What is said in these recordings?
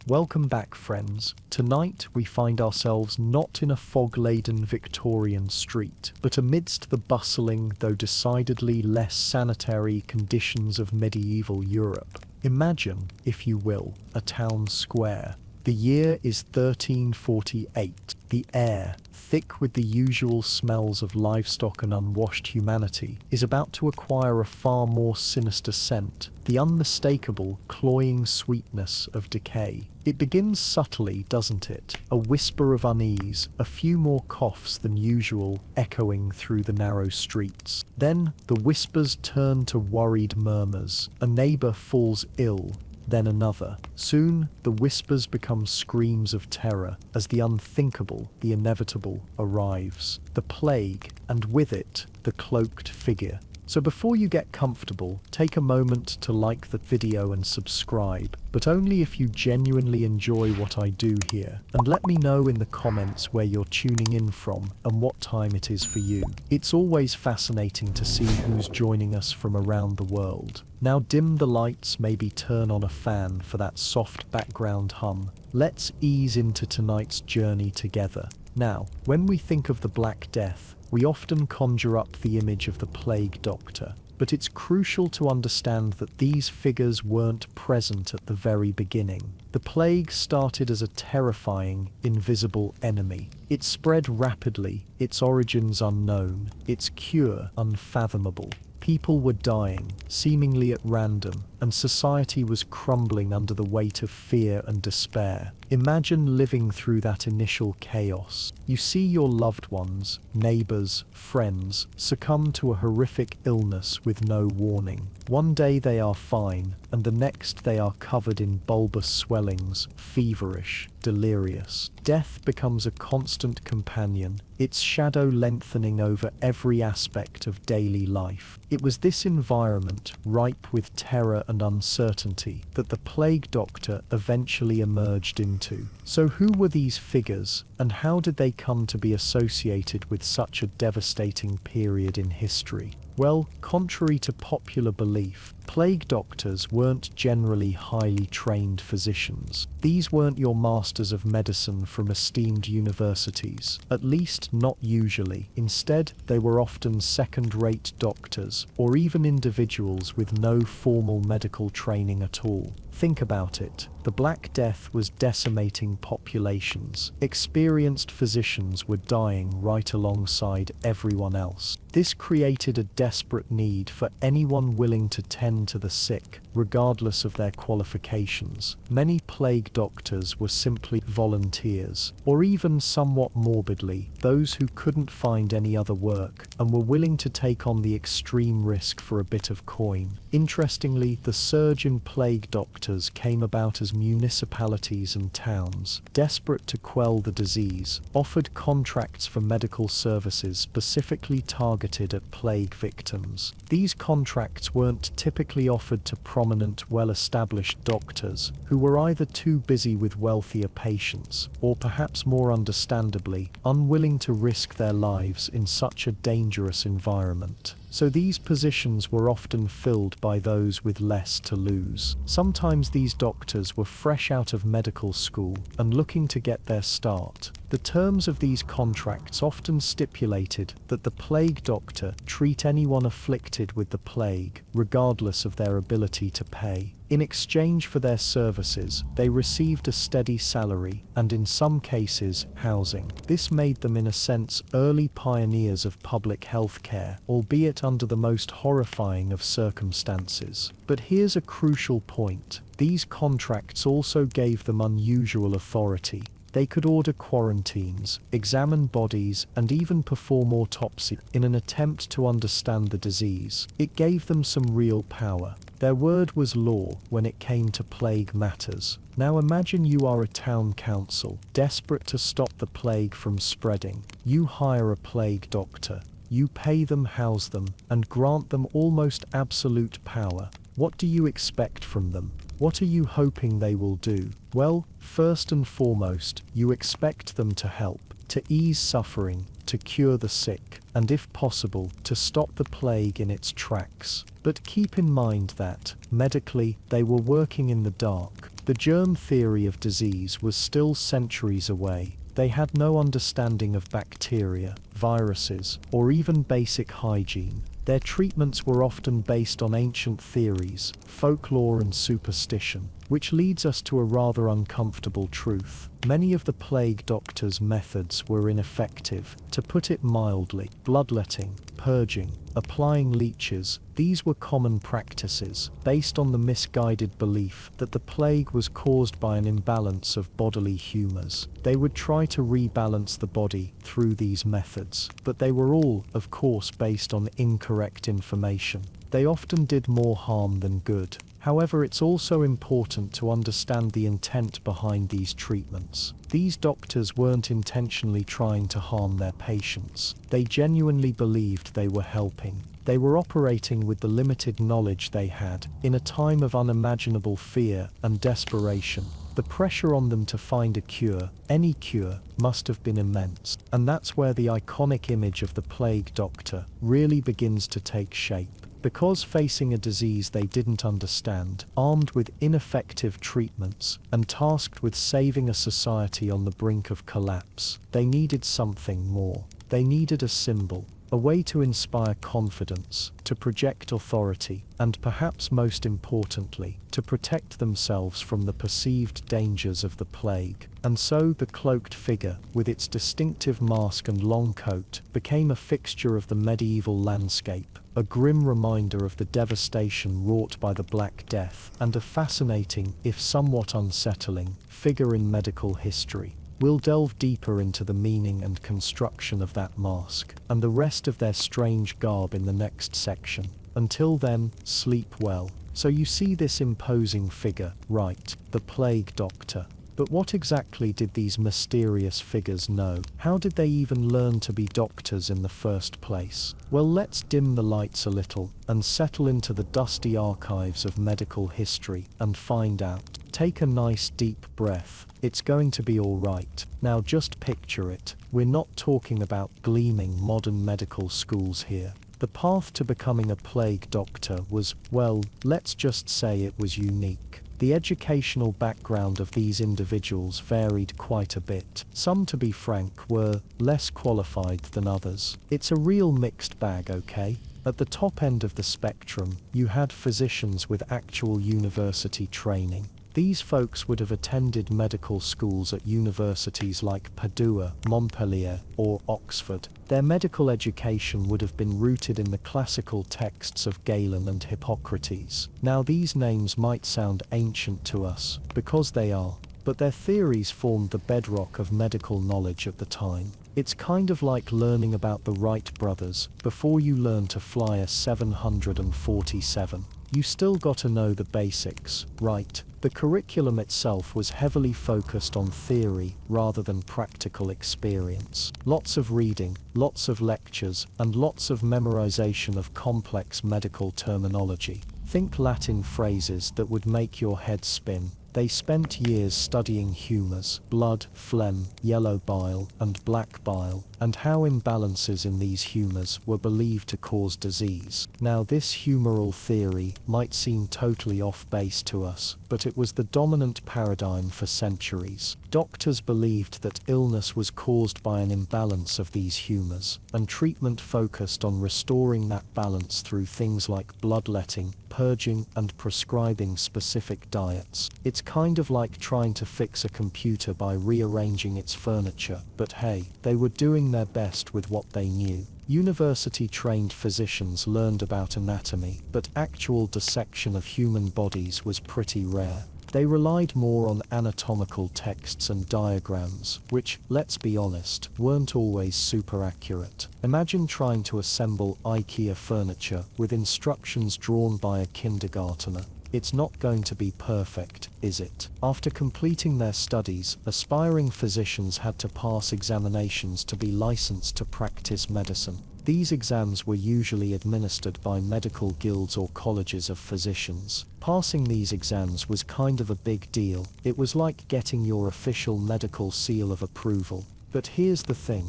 Welcome back, friends. Tonight we find ourselves not in a fog-laden Victorian street, but amidst the bustling, though decidedly less sanitary conditions of medieval Europe. Imagine, if you will, a town square. The year is 1348. The air, thick with the usual smells of livestock and unwashed humanity, is about to acquire a far more sinister scent, the unmistakable, cloying sweetness of decay. It begins subtly, doesn't it? A whisper of unease, a few more coughs than usual, echoing through the narrow streets. Then, the whispers turn to worried murmurs. A neighbor falls ill, then another. Soon, the whispers become screams of terror as the unthinkable, the inevitable, arrives. The plague, and with it, the cloaked figure. So before you get comfortable, take a moment to like the video and subscribe, but only if you genuinely enjoy what I do here. And let me know in the comments where you're tuning in from and what time it is for you. It's always fascinating to see who's joining us from around the world. Now dim the lights, maybe turn on a fan for that soft background hum. Let's ease into tonight's journey together. Now, when we think of the Black Death, we often conjure up the image of the plague doctor, but it's crucial to understand that these figures weren't present at the very beginning. The plague started as a terrifying, invisible enemy. It spread rapidly, its origins unknown, its cure unfathomable. People were dying, seemingly at random, and society was crumbling under the weight of fear and despair. Imagine living through that initial chaos. You see your loved ones, neighbors, friends, succumb to a horrific illness with no warning. One day they are fine, and the next they are covered in bulbous swellings, feverish, delirious. Death becomes a constant companion, its shadow lengthening over every aspect of daily life. It was this environment, ripe with terror and uncertainty, that the plague doctor eventually emerged into. So who were these figures, and how did they come to be associated with such a devastating period in history? Well, contrary to popular belief, plague doctors weren't generally highly trained physicians. These weren't your masters of medicine from esteemed universities, at least not usually. Instead, they were often second-rate doctors, or even individuals with no formal medical training at all. Think about it. The Black Death was decimating populations. Experienced physicians were dying right alongside everyone else. This created a desperate need for anyone willing to tend to the sick, regardless of their qualifications. Many plague doctors were simply volunteers, or even somewhat morbidly, those who couldn't find any other work and were willing to take on the extreme risk for a bit of coin. Interestingly, the surge in plague doctors came about as municipalities and towns, desperate to quell the disease, offered contracts for medical services specifically targeted at plague victims. These contracts weren't typically offered to prominent, well-established doctors, who were either too busy with wealthier patients, or perhaps more understandably, unwilling to risk their lives in such a dangerous environment. So these positions were often filled by those with less to lose. Sometimes these doctors were fresh out of medical school and looking to get their start. The terms of these contracts often stipulated that the plague doctor treat anyone afflicted with the plague, regardless of their ability to pay. In exchange for their services, they received a steady salary, and in some cases, housing. This made them in a sense early pioneers of public health care, albeit under the most horrifying of circumstances. But here's a crucial point. These contracts also gave them unusual authority. They could order quarantines, examine bodies, and even perform autopsy in an attempt to understand the disease. It gave them some real power. Their word was law when it came to plague matters. Now imagine you are a town council, desperate to stop the plague from spreading. You hire a plague doctor. You pay them, house them, and grant them almost absolute power. What do you expect from them? What are you hoping they will do? Well, first and foremost, you expect them to help, to ease suffering, to cure the sick, and if possible, to stop the plague in its tracks. But keep in mind that, medically, they were working in the dark. The germ theory of disease was still centuries away. They had no understanding of bacteria, viruses, or even basic hygiene. Their treatments were often based on ancient theories, folklore and superstition, which leads us to a rather uncomfortable truth. Many of the plague doctors' methods were ineffective. To put it mildly, bloodletting, purging, applying leeches, these were common practices, based on the misguided belief that the plague was caused by an imbalance of bodily humors. They would try to rebalance the body through these methods, but they were all, of course, based on incorrect information. They often did more harm than good. However, it's also important to understand the intent behind these treatments. These doctors weren't intentionally trying to harm their patients. They genuinely believed they were helping. They were operating with the limited knowledge they had, in a time of unimaginable fear and desperation. The pressure on them to find a cure, any cure, must have been immense. And that's where the iconic image of the plague doctor really begins to take shape. Because facing a disease they didn't understand, armed with ineffective treatments, and tasked with saving a society on the brink of collapse, they needed something more. They needed a symbol, a way to inspire confidence, to project authority, and perhaps most importantly, to protect themselves from the perceived dangers of the plague. And so the cloaked figure, with its distinctive mask and long coat, became a fixture of the medieval landscape, a grim reminder of the devastation wrought by the Black Death, and a fascinating, if somewhat unsettling, figure in medical history. We'll delve deeper into the meaning and construction of that mask, and the rest of their strange garb in the next section. Until then, sleep well. So you see this imposing figure, right? The plague doctor. But what exactly did these mysterious figures know? How did they even learn to be doctors in the first place? Well, let's dim the lights a little and settle into the dusty archives of medical history and find out. Take a nice deep breath. It's going to be all right. Now just picture it. We're not talking about gleaming modern medical schools here. The path to becoming a plague doctor was, well, let's just say it was unique. The educational background of these individuals varied quite a bit. Some, to be frank, were less qualified than others. It's a real mixed bag, okay? At the top end of the spectrum, you had physicians with actual university training. These folks would have attended medical schools at universities like Padua, Montpellier, or Oxford. Their medical education would have been rooted in the classical texts of Galen and Hippocrates. Now, these names might sound ancient to us, because they are, but their theories formed the bedrock of medical knowledge at the time. It's kind of like learning about the Wright brothers before you learn to fly a 747. You still got to know the basics, right? The curriculum itself was heavily focused on theory rather than practical experience. Lots of reading, lots of lectures, and lots of memorization of complex medical terminology. Think Latin phrases that would make your head spin. They spent years studying humors, blood, phlegm, yellow bile, and black bile, and how imbalances in these humors were believed to cause disease. Now, this humoral theory might seem totally off base to us, but it was the dominant paradigm for centuries. Doctors believed that illness was caused by an imbalance of these humors, and treatment focused on restoring that balance through things like bloodletting, purging, and prescribing specific diets. It's kind of like trying to fix a computer by rearranging its furniture, but hey, they were doing their best with what they knew. University-trained physicians learned about anatomy, but actual dissection of human bodies was pretty rare. They relied more on anatomical texts and diagrams, which, let's be honest, weren't always super accurate. Imagine trying to assemble IKEA furniture with instructions drawn by a kindergartner. It's not going to be perfect, is it? After completing their studies, aspiring physicians had to pass examinations to be licensed to practice medicine. These exams were usually administered by medical guilds or colleges of physicians. Passing these exams was kind of a big deal. It was like getting your official medical seal of approval. But here's the thing.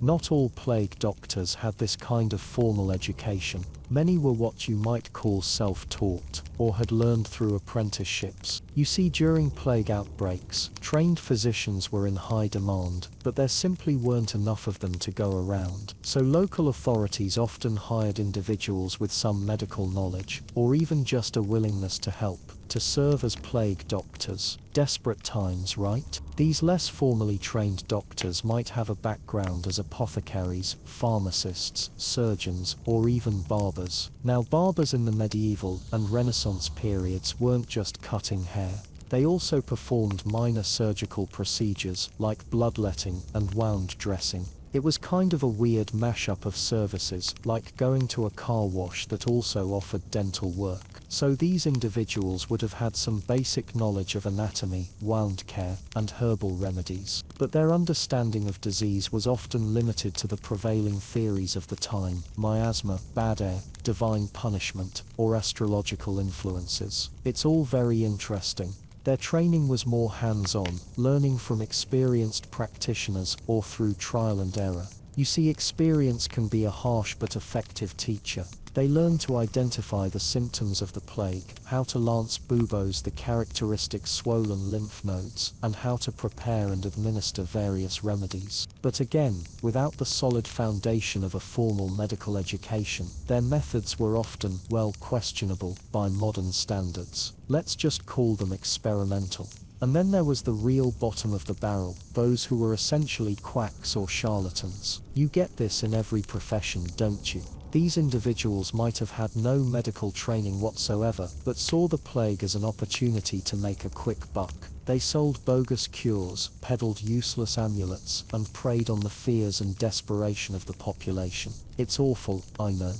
Not all plague doctors had this kind of formal education. Many were what you might call self-taught, or had learned through apprenticeships. You see, during plague outbreaks, trained physicians were in high demand, but there simply weren't enough of them to go around. So local authorities often hired individuals with some medical knowledge, or even just a willingness to help, to serve as plague doctors. Desperate times, right? These less formally trained doctors might have a background as apothecaries, pharmacists, surgeons, or even barbers. Now, barbers in the medieval and Renaissance periods weren't just cutting hair. They also performed minor surgical procedures like bloodletting and wound dressing. It was kind of a weird mashup of services, like going to a car wash that also offered dental work. So these individuals would have had some basic knowledge of anatomy, wound care, and herbal remedies. But their understanding of disease was often limited to the prevailing theories of the time: miasma, bad air, divine punishment, or astrological influences. It's all very interesting. Their training was more hands-on, learning from experienced practitioners or through trial and error. You see, experience can be a harsh but effective teacher. They learned to identify the symptoms of the plague, how to lance buboes, the characteristic swollen lymph nodes, and how to prepare and administer various remedies. But again, without the solid foundation of a formal medical education, their methods were often, well, questionable by modern standards. Let's just call them experimental. And then there was the real bottom of the barrel, those who were essentially quacks or charlatans. You get this in every profession, don't you? These individuals might have had no medical training whatsoever, but saw the plague as an opportunity to make a quick buck. They sold bogus cures, peddled useless amulets, and preyed on the fears and desperation of the population. It's awful, I know.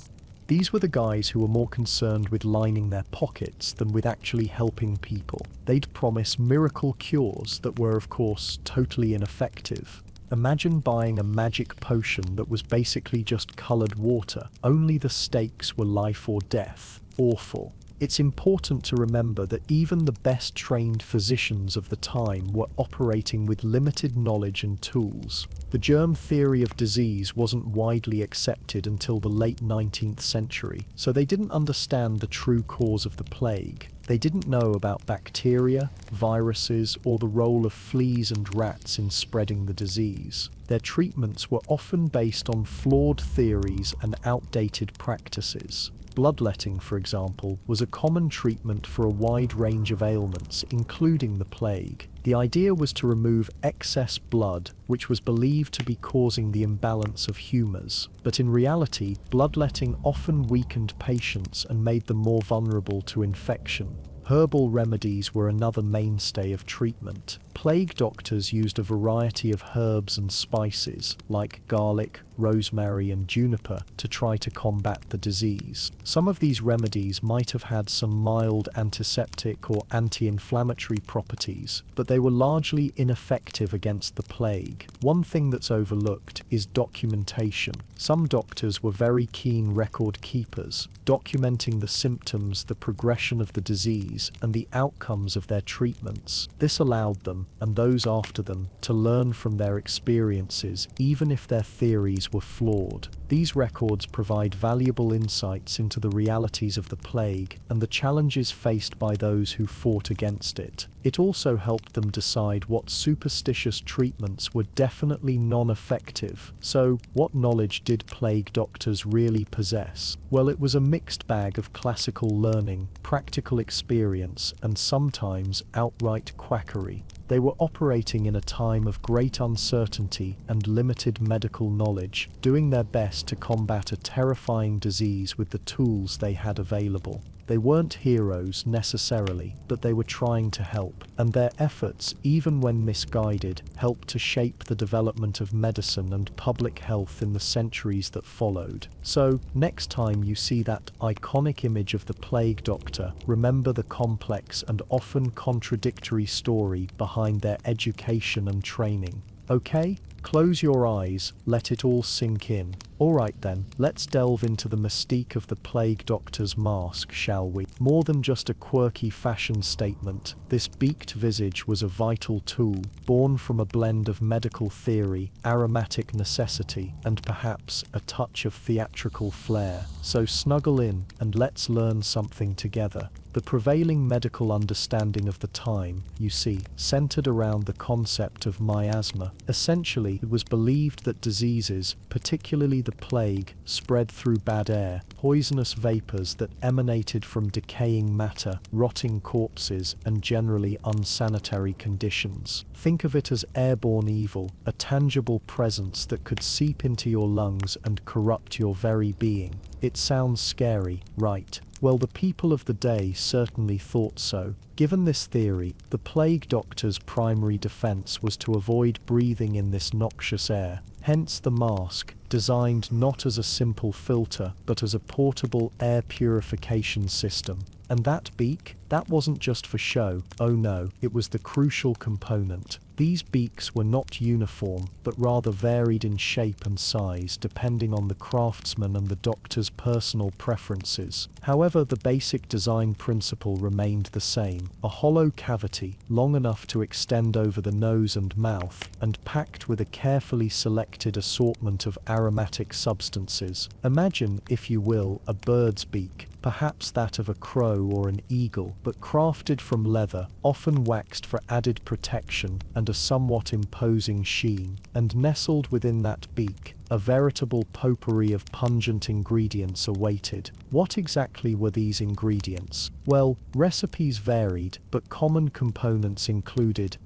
These were the guys who were more concerned with lining their pockets than with actually helping people. They'd promise miracle cures that were, of course, totally ineffective. Imagine buying a magic potion that was basically just colored water. Only the stakes were life or death. Awful. It's important to remember that even the best trained physicians of the time were operating with limited knowledge and tools. The germ theory of disease wasn't widely accepted until the late 19th century, so they didn't understand the true cause of the plague. They didn't know about bacteria, viruses, or the role of fleas and rats in spreading the disease. Their treatments were often based on flawed theories and outdated practices. Bloodletting, for example, was a common treatment for a wide range of ailments, including the plague. The idea was to remove excess blood, which was believed to be causing the imbalance of humours. But in reality, bloodletting often weakened patients and made them more vulnerable to infection. Herbal remedies were another mainstay of treatment. Plague doctors used a variety of herbs and spices, like garlic, rosemary, and juniper, to try to combat the disease. Some of these remedies might have had some mild antiseptic or anti-inflammatory properties, but they were largely ineffective against the plague. One thing that's overlooked is documentation. Some doctors were very keen record keepers, documenting the symptoms, the progression of the disease, and the outcomes of their treatments. This allowed them, and those after them, to learn from their experiences, even if their theories were flawed. These records provide valuable insights into the realities of the plague and the challenges faced by those who fought against it. It also helped them decide what superstitious treatments were definitely non-effective. So, what knowledge did plague doctors really possess? Well, it was a mixed bag of classical learning, practical experience, and sometimes outright quackery. They were operating in a time of great uncertainty and limited medical knowledge, doing their best to combat a terrifying disease with the tools they had available. They weren't heroes necessarily, but they were trying to help, and their efforts, even when misguided, helped to shape the development of medicine and public health in the centuries that followed. So, next time you see that iconic image of the plague doctor, remember the complex and often contradictory story behind their education and training. Okay? Close your eyes, let it all sink in. Alright then, let's delve into the mystique of the plague doctor's mask, shall we? More than just a quirky fashion statement, this beaked visage was a vital tool, born from a blend of medical theory, aromatic necessity, and perhaps a touch of theatrical flair. So snuggle in, and let's learn something together. The prevailing medical understanding of the time, you see, centered around the concept of miasma. Essentially, it was believed that diseases, particularly the plague, spread through bad air, poisonous vapors that emanated from decaying matter, rotting corpses, and generally unsanitary conditions. Think of it as airborne evil, a tangible presence that could seep into your lungs and corrupt your very being. It sounds scary, right? Well, the people of the day certainly thought so. Given this theory, the plague doctor's primary defense was to avoid breathing in this noxious air. Hence the mask, designed not as a simple filter, but as a portable air purification system. And that beak? That wasn't just for show. Oh no, it was the crucial component. These beaks were not uniform, but rather varied in shape and size depending on the craftsman and the doctor's personal preferences. However, the basic design principle remained the same. A hollow cavity, long enough to extend over the nose and mouth, and packed with a carefully selected assortment of aromatic substances. Imagine, if you will, a bird's beak, perhaps that of a crow or an eagle, but crafted from leather, often waxed for added protection and a somewhat imposing sheen, and nestled within that beak, a veritable potpourri of pungent ingredients awaited. What exactly were these ingredients? Well, recipes varied, but common components included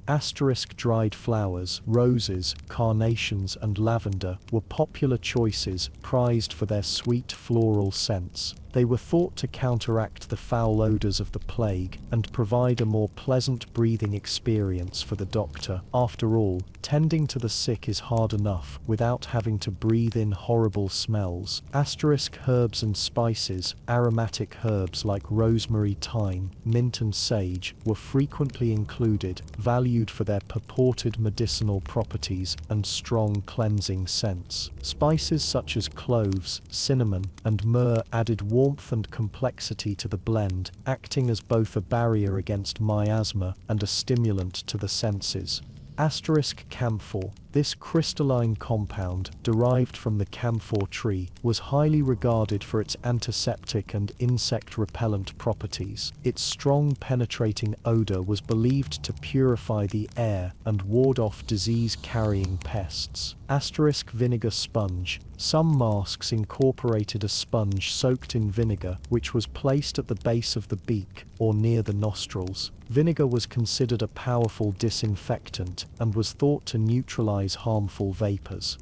dried flowers, roses, carnations, and lavender were popular choices, prized for their sweet floral scents. They were thought to counteract the foul odors of the plague and provide a more pleasant breathing experience for the doctor. After all, tending to the sick is hard enough without having to breathe in horrible smells. Herbs and spices, aromatic herbs like rosemary, thyme, mint and sage were frequently included, valued for their purported medicinal properties and strong cleansing scents. Spices such as cloves, cinnamon, and myrrh added warmth and complexity to the blend, acting as both a barrier against miasma and a stimulant to the senses. Camphor. This crystalline compound, derived from the camphor tree, was highly regarded for its antiseptic and insect repellent properties. Its strong penetrating odor was believed to purify the air and ward off disease-carrying pests. Vinegar sponge. Some masks incorporated a sponge soaked in vinegar, which was placed at the base of the beak or near the nostrils. Vinegar was considered a powerful disinfectant and was thought to neutralize harmful vapors.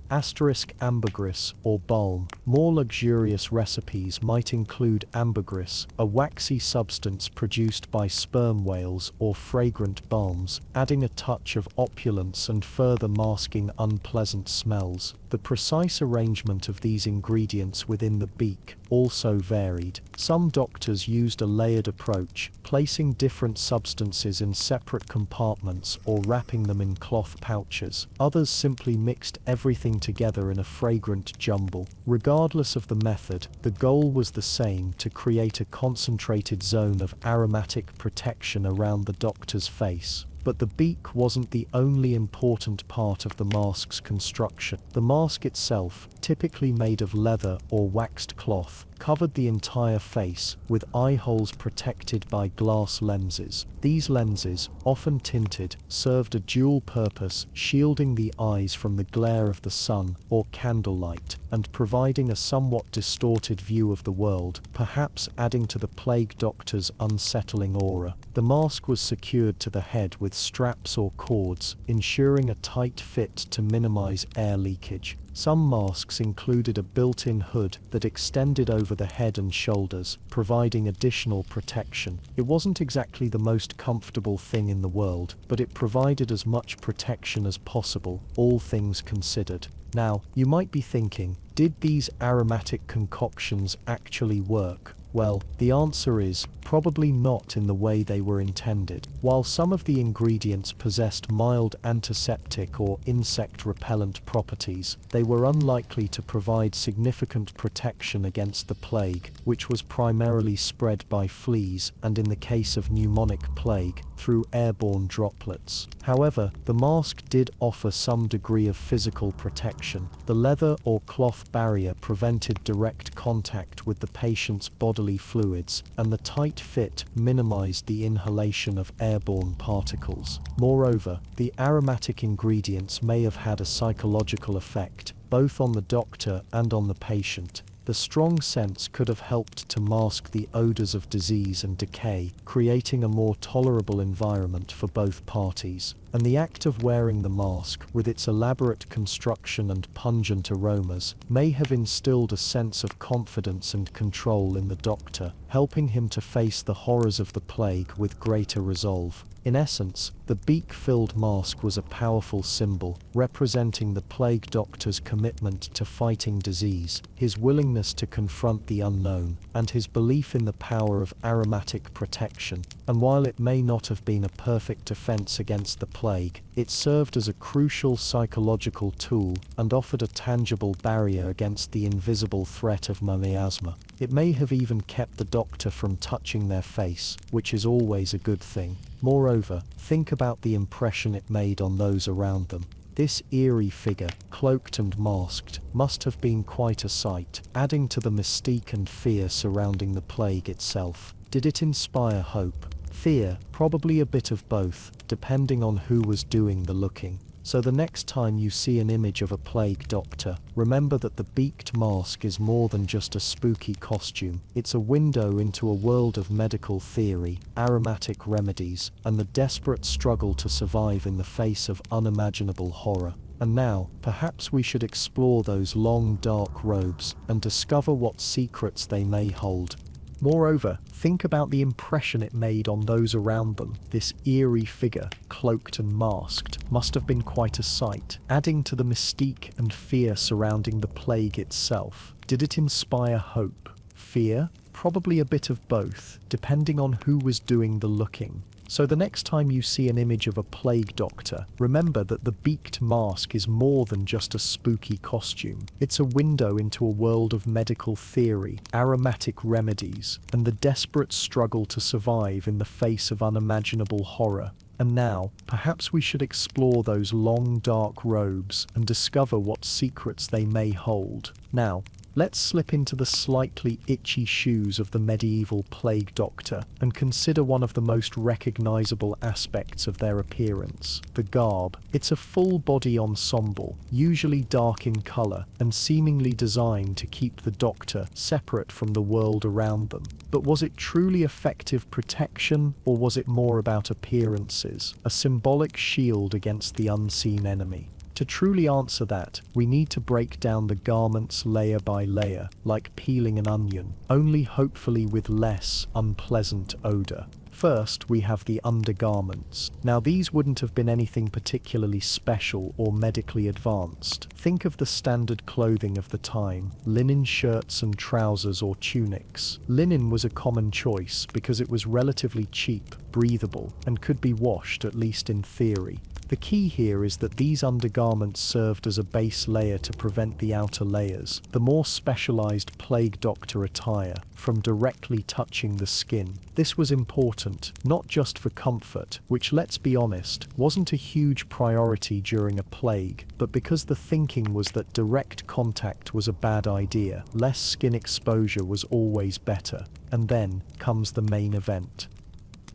Ambergris or balm. More luxurious recipes might include ambergris, a waxy substance produced by sperm whales, or fragrant balms, adding a touch of opulence and further masking unpleasant smells. The precise arrangement of these ingredients within the beak also varied. Some doctors used a layered approach, placing different substances in separate compartments or wrapping them in cloth pouches. Others simply mixed everything together in a fragrant jumble. Regardless of the method, the goal was the same: to create a concentrated zone of aromatic protection around the doctor's face. But the beak wasn't the only important part of the mask's construction. The mask itself, typically made of leather or waxed cloth, covered the entire face, with eye holes protected by glass lenses. These lenses, often tinted, served a dual purpose, shielding the eyes from the glare of the sun or candlelight, and providing a somewhat distorted view of the world, perhaps adding to the plague doctor's unsettling aura. The mask was secured to the head with straps or cords, ensuring a tight fit to minimize air leakage. Some masks included a built-in hood that extended over the head and shoulders, providing additional protection. It wasn't exactly the most comfortable thing in the world, but it provided as much protection as possible, all things considered. Now, you might be thinking, did these aromatic concoctions actually work? Well, the answer is probably not in the way they were intended. While some of the ingredients possessed mild antiseptic or insect repellent properties, they were unlikely to provide significant protection against the plague, which was primarily spread by fleas and, in the case of pneumonic plague, through airborne droplets. However, the mask did offer some degree of physical protection. The leather or cloth barrier prevented direct contact with the patient's bodily fluids, and the tight fit minimized the inhalation of airborne particles. Moreover, the aromatic ingredients may have had a psychological effect, both on the doctor and on the patient. The strong scents could have helped to mask the odors of disease and decay, creating a more tolerable environment for both parties. And the act of wearing the mask, with its elaborate construction and pungent aromas, may have instilled a sense of confidence and control in the doctor, helping him to face the horrors of the plague with greater resolve. In essence, the beak-filled mask was a powerful symbol, representing the plague doctor's commitment to fighting disease, his willingness to confront the unknown, and his belief in the power of aromatic protection. And while it may not have been a perfect defense against the plague, it served as a crucial psychological tool and offered a tangible barrier against the invisible threat of miasma. It may have even kept the doctor from touching their face, which is always a good thing. Moreover, think about the impression it made on those around them. This eerie figure, cloaked and masked, must have been quite a sight, adding to the mystique and fear surrounding the plague itself. Did it inspire hope? Fear? Probably a bit of both, depending on who was doing the looking. So the next time you see an image of a plague doctor, remember that the beaked mask is more than just a spooky costume. It's a window into a world of medical theory, aromatic remedies, and the desperate struggle to survive in the face of unimaginable horror. And now, perhaps we should explore those long dark robes and discover what secrets they may hold. Moreover, think about the impression it made on those around them. This eerie figure, cloaked and masked, must have been quite a sight, adding to the mystique and fear surrounding the plague itself. Did it inspire hope? Fear? Probably a bit of both, depending on who was doing the looking. So the next time you see an image of a plague doctor, remember that the beaked mask is more than just a spooky costume. It's a window into a world of medical theory, aromatic remedies, and the desperate struggle to survive in the face of unimaginable horror. And now, perhaps we should explore those long dark robes and discover what secrets they may hold. Now, let's slip into the slightly itchy shoes of the medieval plague doctor and consider one of the most recognizable aspects of their appearance, the garb. It's a full-body ensemble, usually dark in color, and seemingly designed to keep the doctor separate from the world around them. But was it truly effective protection, or was it more about appearances, a symbolic shield against the unseen enemy? To truly answer that, we need to break down the garments layer by layer, like peeling an onion, only hopefully with less unpleasant odor. First, we have the undergarments. Now, these wouldn't have been anything particularly special or medically advanced. Think of the standard clothing of the time, linen shirts and trousers or tunics. Linen was a common choice because it was relatively cheap, breathable, and could be washed, at least in theory. The key here is that these undergarments served as a base layer to prevent the outer layers, the more specialized plague doctor attire, from directly touching the skin. This was important, not just for comfort, which, let's be honest, wasn't a huge priority during a plague, but because the thinking was that direct contact was a bad idea. Less skin exposure was always better. And then comes the main event.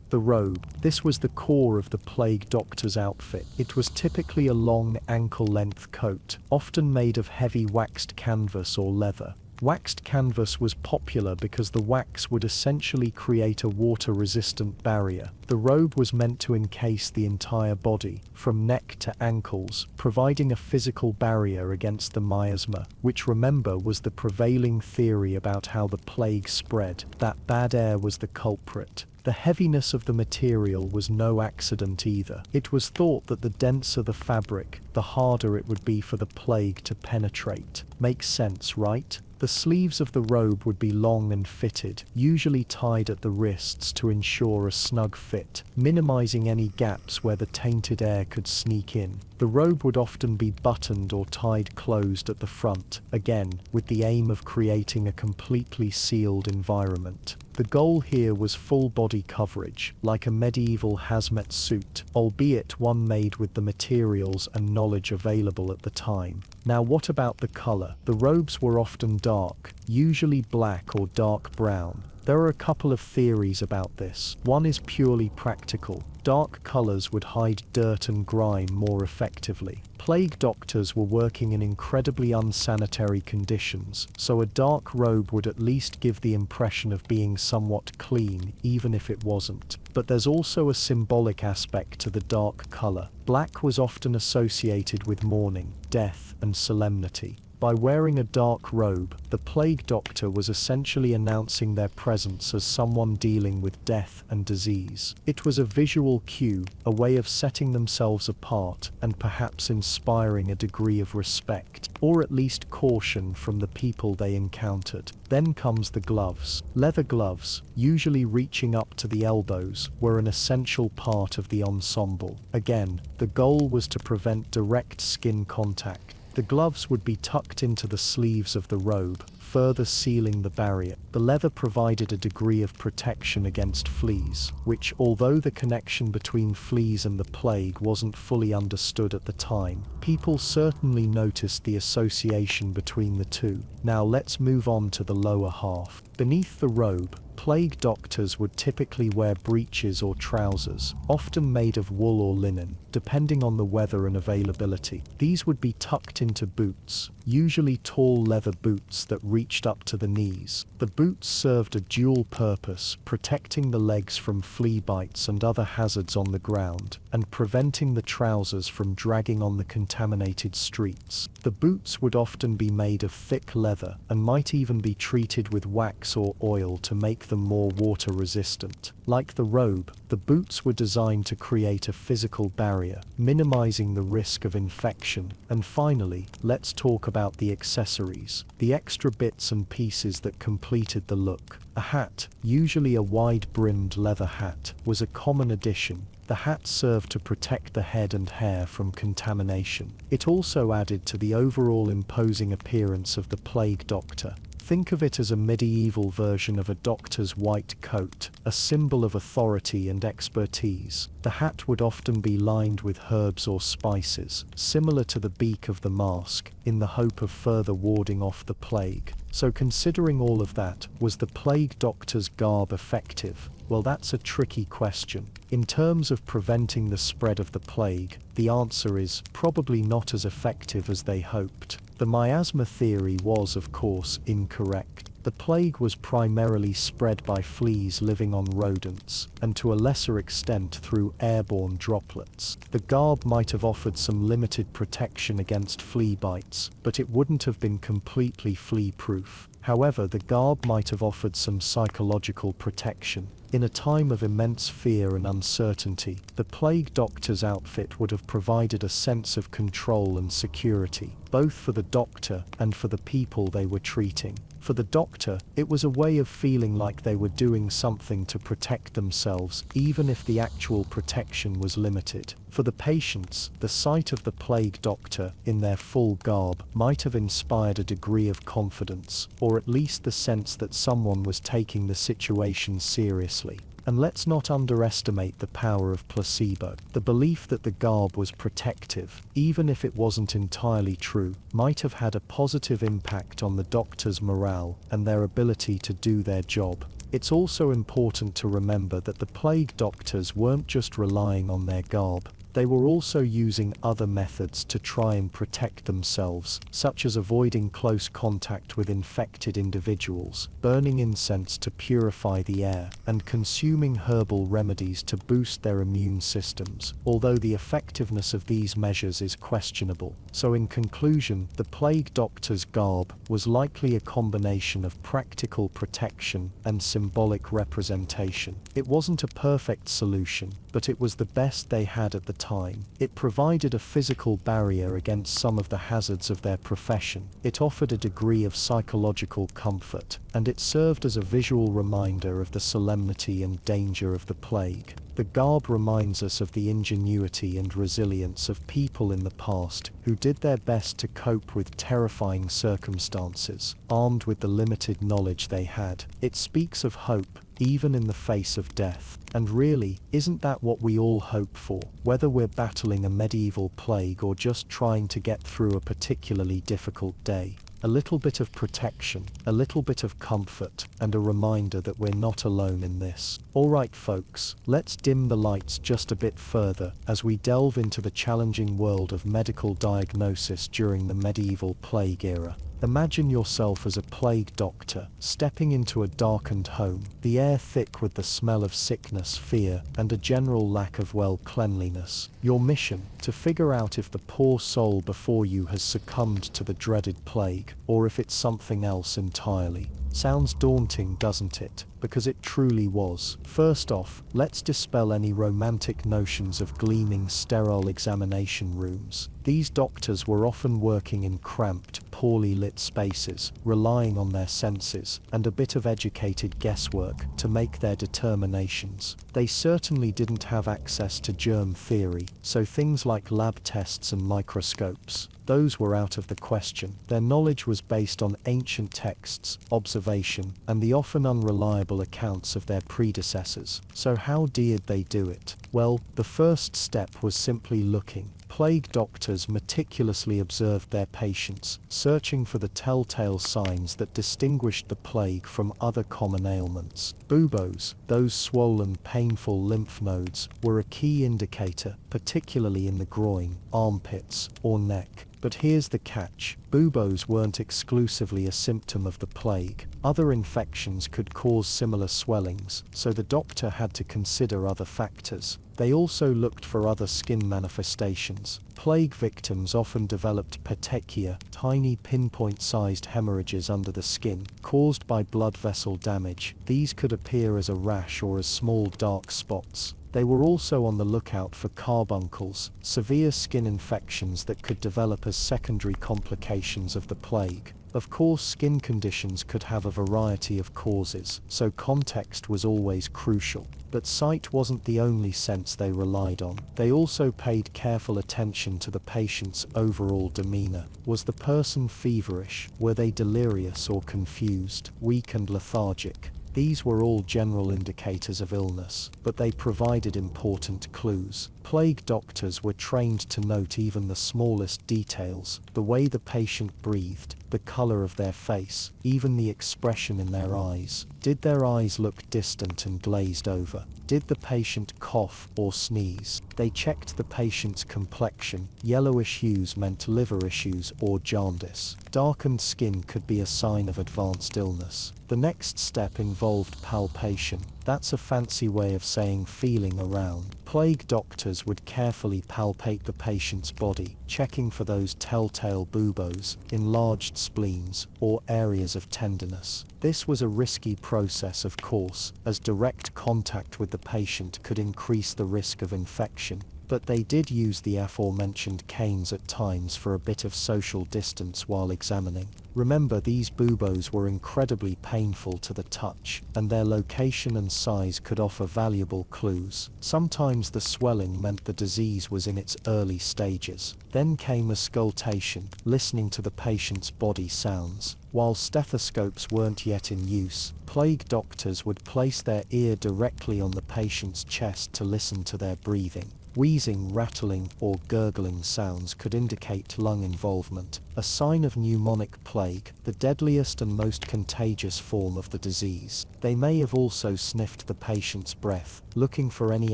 The robe. This was the core of the plague doctor's outfit. It was typically a long ankle-length coat, often made of heavy waxed canvas or leather. Waxed canvas was popular because the wax would essentially create a water-resistant barrier. The robe was meant to encase the entire body, from neck to ankles, providing a physical barrier against the miasma, which, remember, was the prevailing theory about how the plague spread, that bad air was the culprit. The heaviness of the material was no accident either. It was thought that the denser the fabric, the harder it would be for the plague to penetrate. Makes sense, right? The sleeves of the robe would be long and fitted, usually tied at the wrists to ensure a snug fit, minimizing any gaps where the tainted air could sneak in. The robe would often be buttoned or tied closed at the front, again, with the aim of creating a completely sealed environment. The goal here was full body coverage, like a medieval hazmat suit, albeit one made with the materials and knowledge available at the time. Now what about the color? The robes were often dark, usually black or dark brown. There are a couple of theories about this. One is purely practical. Dark colors would hide dirt and grime more effectively. Plague doctors were working in incredibly unsanitary conditions, so a dark robe would at least give the impression of being somewhat clean, even if it wasn't. But there's also a symbolic aspect to the dark color. Black was often associated with mourning, death, and solemnity. By wearing a dark robe, the plague doctor was essentially announcing their presence as someone dealing with death and disease. It was a visual cue, a way of setting themselves apart and perhaps inspiring a degree of respect, or at least caution from the people they encountered. Then comes the gloves. Leather gloves, usually reaching up to the elbows, were an essential part of the ensemble. Again, the goal was to prevent direct skin contact. The gloves would be tucked into the sleeves of the robe, further sealing the barrier. The leather provided a degree of protection against fleas, which, although the connection between fleas and the plague wasn't fully understood at the time, people certainly noticed the association between the two. Now let's move on to the lower half. Beneath the robe, plague doctors would typically wear breeches or trousers, often made of wool or linen, depending on the weather and availability. These would be tucked into boots, usually tall leather boots that reached up to the knees. The boots served a dual purpose, protecting the legs from flea bites and other hazards on the ground, and preventing the trousers from dragging on the contaminated streets. The boots would often be made of thick leather, and might even be treated with wax or oil to make them more water resistant. Like the robe, the boots were designed to create a physical barrier, minimizing the risk of infection. And finally, let's talk about the accessories, the extra bits and pieces that completed the look. A hat, usually a wide-brimmed leather hat, was a common addition. The hat served to protect the head and hair from contamination. It also added to the overall imposing appearance of the plague doctor. Think of it as a medieval version of a doctor's white coat, a symbol of authority and expertise. The hat would often be lined with herbs or spices, similar to the beak of the mask, in the hope of further warding off the plague. So considering all of that, was the plague doctor's garb effective? Well, that's a tricky question. In terms of preventing the spread of the plague, the answer is probably not as effective as they hoped. The miasma theory was, of course, incorrect. The plague was primarily spread by fleas living on rodents, and to a lesser extent through airborne droplets. The garb might have offered some limited protection against flea bites, but it wouldn't have been completely flea-proof. However, the garb might have offered some psychological protection. In a time of immense fear and uncertainty, the plague doctor's outfit would have provided a sense of control and security, both for the doctor and for the people they were treating. For the doctor, it was a way of feeling like they were doing something to protect themselves, even if the actual protection was limited. For the patients, the sight of the plague doctor, in their full garb, might have inspired a degree of confidence, or at least the sense that someone was taking the situation seriously. And let's not underestimate the power of placebo. The belief that the garb was protective, even if it wasn't entirely true, might have had a positive impact on the doctor's morale and their ability to do their job. It's also important to remember that the plague doctors weren't just relying on their garb. They were also using other methods to try and protect themselves, such as avoiding close contact with infected individuals, burning incense to purify the air, and consuming herbal remedies to boost their immune systems, although the effectiveness of these measures is questionable. So in conclusion, the plague doctor's garb was likely a combination of practical protection and symbolic representation. It wasn't a perfect solution, but it was the best they had at the time. It provided a physical barrier against some of the hazards of their profession. It offered a degree of psychological comfort, and it served as a visual reminder of the solemnity and danger of the plague. The garb reminds us of the ingenuity and resilience of people in the past who did their best to cope with terrifying circumstances, armed with the limited knowledge they had. It speaks of hope, even in the face of death. And really, isn't that what we all hope for? Whether we're battling a medieval plague or just trying to get through a particularly difficult day. A little bit of protection, a little bit of comfort, and a reminder that we're not alone in this. Alright folks, let's dim the lights just a bit further as we delve into the challenging world of medical diagnosis during the medieval plague era. Imagine yourself as a plague doctor, stepping into a darkened home, the air thick with the smell of sickness, fear, and a general lack of cleanliness. Your mission, to figure out if the poor soul before you has succumbed to the dreaded plague, or if it's something else entirely. Sounds daunting, doesn't it? Because it truly was. First off, let's dispel any romantic notions of gleaming, sterile examination rooms. These doctors were often working in cramped, poorly lit spaces, relying on their senses and a bit of educated guesswork to make their determinations. They certainly didn't have access to germ theory, so things like lab tests and microscopes, those were out of the question. Their knowledge was based on ancient texts, observation, and the often unreliable accounts of their predecessors. So how did they do it? Well, the first step was simply looking. Plague doctors meticulously observed their patients, searching for the telltale signs that distinguished the plague from other common ailments. Buboes, those swollen, painful lymph nodes, were a key indicator, particularly in the groin, armpits, or neck. But here's the catch. Buboes weren't exclusively a symptom of the plague. Other infections could cause similar swellings, so the doctor had to consider other factors. They also looked for other skin manifestations. Plague victims often developed petechia, tiny pinpoint-sized hemorrhages under the skin, caused by blood vessel damage. These could appear as a rash or as small dark spots. They were also on the lookout for carbuncles, severe skin infections that could develop as secondary complications of the plague. Of course, skin conditions could have a variety of causes, so context was always crucial. But sight wasn't the only sense they relied on. They also paid careful attention to the patient's overall demeanor. Was the person feverish? Were they delirious or confused, weak and lethargic? These were all general indicators of illness, but they provided important clues. Plague doctors were trained to note even the smallest details, the way the patient breathed, the color of their face, even the expression in their eyes. Did their eyes look distant and glazed over? Did the patient cough or sneeze? They checked the patient's complexion. Yellowish hues meant liver issues or jaundice. Darkened skin could be a sign of advanced illness. The next step involved palpation. That's a fancy way of saying feeling around. Plague doctors would carefully palpate the patient's body, checking for those telltale buboes, enlarged spleens, or areas of tenderness. This was a risky process, of course, as direct contact with the patient could increase the risk of infection. But they did use the aforementioned canes at times for a bit of social distance while examining. Remember, these buboes were incredibly painful to the touch, and their location and size could offer valuable clues. Sometimes the swelling meant the disease was in its early stages. Then came auscultation, listening to the patient's body sounds. While stethoscopes weren't yet in use, plague doctors would place their ear directly on the patient's chest to listen to their breathing. Wheezing, rattling, or gurgling sounds could indicate lung involvement, a sign of pneumonic plague, the deadliest and most contagious form of the disease. They may have also sniffed the patient's breath, looking for any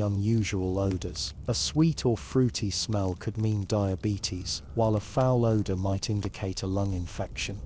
unusual odors. A sweet or fruity smell could mean diabetes, while a foul odor might indicate a lung infection.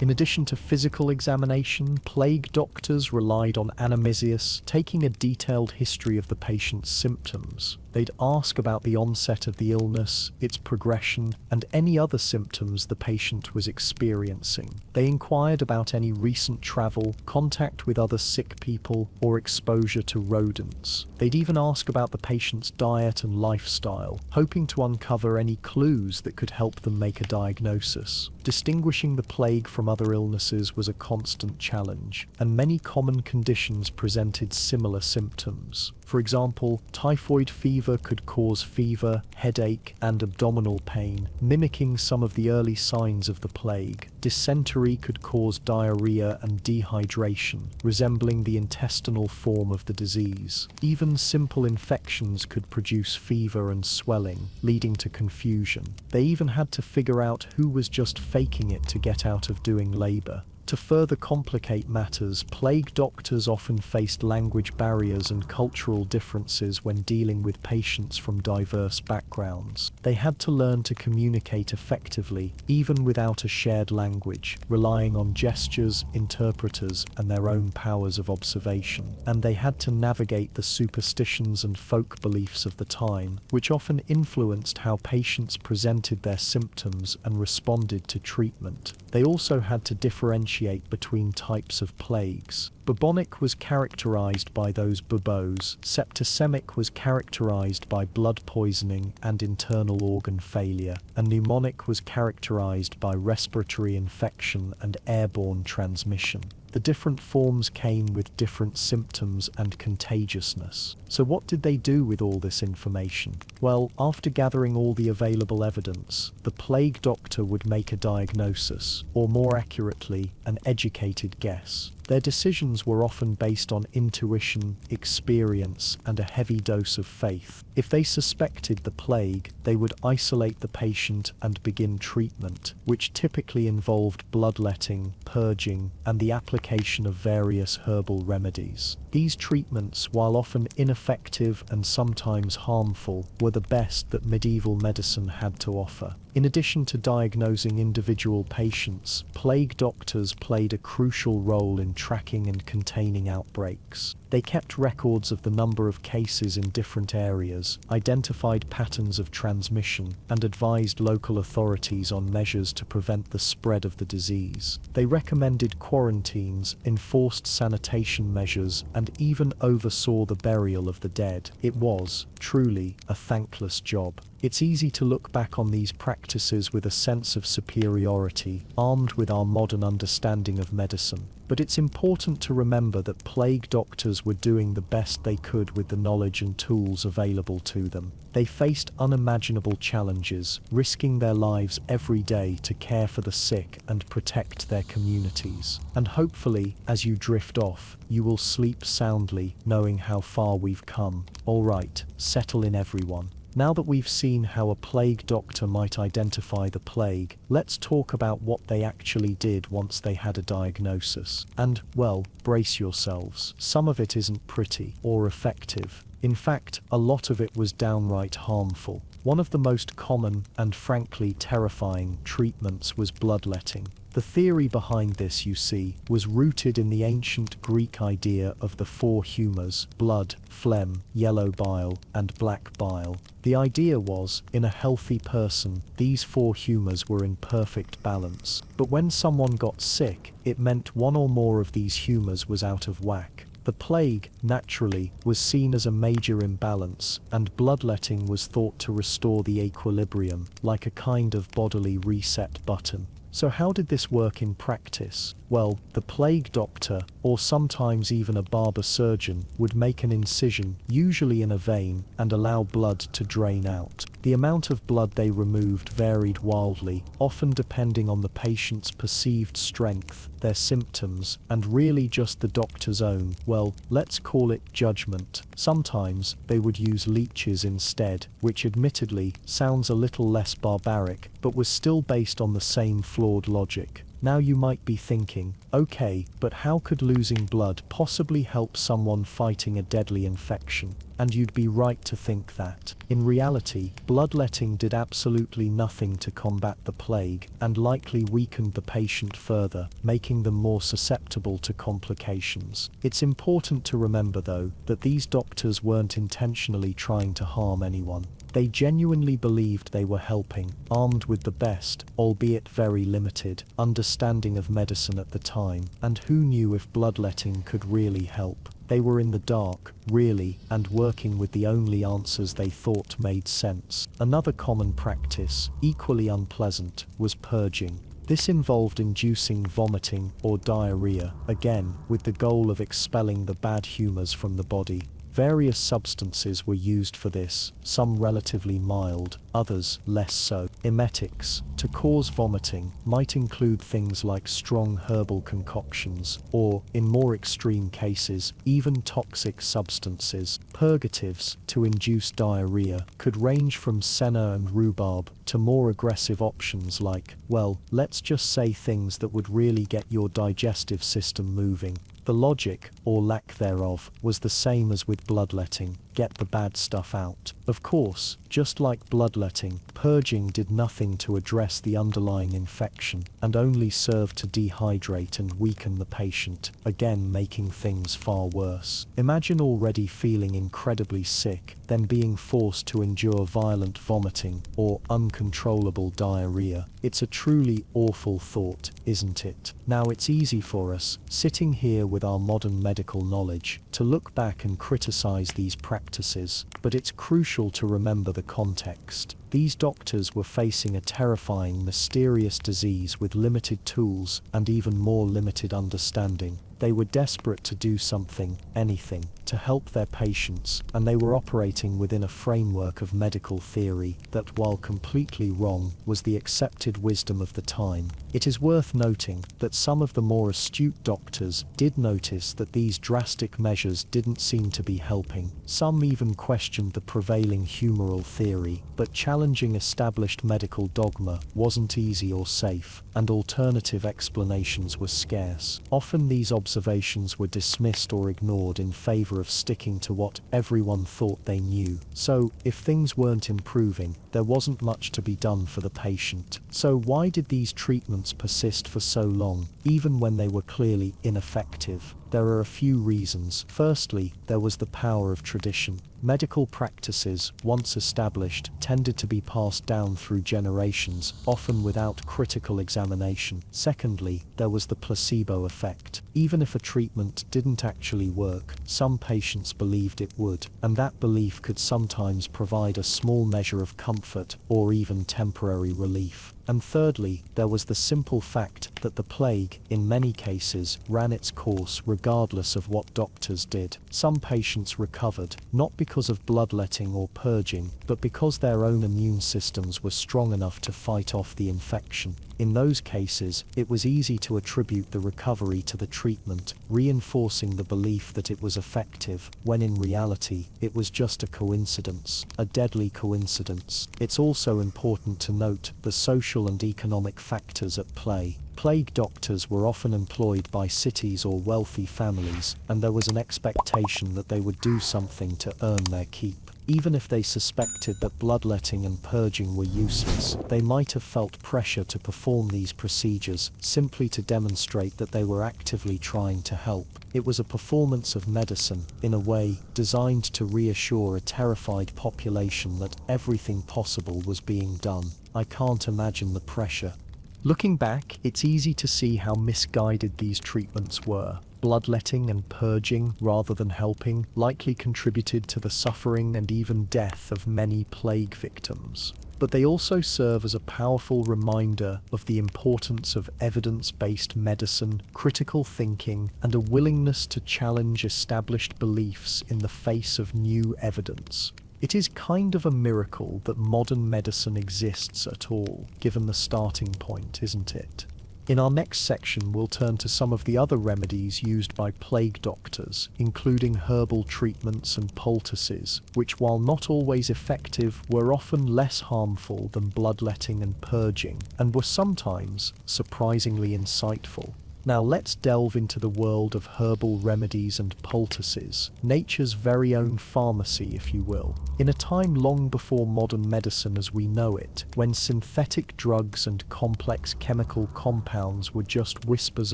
In addition to physical examination, plague doctors relied on anamnesis, taking a detailed history of the patient's symptoms. They'd ask about the onset of the illness, its progression, and any other symptoms the patient was experiencing. They inquired about any recent travel, contact with other sick people, or exposure to rodents. They'd even ask about the patient's diet and lifestyle, hoping to uncover any clues that could help them make a diagnosis. Distinguishing the plague from other illnesses was a constant challenge, and many common conditions presented similar symptoms. For example, typhoid fever could cause fever, headache, and abdominal pain, mimicking some of the early signs of the plague. Dysentery could cause diarrhea and dehydration, resembling the intestinal form of the disease. Even simple infections could produce fever and swelling, leading to confusion. They even had to figure out who was just faking it to get out of doing labor. To further complicate matters, plague doctors often faced language barriers and cultural differences when dealing with patients from diverse backgrounds. They had to learn to communicate effectively, even without a shared language, relying on gestures, interpreters, and their own powers of observation. And they had to navigate the superstitions and folk beliefs of the time, which often influenced how patients presented their symptoms and responded to treatment. They also had to differentiate between types of plagues. Bubonic was characterized by those buboes, septicemic was characterized by blood poisoning and internal organ failure, and pneumonic was characterized by respiratory infection and airborne transmission. The different forms came with different symptoms and contagiousness. So what did they do with all this information? Well, after gathering all the available evidence, the plague doctor would make a diagnosis, or more accurately, an educated guess. Their decisions were often based on intuition, experience, and a heavy dose of faith. If they suspected the plague, they would isolate the patient and begin treatment, which typically involved bloodletting, purging, and the application of various herbal remedies. These treatments, while often ineffective and sometimes harmful, were the best that medieval medicine had to offer. In addition to diagnosing individual patients, plague doctors played a crucial role in tracking and containing outbreaks. They kept records of the number of cases in different areas, identified patterns of transmission, and advised local authorities on measures to prevent the spread of the disease. They recommended quarantines, enforced sanitation measures, and even oversaw the burial of the dead. It was, truly, a thankless job. It's easy to look back on these practices with a sense of superiority, armed with our modern understanding of medicine. But it's important to remember that plague doctors were doing the best they could with the knowledge and tools available to them. They faced unimaginable challenges, risking their lives every day to care for the sick and protect their communities. And hopefully, as you drift off, you will sleep soundly, knowing how far we've come. All right, settle in everyone. Now that we've seen how a plague doctor might identify the plague, let's talk about what they actually did once they had a diagnosis. And, well, brace yourselves. Some of it isn't pretty or effective. In fact, a lot of it was downright harmful. One of the most common and frankly terrifying treatments was bloodletting. The theory behind this, you see, was rooted in the ancient Greek idea of the four humours: blood, phlegm, yellow bile, and black bile. The idea was, in a healthy person, these four humours were in perfect balance. But when someone got sick, it meant one or more of these humours was out of whack. The plague, naturally, was seen as a major imbalance, and bloodletting was thought to restore the equilibrium, like a kind of bodily reset button. So how did this work in practice? Well, the plague doctor, or sometimes even a barber surgeon, would make an incision, usually in a vein, and allow blood to drain out. The amount of blood they removed varied wildly, often depending on the patient's perceived strength, their symptoms, and really just the doctor's own, well, let's call it judgment. Sometimes they would use leeches instead, which admittedly sounds a little less barbaric, but was still based on the same flawed logic. Now you might be thinking, okay, but how could losing blood possibly help someone fighting a deadly infection? And you'd be right to think that. In reality, bloodletting did absolutely nothing to combat the plague, and likely weakened the patient further, making them more susceptible to complications. It's important to remember, though, that these doctors weren't intentionally trying to harm anyone. They genuinely believed they were helping, armed with the best, albeit very limited, understanding of medicine at the time, and who knew if bloodletting could really help. They were in the dark, really, and working with the only answers they thought made sense. Another common practice, equally unpleasant, was purging. This involved inducing vomiting or diarrhea, again, with the goal of expelling the bad humors from the body. Various substances were used for this, some relatively mild, others less so. Emetics, to cause vomiting, might include things like strong herbal concoctions, or, in more extreme cases, even toxic substances. Purgatives, to induce diarrhea, could range from senna and rhubarb to more aggressive options like, well, let's just say things that would really get your digestive system moving. The logic, or lack thereof, was the same as with bloodletting: get the bad stuff out. Of course, just like bloodletting, purging did nothing to address the underlying infection, and only served to dehydrate and weaken the patient, again making things far worse. Imagine already feeling incredibly sick, then being forced to endure violent vomiting or uncontrollable diarrhea. It's a truly awful thought, isn't it? Now it's easy for us, sitting here with our modern medical knowledge, to look back and criticize these practices, but it's crucial to remember the context. These doctors were facing a terrifying, mysterious disease with limited tools and even more limited understanding. They were desperate to do something, anything, to help their patients, and they were operating within a framework of medical theory that, while completely wrong, was the accepted wisdom of the time. It is worth noting that some of the more astute doctors did notice that these drastic measures didn't seem to be helping. Some even questioned the prevailing humoral theory, but challenging established medical dogma wasn't easy or safe, and alternative explanations were scarce. Often these observations were dismissed or ignored in favor of sticking to what everyone thought they knew. So, if things weren't improving, there wasn't much to be done for the patient. So why did these treatments persist for so long, even when they were clearly ineffective? There are a few reasons. Firstly, there was the power of tradition. Medical practices, once established, tended to be passed down through generations, often without critical examination. Secondly, there was the placebo effect. Even if a treatment didn't actually work, some patients believed it would, and that belief could sometimes provide a small measure of comfort or even temporary relief. And thirdly, there was the simple fact that the plague, in many cases, ran its course regardless of what doctors did. Some patients recovered, not because of bloodletting or purging, but because their own immune systems were strong enough to fight off the infection. In those cases, it was easy to attribute the recovery to the treatment, reinforcing the belief that it was effective, when in reality, it was just a coincidence, a deadly coincidence. It's also important to note the social and economic factors at play. Plague doctors were often employed by cities or wealthy families, and there was an expectation that they would do something to earn their keep. Even if they suspected that bloodletting and purging were useless, they might have felt pressure to perform these procedures simply to demonstrate that they were actively trying to help. It was a performance of medicine, in a way, designed to reassure a terrified population that everything possible was being done. I can't imagine the pressure. Looking back, it's easy to see how misguided these treatments were. Bloodletting and purging, rather than helping, likely contributed to the suffering and even death of many plague victims. But they also serve as a powerful reminder of the importance of evidence-based medicine, critical thinking, and a willingness to challenge established beliefs in the face of new evidence. It is kind of a miracle that modern medicine exists at all, given the starting point, isn't it? In our next section, we'll turn to some of the other remedies used by plague doctors, including herbal treatments and poultices, which, while not always effective, were often less harmful than bloodletting and purging, and were sometimes surprisingly insightful. Now let's delve into the world of herbal remedies and poultices, nature's very own pharmacy, if you will. In a time long before modern medicine as we know it, when synthetic drugs and complex chemical compounds were just whispers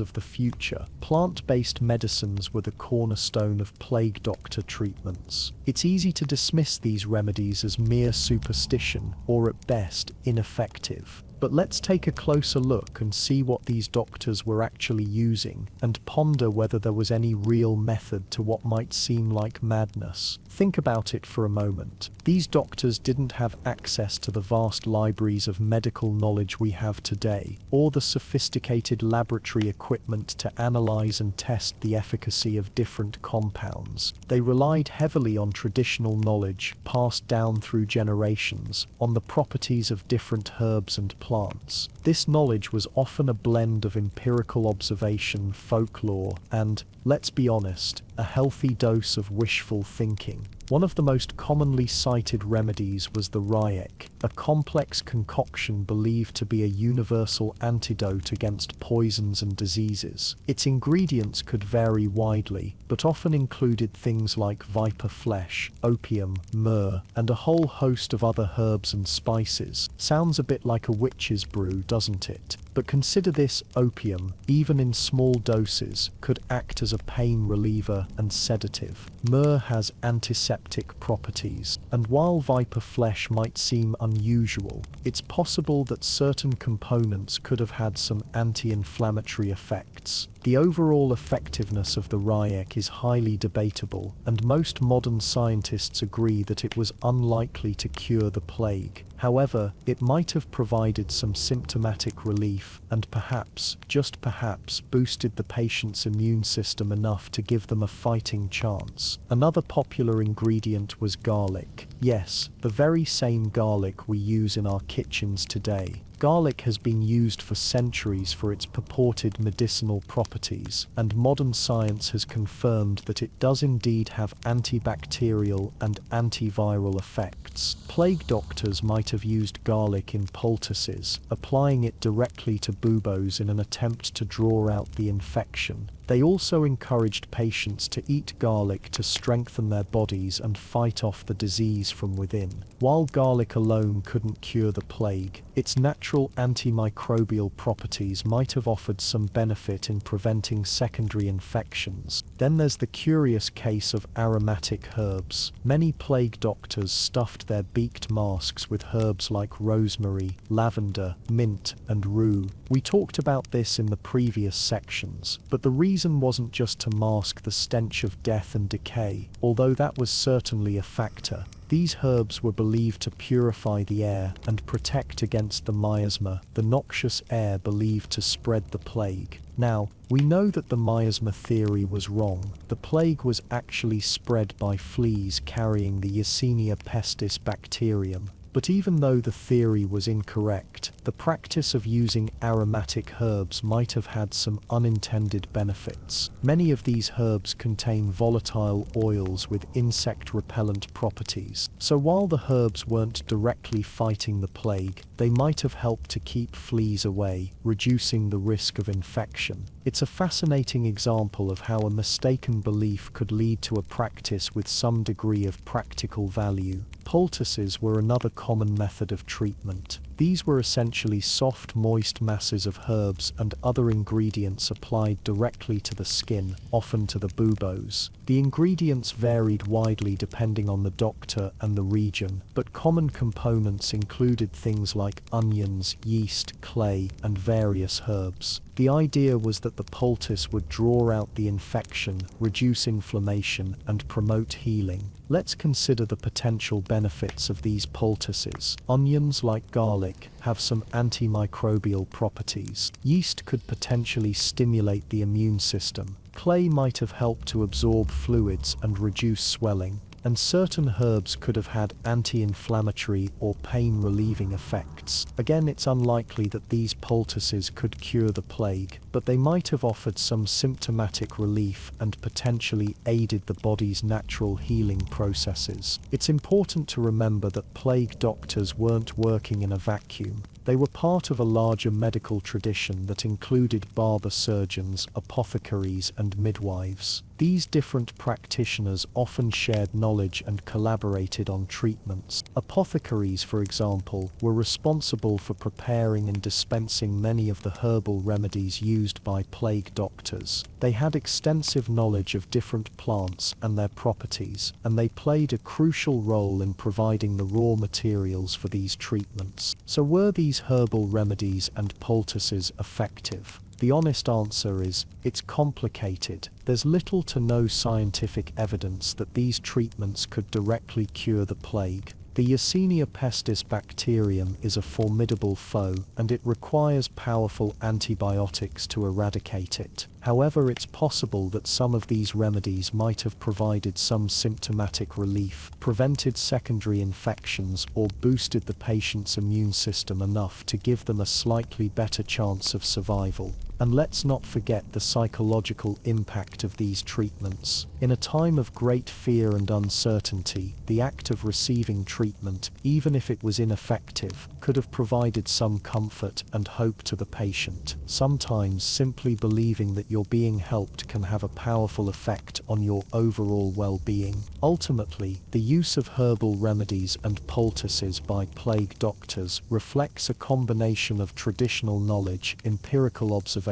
of the future, plant-based medicines were the cornerstone of plague doctor treatments. It's easy to dismiss these remedies as mere superstition, or at best, ineffective. But let's take a closer look and see what these doctors were actually using, and ponder whether there was any real method to what might seem like madness. Think about it for a moment. These doctors didn't have access to the vast libraries of medical knowledge we have today, or the sophisticated laboratory equipment to analyze and test the efficacy of different compounds. They relied heavily on traditional knowledge, passed down through generations, on the properties of different herbs and plants. This knowledge was often a blend of empirical observation, folklore, and, let's be honest, a healthy dose of wishful thinking. One of the most commonly cited remedies was the ryek, a complex concoction believed to be a universal antidote against poisons and diseases. Its ingredients could vary widely, but often included things like viper flesh, opium, myrrh, and a whole host of other herbs and spices. Sounds a bit like a witch's brew, doesn't it? But consider this: opium, even in small doses, could act as a pain reliever and sedative. Myrrh has antiseptic properties, and while viper flesh might seem unusual, it's possible that certain components could have had some anti-inflammatory effects. The overall effectiveness of the ryek is highly debatable, and most modern scientists agree that it was unlikely to cure the plague. However, it might have provided some symptomatic relief and perhaps, just perhaps, boosted the patient's immune system enough to give them a fighting chance. Another popular ingredient was garlic. Yes, the very same garlic we use in our kitchens today. Garlic has been used for centuries for its purported medicinal properties, and modern science has confirmed that it does indeed have antibacterial and antiviral effects. Plague doctors might have used garlic in poultices, applying it directly to buboes in an attempt to draw out the infection. They also encouraged patients to eat garlic to strengthen their bodies and fight off the disease from within. While garlic alone couldn't cure the plague, its natural antimicrobial properties might have offered some benefit in preventing secondary infections. Then there's the curious case of aromatic herbs. Many plague doctors stuffed their beaked masks with herbs like rosemary, lavender, mint, and rue. We talked about this in the previous sections, but the reason wasn't just to mask the stench of death and decay, although that was certainly a factor. These herbs were believed to purify the air and protect against the miasma, the noxious air believed to spread the plague. Now, we know that the miasma theory was wrong. The plague was actually spread by fleas carrying the Yersinia pestis bacterium. But even though the theory was incorrect, the practice of using aromatic herbs might have had some unintended benefits. Many of these herbs contain volatile oils with insect repellent properties, so while the herbs weren't directly fighting the plague, they might have helped to keep fleas away, reducing the risk of infection. It's a fascinating example of how a mistaken belief could lead to a practice with some degree of practical value. Poultices were another common method of treatment. These were essentially soft, moist masses of herbs and other ingredients applied directly to the skin, often to the buboes. The ingredients varied widely depending on the doctor and the region, but common components included things like onions, yeast, clay, and various herbs. The idea was that the poultice would draw out the infection, reduce inflammation, and promote healing. Let's consider the potential benefits of these poultices. Onions, like garlic, have some antimicrobial properties. Yeast could potentially stimulate the immune system. Clay might have helped to absorb fluids and reduce swelling. and certain herbs could have had anti-inflammatory or pain-relieving effects. Again, it's unlikely that these poultices could cure the plague, but they might have offered some symptomatic relief and potentially aided the body's natural healing processes. It's important to remember that plague doctors weren't working in a vacuum. They were part of a larger medical tradition that included barber surgeons, apothecaries, and midwives. These different practitioners often shared knowledge and collaborated on treatments. Apothecaries, for example, were responsible for preparing and dispensing many of the herbal remedies used by plague doctors. They had extensive knowledge of different plants and their properties, and they played a crucial role in providing the raw materials for these treatments. So were these herbal remedies and poultices effective? The honest answer is, it's complicated. There's little to no scientific evidence that these treatments could directly cure the plague. The Yersinia pestis bacterium is a formidable foe, and it requires powerful antibiotics to eradicate it. However, it's possible that some of these remedies might have provided some symptomatic relief, prevented secondary infections, or boosted the patient's immune system enough to give them a slightly better chance of survival. And let's not forget the psychological impact of these treatments. In a time of great fear and uncertainty, the act of receiving treatment, even if it was ineffective, could have provided some comfort and hope to the patient. Sometimes simply believing that you're being helped can have a powerful effect on your overall well-being. Ultimately, the use of herbal remedies and poultices by plague doctors reflects a combination of traditional knowledge, empirical observation,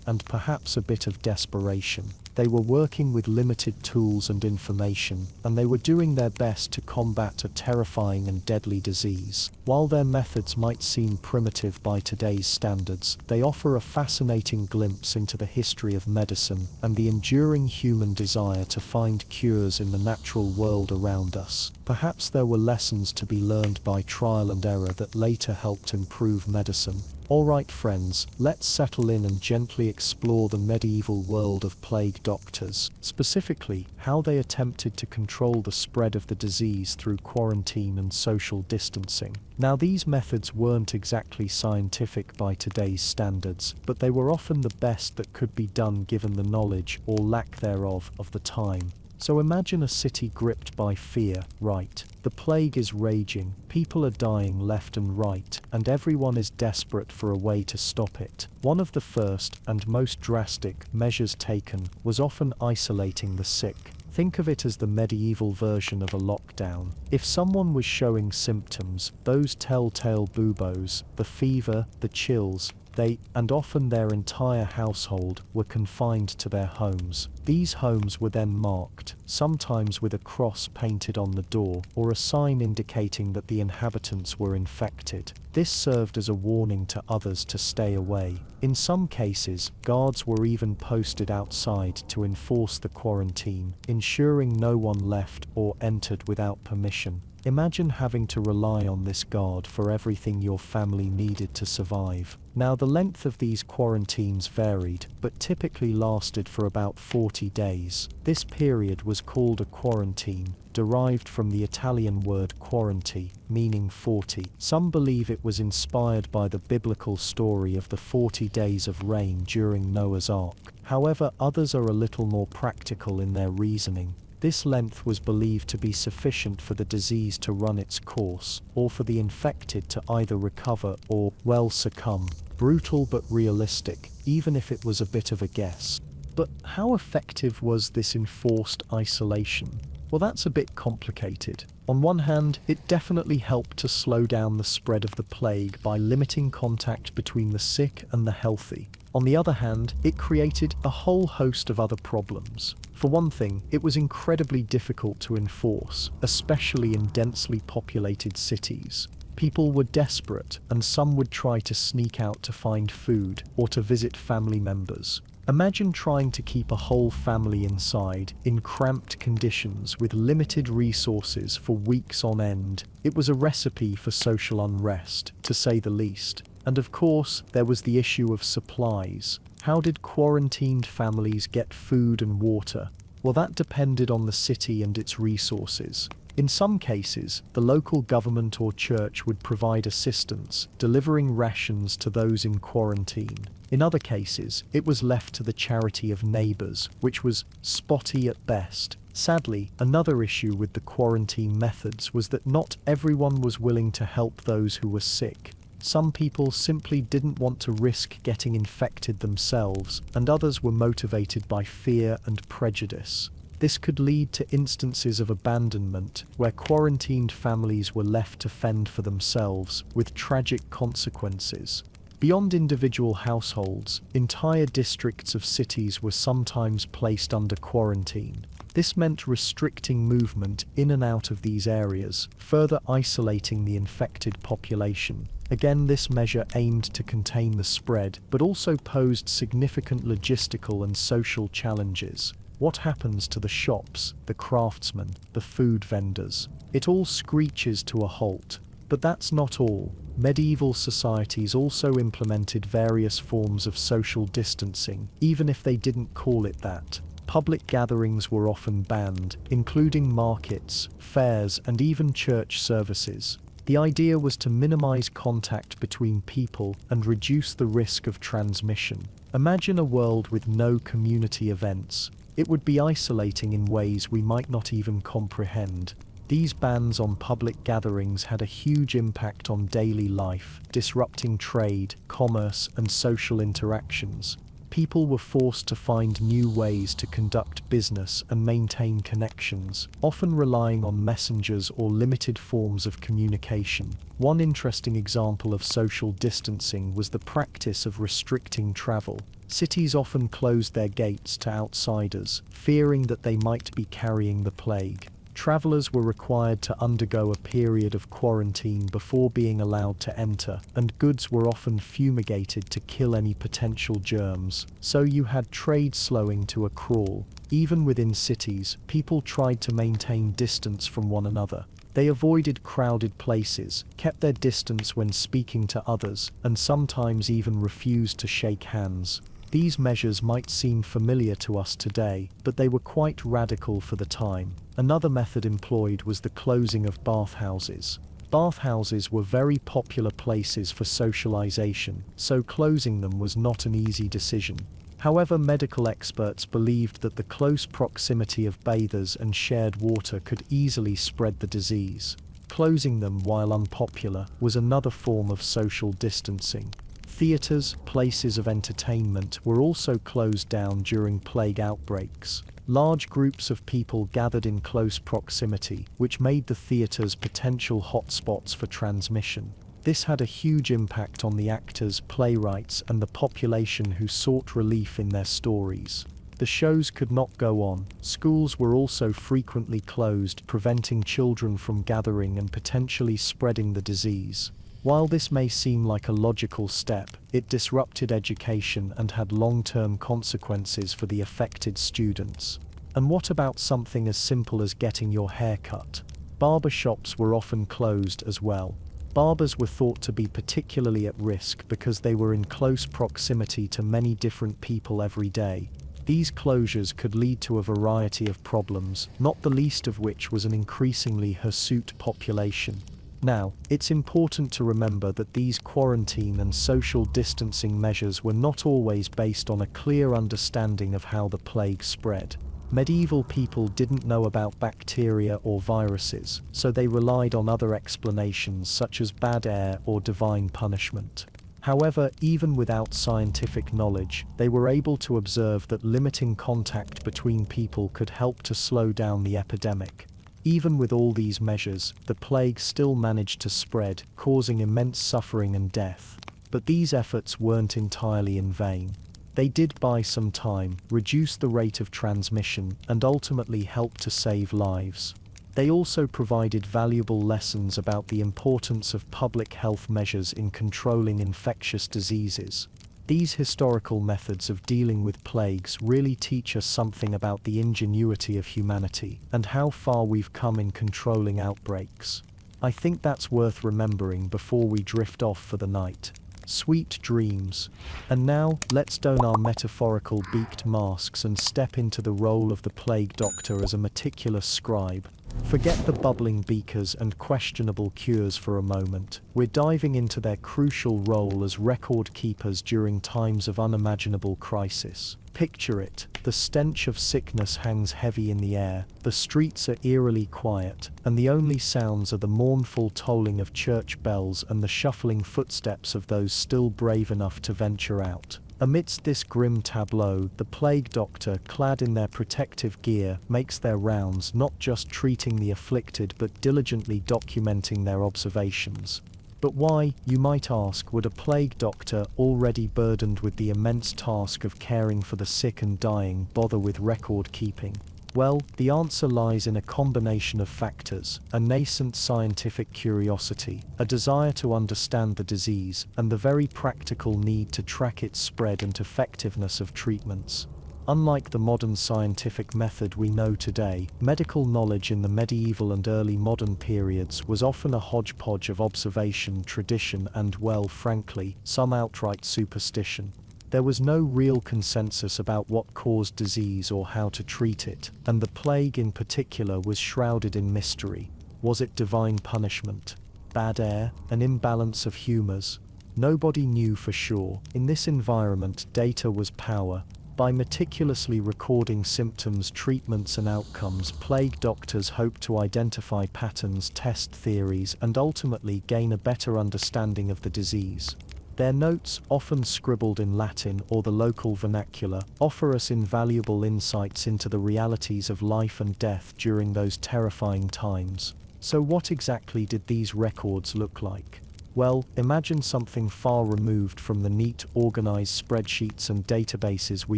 and perhaps a bit of desperation. They were working with limited tools and information, and they were doing their best to combat a terrifying and deadly disease. While their methods might seem primitive by today's standards, they offer a fascinating glimpse into the history of medicine and the enduring human desire to find cures in the natural world around us. Perhaps there were lessons to be learned by trial and error that later helped improve medicine. Alright friends, let's settle in and gently explore the medieval world of plague doctors, specifically how they attempted to control the spread of the disease through quarantine and social distancing. Now, these methods weren't exactly scientific by today's standards, but they were often the best that could be done given the knowledge, or lack thereof, of the time. So imagine a city gripped by fear, right? The plague is raging, people are dying left and right, and everyone is desperate for a way to stop it. One of the first, and most drastic, measures taken was often isolating the sick. Think of it as the medieval version of a lockdown. If someone was showing symptoms, those telltale buboes, the fever, the chills, they, and often their entire household, were confined to their homes. These homes were then marked, sometimes with a cross painted on the door, or a sign indicating that the inhabitants were infected. This served as a warning to others to stay away. In some cases, guards were even posted outside to enforce the quarantine, ensuring no one left or entered without permission. Imagine having to rely on this guard for everything your family needed to survive. Now, the length of these quarantines varied, but typically lasted for about 40 days. This period was called a quarantine, derived from the Italian word quaranti, meaning 40. Some believe it was inspired by the biblical story of the 40 days of rain during Noah's Ark. However, others are a little more practical in their reasoning. This length was believed to be sufficient for the disease to run its course, or for the infected to either recover or, well, succumb. Brutal but realistic, even if it was a bit of a guess. But how effective was this enforced isolation? Well, that's a bit complicated. On one hand, it definitely helped to slow down the spread of the plague by limiting contact between the sick and the healthy. On the other hand, it created a whole host of other problems. For one thing, it was incredibly difficult to enforce, especially in densely populated cities. People were desperate, and some would try to sneak out to find food or to visit family members. Imagine trying to keep a whole family inside, in cramped conditions with limited resources for weeks on end. It was a recipe for social unrest, to say the least. And of course, there was the issue of supplies. How did quarantined families get food and water? Well, that depended on the city and its resources. In some cases, the local government or church would provide assistance, delivering rations to those in quarantine. In other cases, it was left to the charity of neighbors, which was spotty at best. Sadly, another issue with the quarantine methods was that not everyone was willing to help those who were sick. Some people simply didn't want to risk getting infected themselves, and others were motivated by fear and prejudice. This could lead to instances of abandonment, where quarantined families were left to fend for themselves, with tragic consequences. Beyond individual households, entire districts of cities were sometimes placed under quarantine. This meant restricting movement in and out of these areas, further isolating the infected population. Again, this measure aimed to contain the spread, but also posed significant logistical and social challenges. What happens to the shops, the craftsmen, the food vendors? It all screeches to a halt. But that's not all. Medieval societies also implemented various forms of social distancing, even if they didn't call it that. Public gatherings were often banned, including markets, fairs, and even church services. The idea was to minimize contact between people and reduce the risk of transmission. Imagine a world with no community events. It would be isolating in ways we might not even comprehend. These bans on public gatherings had a huge impact on daily life, disrupting trade, commerce, and social interactions. People were forced to find new ways to conduct business and maintain connections, often relying on messengers or limited forms of communication. One interesting example of social distancing was the practice of restricting travel. Cities often closed their gates to outsiders, fearing that they might be carrying the plague. Travelers were required to undergo a period of quarantine before being allowed to enter, and goods were often fumigated to kill any potential germs. So you had trade slowing to a crawl. Even within cities, people tried to maintain distance from one another. They avoided crowded places, kept their distance when speaking to others, and sometimes even refused to shake hands. These measures might seem familiar to us today, but they were quite radical for the time. Another method employed was the closing of bathhouses. Bathhouses were very popular places for socialization, so closing them was not an easy decision. However, medical experts believed that the close proximity of bathers and shared water could easily spread the disease. Closing them, while unpopular, was another form of social distancing. Theaters, places of entertainment, were also closed down during plague outbreaks. Large groups of people gathered in close proximity, which made the theaters potential hotspots for transmission. This had a huge impact on the actors, playwrights, and the population who sought relief in their stories. The shows could not go on. Schools were also frequently closed, preventing children from gathering and potentially spreading the disease. While this may seem like a logical step, it disrupted education and had long-term consequences for the affected students. And what about something as simple as getting your hair cut? Barber shops were often closed as well. Barbers were thought to be particularly at risk because they were in close proximity to many different people every day. These closures could lead to a variety of problems, not the least of which was an increasingly hirsute population. Now, it's important to remember that these quarantine and social distancing measures were not always based on a clear understanding of how the plague spread. Medieval people didn't know about bacteria or viruses, so they relied on other explanations such as bad air or divine punishment. However, even without scientific knowledge, they were able to observe that limiting contact between people could help to slow down the epidemic. Even with all these measures, the plague still managed to spread, causing immense suffering and death. But these efforts weren't entirely in vain. They did buy some time, reduce the rate of transmission, and ultimately help to save lives. They also provided valuable lessons about the importance of public health measures in controlling infectious diseases. These historical methods of dealing with plagues really teach us something about the ingenuity of humanity and how far we've come in controlling outbreaks. I think that's worth remembering before we drift off for the night. Sweet dreams. And now, let's don our metaphorical beaked masks and step into the role of the plague doctor as a meticulous scribe. Forget the bubbling beakers and questionable cures for a moment. We're diving into their crucial role as record keepers during times of unimaginable crisis. Picture it. The stench of sickness hangs heavy in the air, the streets are eerily quiet, and the only sounds are the mournful tolling of church bells and the shuffling footsteps of those still brave enough to venture out. Amidst this grim tableau, the plague doctor, clad in their protective gear, makes their rounds, not just treating the afflicted but diligently documenting their observations. But why, you might ask, would a plague doctor, already burdened with the immense task of caring for the sick and dying, bother with record keeping? Well, the answer lies in a combination of factors: a nascent scientific curiosity, a desire to understand the disease, and the very practical need to track its spread and effectiveness of treatments. Unlike the modern scientific method we know today, medical knowledge in the medieval and early modern periods was often a hodgepodge of observation, tradition, and, well, frankly, some outright superstition. There was no real consensus about what caused disease or how to treat it, and the plague in particular was shrouded in mystery. Was it divine punishment? Bad air? An imbalance of humors? Nobody knew for sure. In this environment, data was power. By meticulously recording symptoms, treatments, and outcomes, plague doctors hoped to identify patterns, test theories, and ultimately gain a better understanding of the disease. Their notes, often scribbled in Latin or the local vernacular, offer us invaluable insights into the realities of life and death during those terrifying times. So what exactly did these records look like? Well, imagine something far removed from the neat, organized spreadsheets and databases we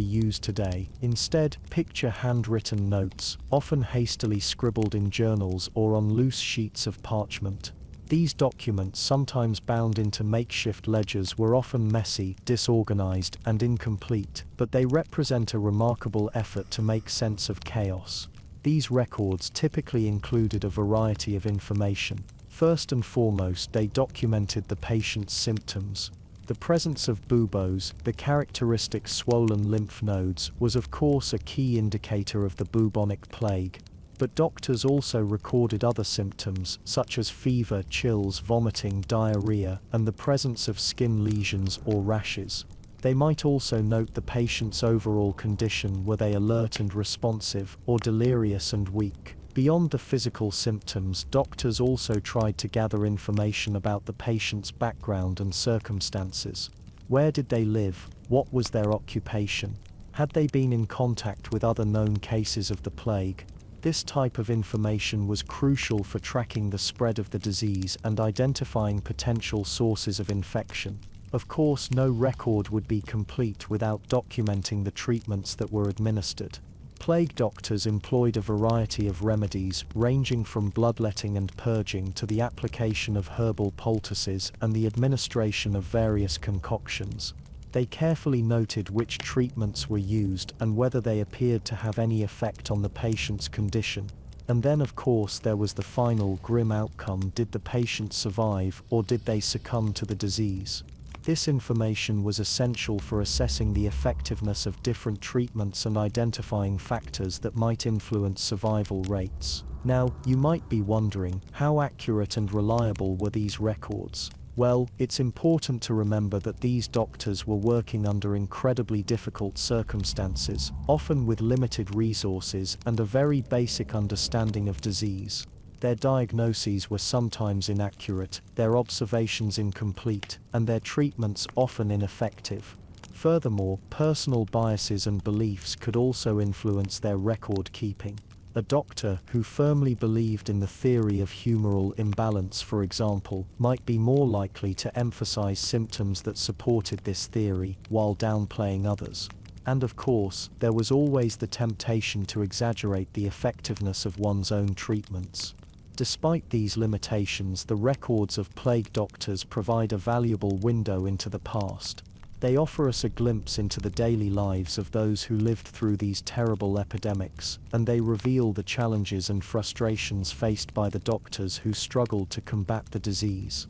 use today. Instead, picture handwritten notes, often hastily scribbled in journals or on loose sheets of parchment. These documents, sometimes bound into makeshift ledgers, were often messy, disorganized, and incomplete, but they represent a remarkable effort to make sense of chaos. These records typically included a variety of information. First and foremost, they documented the patient's symptoms. The presence of buboes, the characteristic swollen lymph nodes, was of course a key indicator of the bubonic plague. But doctors also recorded other symptoms, such as fever, chills, vomiting, diarrhea, and the presence of skin lesions or rashes. They might also note the patient's overall condition: were they alert and responsive, or delirious and weak? Beyond the physical symptoms, doctors also tried to gather information about the patient's background and circumstances. Where did they live? What was their occupation? Had they been in contact with other known cases of the plague? This type of information was crucial for tracking the spread of the disease and identifying potential sources of infection. Of course, no record would be complete without documenting the treatments that were administered. Plague doctors employed a variety of remedies, ranging from bloodletting and purging to the application of herbal poultices and the administration of various concoctions. They carefully noted which treatments were used and whether they appeared to have any effect on the patient's condition. And then, of course, there was the final grim outcome: did the patient survive, or did they succumb to the disease? This information was essential for assessing the effectiveness of different treatments and identifying factors that might influence survival rates. Now, you might be wondering, how accurate and reliable were these records? Well, it's important to remember that these doctors were working under incredibly difficult circumstances, often with limited resources and a very basic understanding of disease. Their diagnoses were sometimes inaccurate, their observations incomplete, and their treatments often ineffective. Furthermore, personal biases and beliefs could also influence their record keeping. A doctor who firmly believed in the theory of humoral imbalance, for example, might be more likely to emphasize symptoms that supported this theory, while downplaying others. And of course, there was always the temptation to exaggerate the effectiveness of one's own treatments. Despite these limitations, the records of plague doctors provide a valuable window into the past. They offer us a glimpse into the daily lives of those who lived through these terrible epidemics, and they reveal the challenges and frustrations faced by the doctors who struggled to combat the disease.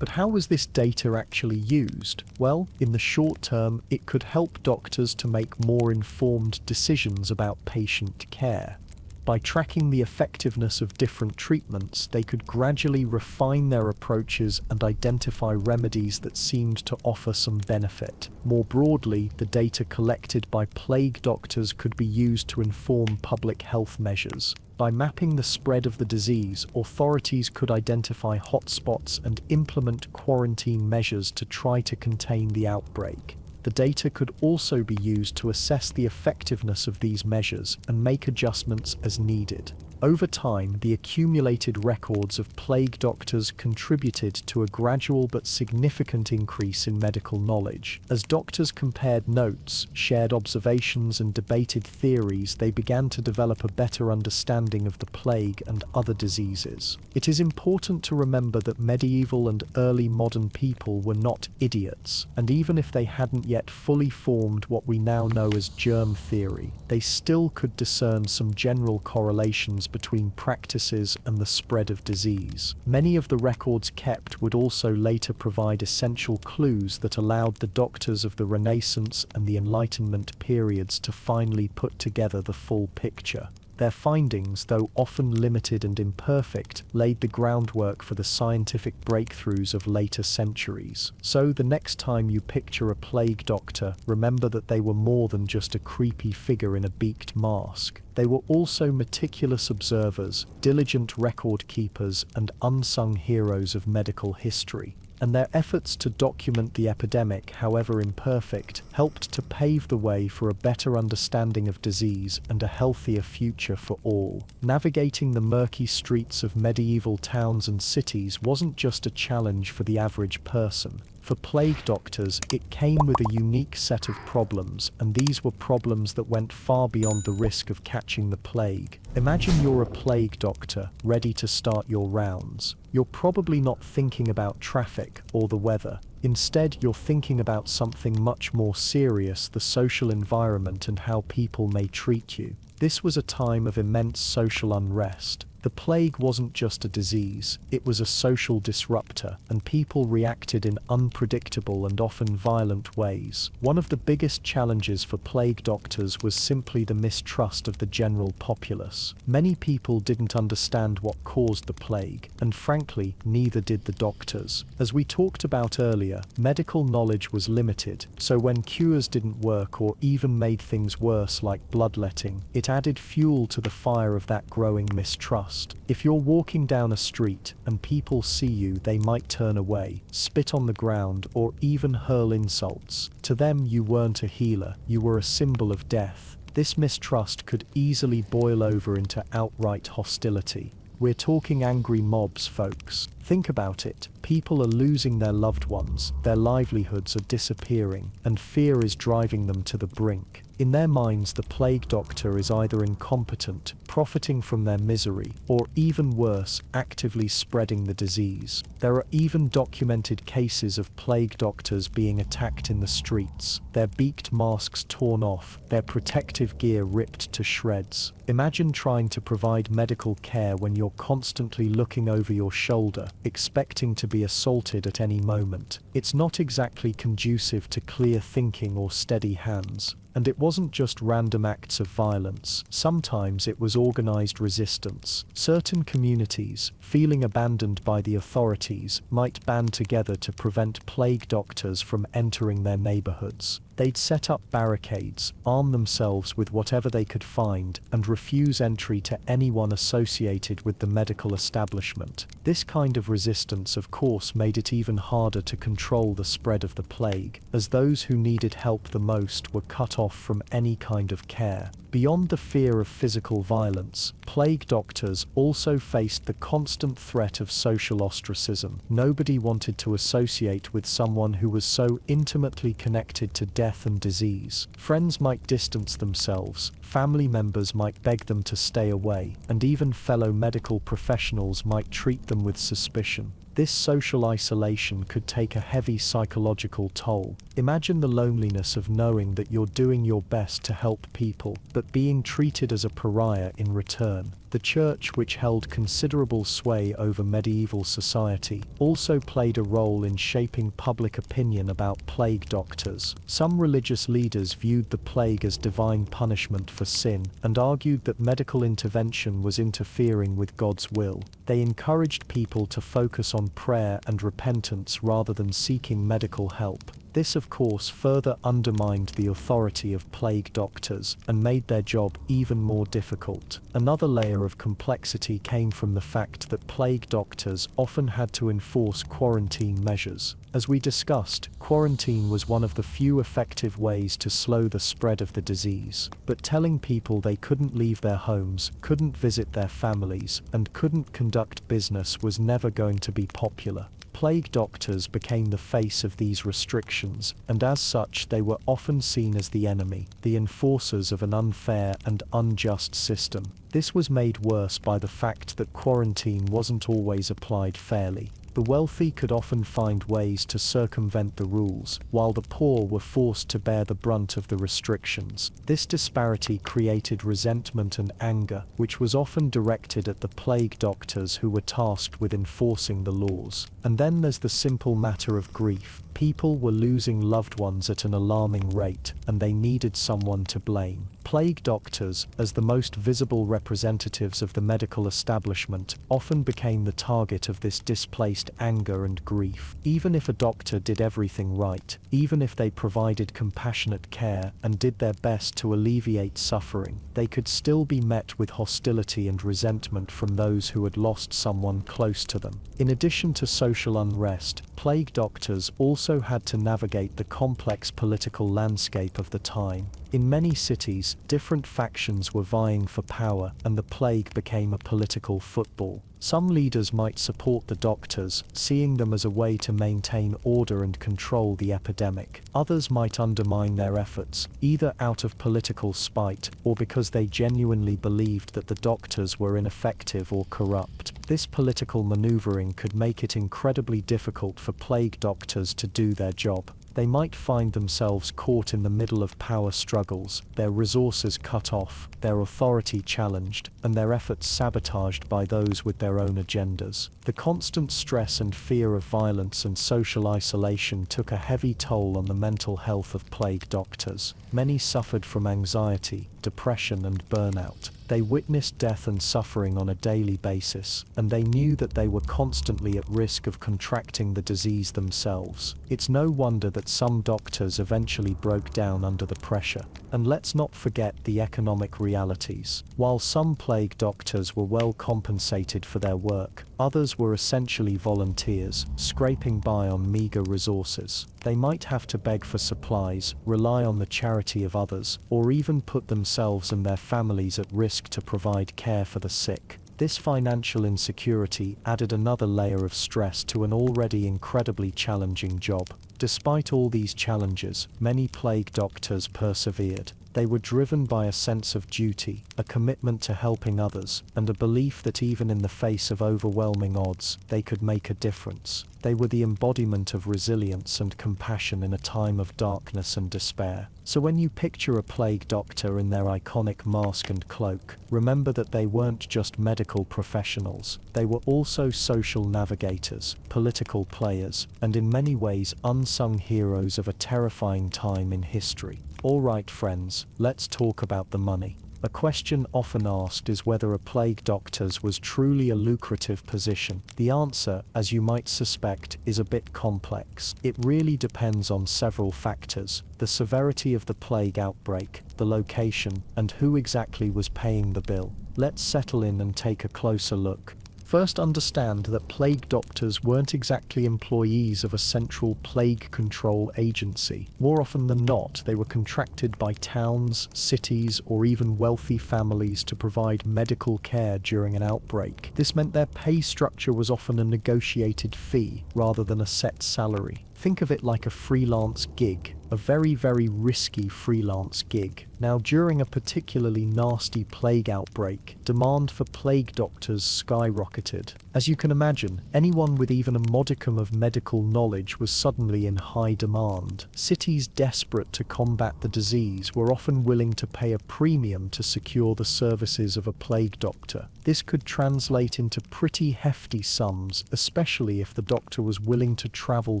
But how was this data actually used? Well, in the short term, it could help doctors to make more informed decisions about patient care. By tracking the effectiveness of different treatments, they could gradually refine their approaches and identify remedies that seemed to offer some benefit. More broadly, the data collected by plague doctors could be used to inform public health measures. By mapping the spread of the disease, authorities could identify hotspots and implement quarantine measures to try to contain the outbreak. The data could also be used to assess the effectiveness of these measures and make adjustments as needed. Over time, the accumulated records of plague doctors contributed to a gradual but significant increase in medical knowledge. As doctors compared notes, shared observations, and debated theories, they began to develop a better understanding of the plague and other diseases. It is important to remember that medieval and early modern people were not idiots, and even if they hadn't yet fully formed what we now know as germ theory, they still could discern some general correlations between practices and the spread of disease. Many of the records kept would also later provide essential clues that allowed the doctors of the Renaissance and the Enlightenment periods to finally put together the full picture. Their findings, though often limited and imperfect, laid the groundwork for the scientific breakthroughs of later centuries. So the next time you picture a plague doctor, remember that they were more than just a creepy figure in a beaked mask. They were also meticulous observers, diligent record keepers, and unsung heroes of medical history. And their efforts to document the epidemic, however imperfect, helped to pave the way for a better understanding of disease and a healthier future for all. Navigating the murky streets of medieval towns and cities wasn't just a challenge for the average person. For plague doctors, it came with a unique set of problems, and these were problems that went far beyond the risk of catching the plague. Imagine you're a plague doctor, ready to start your rounds. You're probably not thinking about traffic or the weather. Instead, you're thinking about something much more serious, the social environment and how people may treat you. This was a time of immense social unrest. The plague wasn't just a disease, it was a social disruptor, and people reacted in unpredictable and often violent ways. One of the biggest challenges for plague doctors was simply the mistrust of the general populace. Many people didn't understand what caused the plague, and frankly, neither did the doctors. As we talked about earlier, medical knowledge was limited, so when cures didn't work or even made things worse like bloodletting, it added fuel to the fire of that growing mistrust. If you're walking down a street and people see you, they might turn away, spit on the ground, or even hurl insults. To them, you weren't a healer, you were a symbol of death. This mistrust could easily boil over into outright hostility. We're talking angry mobs, folks. Think about it. People are losing their loved ones, their livelihoods are disappearing, and fear is driving them to the brink. In their minds, the plague doctor is either incompetent, profiting from their misery, or even worse, actively spreading the disease. There are even documented cases of plague doctors being attacked in the streets, their beaked masks torn off, their protective gear ripped to shreds. Imagine trying to provide medical care when you're constantly looking over your shoulder, expecting to be assaulted at any moment. It's not exactly conducive to clear thinking or steady hands. And it wasn't just random acts of violence. Sometimes it was organized resistance. Certain communities, feeling abandoned by the authorities, might band together to prevent plague doctors from entering their neighborhoods. They'd set up barricades, arm themselves with whatever they could find, and refuse entry to anyone associated with the medical establishment. This kind of resistance, of course, made it even harder to control the spread of the plague, as those who needed help the most were cut off from any kind of care. Beyond the fear of physical violence, plague doctors also faced the constant threat of social ostracism. Nobody wanted to associate with someone who was so intimately connected to death and disease. Friends might distance themselves, family members might beg them to stay away, and even fellow medical professionals might treat them with suspicion. This social isolation could take a heavy psychological toll. Imagine the loneliness of knowing that you're doing your best to help people, but being treated as a pariah in return. The church, which held considerable sway over medieval society, also played a role in shaping public opinion about plague doctors. Some religious leaders viewed the plague as divine punishment for sin and argued that medical intervention was interfering with God's will. They encouraged people to focus on prayer and repentance rather than seeking medical help. This, of course, further undermined the authority of plague doctors and made their job even more difficult. Another layer of complexity came from the fact that plague doctors often had to enforce quarantine measures. As we discussed, quarantine was one of the few effective ways to slow the spread of the disease. But telling people they couldn't leave their homes, couldn't visit their families, and couldn't conduct business was never going to be popular. Plague doctors became the face of these restrictions, and as such they were often seen as the enemy, the enforcers of an unfair and unjust system. This was made worse by the fact that quarantine wasn't always applied fairly. The wealthy could often find ways to circumvent the rules, while the poor were forced to bear the brunt of the restrictions. This disparity created resentment and anger, which was often directed at the plague doctors who were tasked with enforcing the laws. And then there's the simple matter of grief. People were losing loved ones at an alarming rate, and they needed someone to blame. Plague doctors, as the most visible representatives of the medical establishment, often became the target of this displaced anger and grief. Even if a doctor did everything right, even if they provided compassionate care and did their best to alleviate suffering, they could still be met with hostility and resentment from those who had lost someone close to them. In addition to social unrest, plague doctors also had to navigate the complex political landscape of the time. In many cities, different factions were vying for power, and the plague became a political football. Some leaders might support the doctors, seeing them as a way to maintain order and control the epidemic. Others might undermine their efforts, either out of political spite or because they genuinely believed that the doctors were ineffective or corrupt. This political maneuvering could make it incredibly difficult for plague doctors to do their job. They might find themselves caught in the middle of power struggles, their resources cut off, their authority challenged, and their efforts sabotaged by those with their own agendas. The constant stress and fear of violence and social isolation took a heavy toll on the mental health of plague doctors. Many suffered from anxiety, depression, and burnout. They witnessed death and suffering on a daily basis, and they knew that they were constantly at risk of contracting the disease themselves. It's no wonder that some doctors eventually broke down under the pressure. And let's not forget the economic realities. While some plague doctors were well compensated for their work, others were essentially volunteers, scraping by on meager resources. They might have to beg for supplies, rely on the charity of others, or even put themselves and their families at risk to provide care for the sick. This financial insecurity added another layer of stress to an already incredibly challenging job. Despite all these challenges, many plague doctors persevered. They were driven by a sense of duty, a commitment to helping others, and a belief that even in the face of overwhelming odds, they could make a difference. They were the embodiment of resilience and compassion in a time of darkness and despair. So when you picture a plague doctor in their iconic mask and cloak, remember that they weren't just medical professionals. They were also social navigators, political players, and in many ways unsung heroes of a terrifying time in history. Alright friends, let's talk about the money. A question often asked is whether a plague doctor's was truly a lucrative position. The answer, as you might suspect, is a bit complex. It really depends on several factors: the severity of the plague outbreak, the location, and who exactly was paying the bill. Let's settle in and take a closer look. First, understand that plague doctors weren't exactly employees of a central plague control agency. More often than not, they were contracted by towns, cities, or even wealthy families to provide medical care during an outbreak. This meant their pay structure was often a negotiated fee rather than a set salary. Think of it like a freelance gig, a very, very risky freelance gig. Now, during a particularly nasty plague outbreak, demand for plague doctors skyrocketed. As you can imagine, anyone with even a modicum of medical knowledge was suddenly in high demand. Cities desperate to combat the disease were often willing to pay a premium to secure the services of a plague doctor. This could translate into pretty hefty sums, especially if the doctor was willing to travel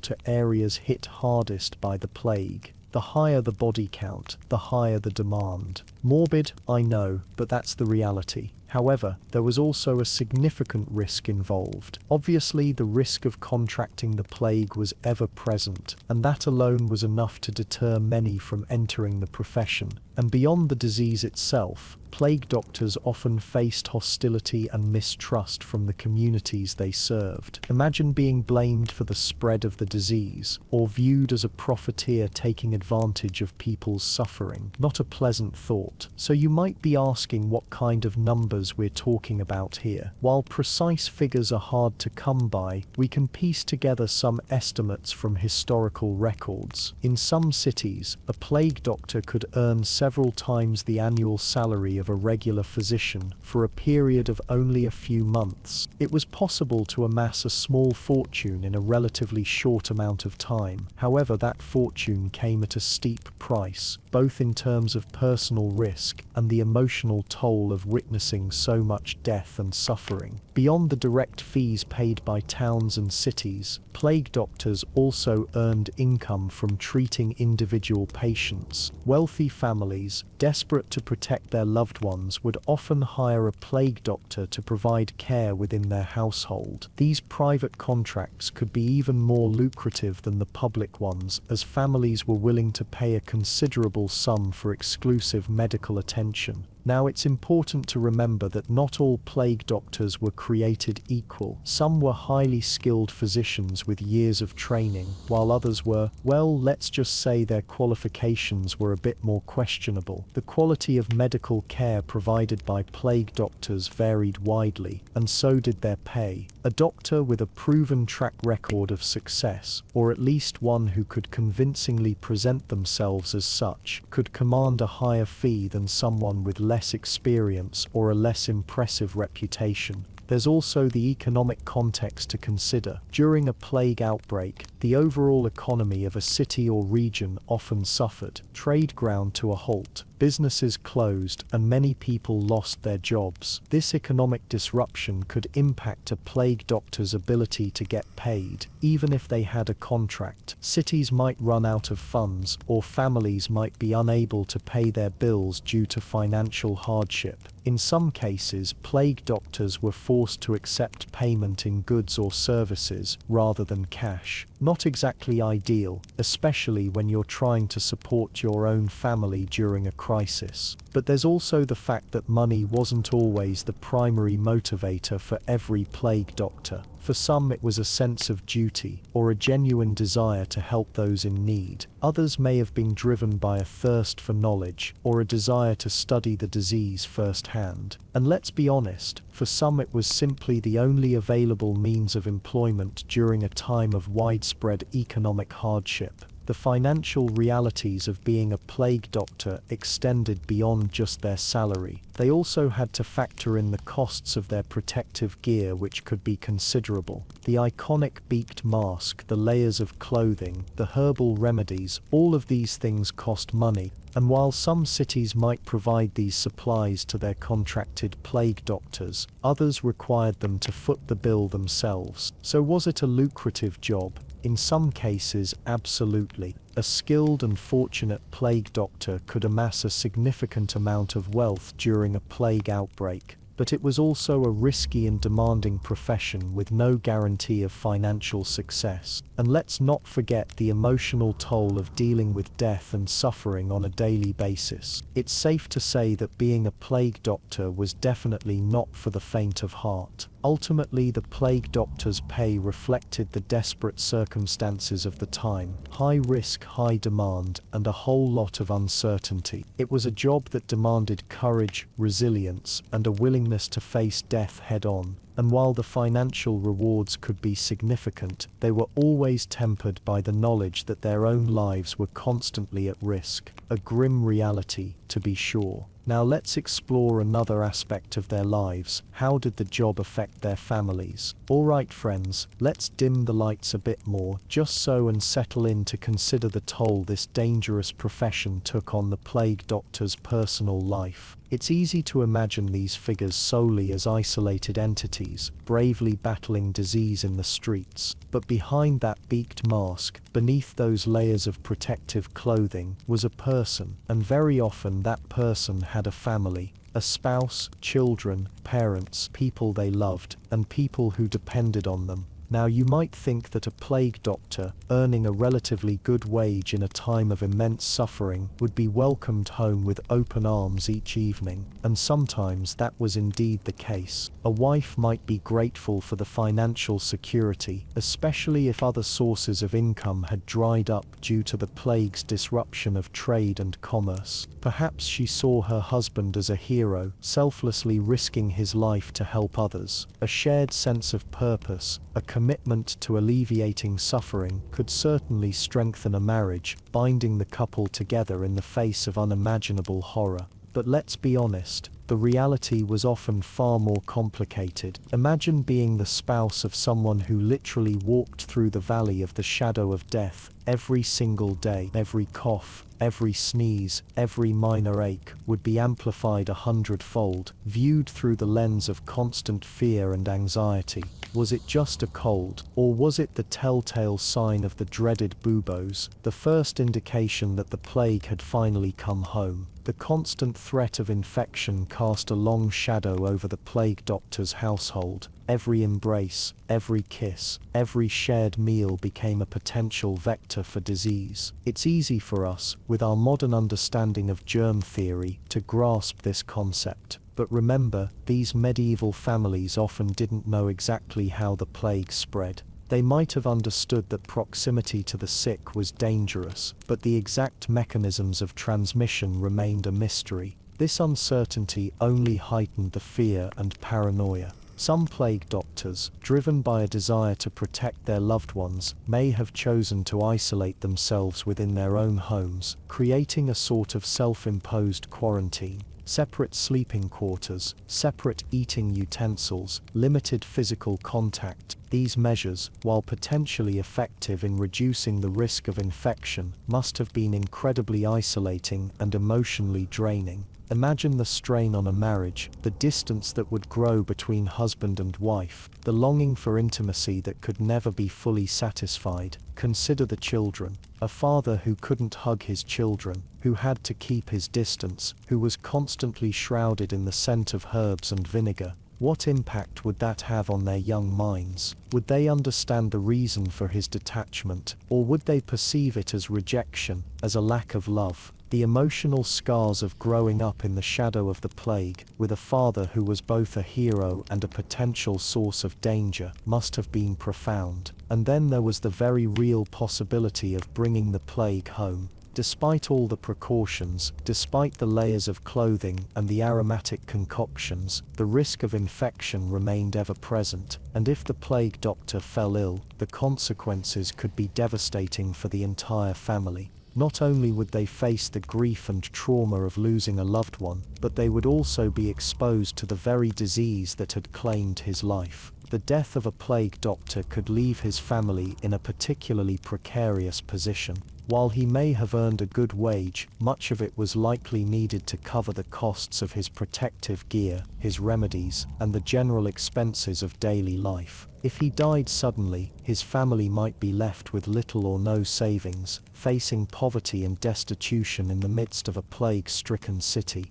to areas hit hardest by the plague. The higher the body count, the higher the demand. Morbid, I know, but that's the reality. However, there was also a significant risk involved. Obviously, the risk of contracting the plague was ever present, and that alone was enough to deter many from entering the profession. And beyond the disease itself, plague doctors often faced hostility and mistrust from the communities they served. Imagine being blamed for the spread of the disease, or viewed as a profiteer taking advantage of people's suffering. Not a pleasant thought. So you might be asking what kind of numbers we're talking about here. While precise figures are hard to come by, we can piece together some estimates from historical records. In some cities, a plague doctor could earn several times the annual salary of a regular physician for a period of only a few months. It was possible to amass a small fortune in a relatively short amount of time. However, that fortune came at a steep price, both in terms of personal risk and the emotional toll of witnessing so much death and suffering. Beyond the direct fees paid by towns and cities, plague doctors also earned income from treating individual patients. Wealthy families, desperate to protect their loved ones, would often hire a plague doctor to provide care within their household. These private contracts could be even more lucrative than the public ones, as families were willing to pay a considerable sum for exclusive medical attention. Now, it's important to remember that not all plague doctors were created equal. Some were highly skilled physicians with years of training, while others were, well, let's just say their qualifications were a bit more questionable. The quality of medical care provided by plague doctors varied widely, and so did their pay. A doctor with a proven track record of success, or at least one who could convincingly present themselves as such, could command a higher fee than someone with less experience or a less impressive reputation. There's also the economic context to consider. During a plague outbreak, the overall economy of a city or region often suffered. Trade ground to a halt, businesses closed, and many people lost their jobs. This economic disruption could impact a plague doctor's ability to get paid, even if they had a contract. Cities might run out of funds, or families might be unable to pay their bills due to financial hardship. In some cases, plague doctors were forced to accept payment in goods or services rather than cash. Not exactly ideal, especially when you're trying to support your own family during a crisis. But there's also the fact that money wasn't always the primary motivator for every plague doctor. For some, it was a sense of duty, or a genuine desire to help those in need. Others may have been driven by a thirst for knowledge, or a desire to study the disease firsthand. And let's be honest, for some it was simply the only available means of employment during a time of widespread economic hardship. The financial realities of being a plague doctor extended beyond just their salary. They also had to factor in the costs of their protective gear, which could be considerable. The iconic beaked mask, the layers of clothing, the herbal remedies, all of these things cost money. And while some cities might provide these supplies to their contracted plague doctors, others required them to foot the bill themselves. So was it a lucrative job? In some cases, absolutely. A skilled and fortunate plague doctor could amass a significant amount of wealth during a plague outbreak. But it was also a risky and demanding profession with no guarantee of financial success. And let's not forget the emotional toll of dealing with death and suffering on a daily basis. It's safe to say that being a plague doctor was definitely not for the faint of heart. Ultimately, the plague doctor's pay reflected the desperate circumstances of the time. High risk, high demand, and a whole lot of uncertainty. It was a job that demanded courage, resilience, and a willingness to face death head-on. And while the financial rewards could be significant, they were always tempered by the knowledge that their own lives were constantly at risk. A grim reality, to be sure. Now let's explore another aspect of their lives. How did the job affect their families? Alright friends, let's dim the lights a bit more, just so, and settle in to consider the toll this dangerous profession took on the plague doctor's personal life. It's easy to imagine these figures solely as isolated entities, bravely battling disease in the streets. But behind that beaked mask, beneath those layers of protective clothing, was a person, and very often that person had a family. A spouse, children, parents, people they loved, and people who depended on them. Now you might think that a plague doctor, earning a relatively good wage in a time of immense suffering, would be welcomed home with open arms each evening, and sometimes that was indeed the case. A wife might be grateful for the financial security, especially if other sources of income had dried up due to the plague's disruption of trade and commerce. Perhaps she saw her husband as a hero, selflessly risking his life to help others. A shared sense of purpose, a commitment to alleviating suffering, could certainly strengthen a marriage, binding the couple together in the face of unimaginable horror. But let's be honest, the reality was often far more complicated. Imagine being the spouse of someone who literally walked through the valley of the shadow of death every single day. Every cough, every sneeze, every minor ache would be amplified 100-fold, viewed through the lens of constant fear and anxiety. Was it just a cold, or was it the telltale sign of the dreaded buboes, the first indication that the plague had finally come home? The constant threat of infection cast a long shadow over the plague doctor's household. Every embrace, every kiss, every shared meal became a potential vector for disease. It's easy for us, with our modern understanding of germ theory, to grasp this concept. But remember, these medieval families often didn't know exactly how the plague spread. They might have understood that proximity to the sick was dangerous, but the exact mechanisms of transmission remained a mystery. This uncertainty only heightened the fear and paranoia. Some plague doctors, driven by a desire to protect their loved ones, may have chosen to isolate themselves within their own homes, creating a sort of self-imposed quarantine. Separate sleeping quarters, separate eating utensils, limited physical contact. These measures, while potentially effective in reducing the risk of infection, must have been incredibly isolating and emotionally draining. Imagine the strain on a marriage, the distance that would grow between husband and wife, the longing for intimacy that could never be fully satisfied. Consider the children. A father who couldn't hug his children, who had to keep his distance, who was constantly shrouded in the scent of herbs and vinegar. What impact would that have on their young minds? Would they understand the reason for his detachment, or would they perceive it as rejection, as a lack of love? The emotional scars of growing up in the shadow of the plague, with a father who was both a hero and a potential source of danger, must have been profound. And then there was the very real possibility of bringing the plague home. Despite all the precautions, despite the layers of clothing and the aromatic concoctions, the risk of infection remained ever present, and if the plague doctor fell ill, the consequences could be devastating for the entire family. Not only would they face the grief and trauma of losing a loved one, but they would also be exposed to the very disease that had claimed his life. The death of a plague doctor could leave his family in a particularly precarious position. While he may have earned a good wage, much of it was likely needed to cover the costs of his protective gear, his remedies, and the general expenses of daily life. If he died suddenly, his family might be left with little or no savings, facing poverty and destitution in the midst of a plague-stricken city.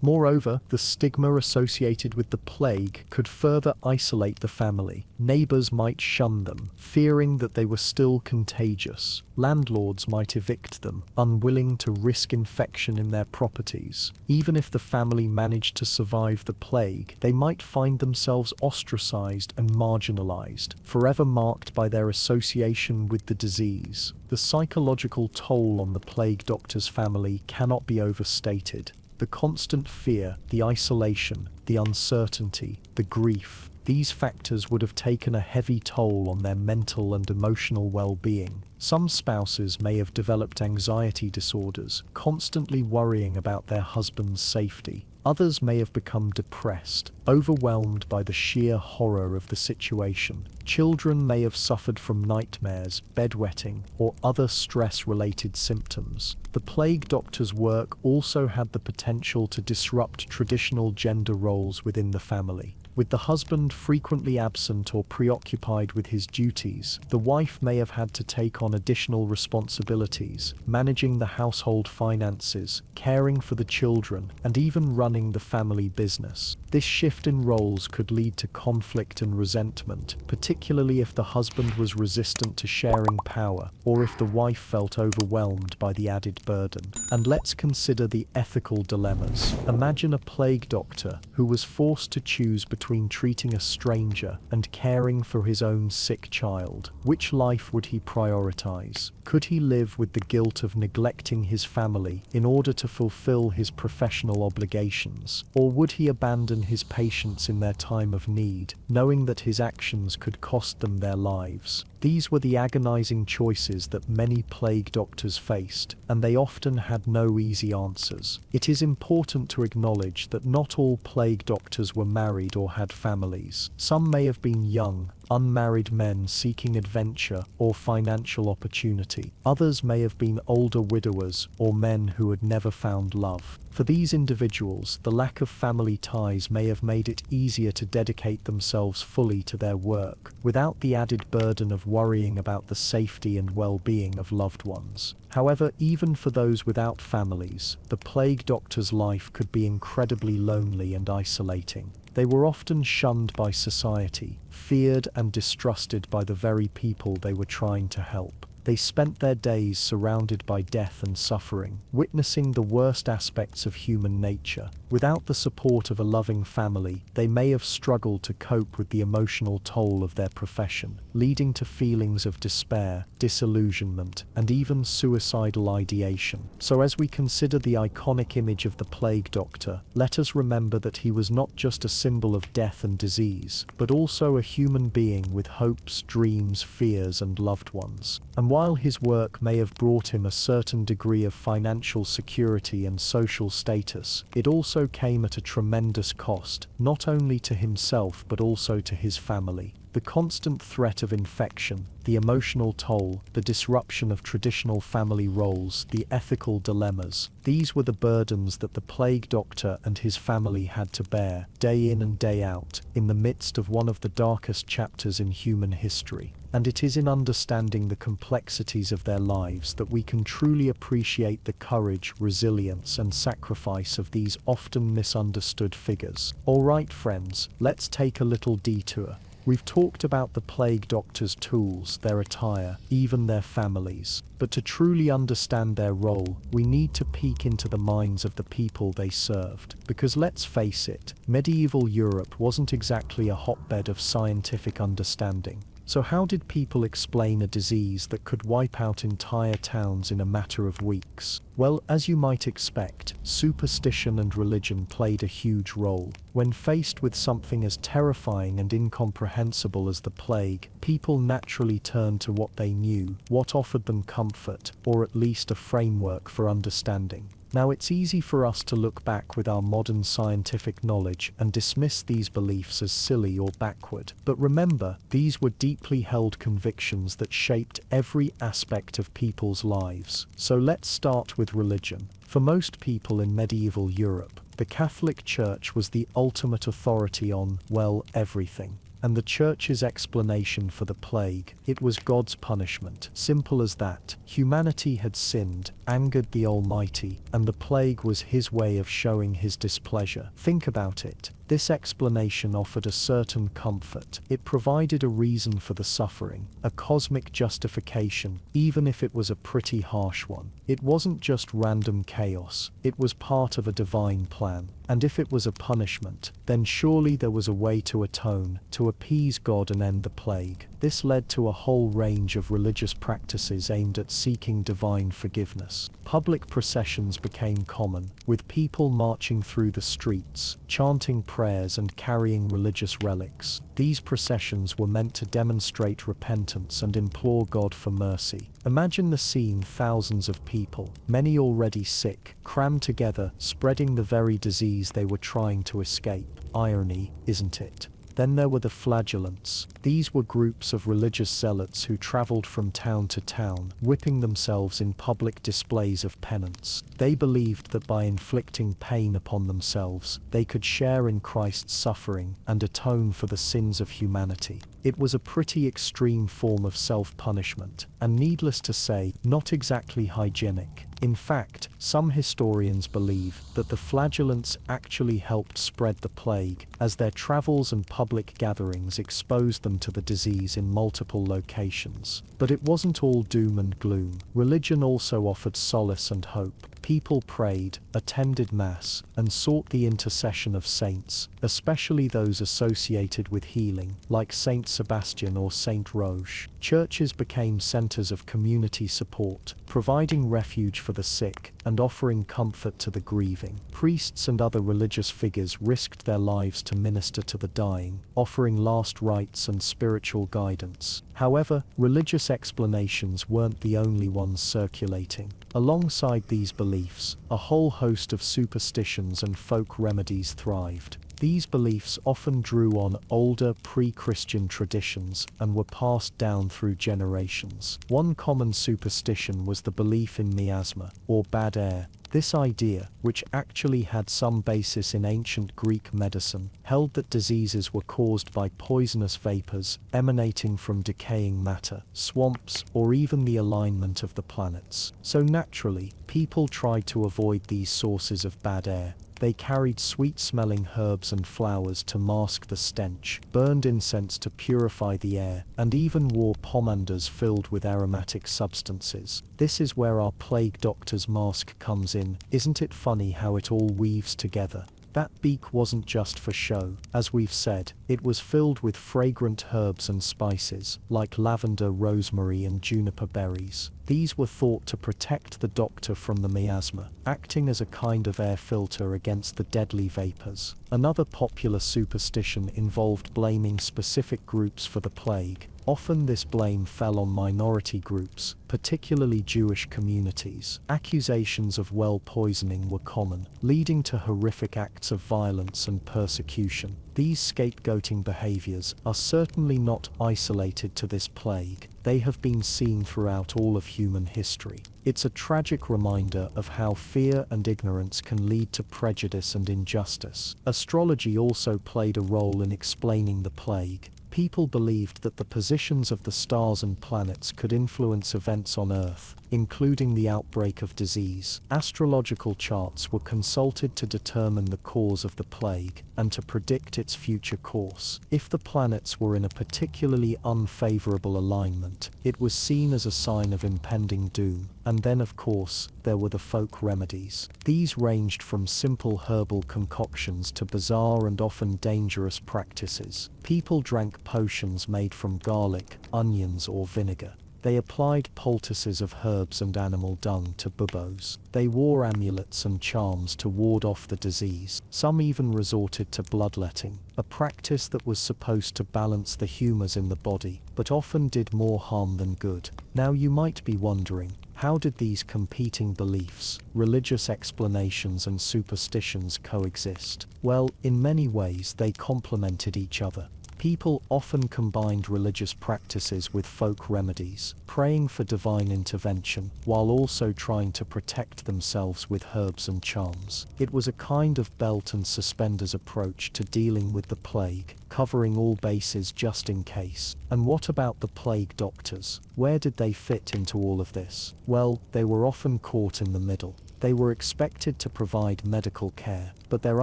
Moreover, the stigma associated with the plague could further isolate the family. Neighbors might shun them, fearing that they were still contagious. Landlords might evict them, unwilling to risk infection in their properties. Even if the family managed to survive the plague, they might find themselves ostracized and marginalized, forever marked by their association with the disease. The psychological toll on the plague doctor's family cannot be overstated. The constant fear, the isolation, the uncertainty, the grief, these factors would have taken a heavy toll on their mental and emotional well-being. Some spouses may have developed anxiety disorders, constantly worrying about their husband's safety. Others may have become depressed, overwhelmed by the sheer horror of the situation. Children may have suffered from nightmares, bedwetting, or other stress-related symptoms. The plague doctor's work also had the potential to disrupt traditional gender roles within the family. With the husband frequently absent or preoccupied with his duties, the wife may have had to take on additional responsibilities, managing the household finances, caring for the children, and even running the family business. This shift in roles could lead to conflict and resentment, particularly if the husband was resistant to sharing power, or if the wife felt overwhelmed by the added burden. And let's consider the ethical dilemmas. Imagine a plague doctor who was forced to choose between treating a stranger and caring for his own sick child. Which life would he prioritize? Could he live with the guilt of neglecting his family in order to fulfill his professional obligations? Or would he abandon his patients in their time of need, knowing that his actions could cost them their lives? These were the agonizing choices that many plague doctors faced, and they often had no easy answers. It is important to acknowledge that not all plague doctors were married or had families. Some may have been young, unmarried men seeking adventure or financial opportunity. Others may have been older widowers or men who had never found love. For these individuals, the lack of family ties may have made it easier to dedicate themselves fully to their work, without the added burden of worrying about the safety and well-being of loved ones. However, even for those without families, the plague doctor's life could be incredibly lonely and isolating. They were often shunned by society, feared and distrusted by the very people they were trying to help. They spent their days surrounded by death and suffering, witnessing the worst aspects of human nature. Without the support of a loving family, they may have struggled to cope with the emotional toll of their profession, leading to feelings of despair, disillusionment, and even suicidal ideation. So as we consider the iconic image of the plague doctor, let us remember that he was not just a symbol of death and disease, but also a human being with hopes, dreams, fears, and loved ones. And while his work may have brought him a certain degree of financial security and social status, it also came at a tremendous cost, not only to himself but also to his family. The constant threat of infection, the emotional toll, the disruption of traditional family roles, the ethical dilemmas, these were the burdens that the plague doctor and his family had to bear, day in and day out, in the midst of one of the darkest chapters in human history. And it is in understanding the complexities of their lives that we can truly appreciate the courage, resilience, and sacrifice of these often misunderstood figures. Alright friends, let's take a little detour. We've talked about the plague doctor's tools, their attire, even their families. But to truly understand their role, we need to peek into the minds of the people they served. Because let's face it, medieval Europe wasn't exactly a hotbed of scientific understanding. So how did people explain a disease that could wipe out entire towns in a matter of weeks? Well, as you might expect, superstition and religion played a huge role. When faced with something as terrifying and incomprehensible as the plague, people naturally turned to what they knew, what offered them comfort, or at least a framework for understanding. Now, it's easy for us to look back with our modern scientific knowledge and dismiss these beliefs as silly or backward. But remember, these were deeply held convictions that shaped every aspect of people's lives. So let's start with religion. For most people in medieval Europe, the Catholic Church was the ultimate authority on, well, everything. And the Church's explanation for the plague, it was God's punishment. Simple as that. Humanity had sinned, angered the Almighty, and the plague was his way of showing his displeasure. Think about it. This explanation offered a certain comfort. It provided a reason for the suffering, a cosmic justification, even if it was a pretty harsh one. It wasn't just random chaos, it was part of a divine plan. And if it was a punishment, then surely there was a way to atone, to appease God and end the plague. This led to a whole range of religious practices aimed at seeking divine forgiveness. Public processions became common, with people marching through the streets, chanting prayers and carrying religious relics. These processions were meant to demonstrate repentance and implore God for mercy. Imagine the scene: thousands of people, many already sick, crammed together, spreading the very disease they were trying to escape. Irony, isn't it? Then there were the flagellants. These were groups of religious zealots who travelled from town to town, whipping themselves in public displays of penance. They believed that by inflicting pain upon themselves, they could share in Christ's suffering and atone for the sins of humanity. It was a pretty extreme form of self-punishment, and needless to say, not exactly hygienic. In fact, some historians believe that the flagellants actually helped spread the plague, as their travels and public gatherings exposed them to the disease in multiple locations. But it wasn't all doom and gloom. Religion also offered solace and hope. People prayed, attended Mass, and sought the intercession of saints, especially those associated with healing, like Saint Sebastian or Saint Roche. Churches became centers of community support, providing refuge for the sick and offering comfort to the grieving. Priests and other religious figures risked their lives to minister to the dying, offering last rites and spiritual guidance. However, religious explanations weren't the only ones circulating. Alongside these beliefs, a whole host of superstitions and folk remedies thrived. These beliefs often drew on older pre-Christian traditions and were passed down through generations. One common superstition was the belief in miasma, or bad air. This idea, which actually had some basis in ancient Greek medicine, held that diseases were caused by poisonous vapors emanating from decaying matter, swamps, or even the alignment of the planets. So naturally, people tried to avoid these sources of bad air. They carried sweet-smelling herbs and flowers to mask the stench, burned incense to purify the air, and even wore pomanders filled with aromatic substances. This is where our plague doctor's mask comes in. Isn't it funny how it all weaves together? That beak wasn't just for show. As we've said, it was filled with fragrant herbs and spices, like lavender, rosemary, and juniper berries. These were thought to protect the doctor from the miasma, acting as a kind of air filter against the deadly vapors. Another popular superstition involved blaming specific groups for the plague. Often this blame fell on minority groups, particularly Jewish communities. Accusations of well poisoning were common, leading to horrific acts of violence and persecution. These scapegoating behaviors are certainly not isolated to this plague. They have been seen throughout all of human history. It's a tragic reminder of how fear and ignorance can lead to prejudice and injustice. Astrology also played a role in explaining the plague. People believed that the positions of the stars and planets could influence events on Earth, including the outbreak of disease. Astrological charts were consulted to determine the cause of the plague and to predict its future course. If the planets were in a particularly unfavorable alignment, it was seen as a sign of impending doom. And then, of course, there were the folk remedies. These ranged from simple herbal concoctions to bizarre and often dangerous practices. People drank potions made from garlic, onions, or vinegar. They applied poultices of herbs and animal dung to buboes. They wore amulets and charms to ward off the disease. Some even resorted to bloodletting, a practice that was supposed to balance the humors in the body, but often did more harm than good. Now you might be wondering, how did these competing beliefs, religious explanations and superstitions coexist? Well, in many ways they complemented each other. People often combined religious practices with folk remedies, praying for divine intervention, while also trying to protect themselves with herbs and charms. It was a kind of belt and suspenders approach to dealing with the plague, covering all bases just in case. And what about the plague doctors? Where did they fit into all of this? Well, they were often caught in the middle. They were expected to provide medical care, but their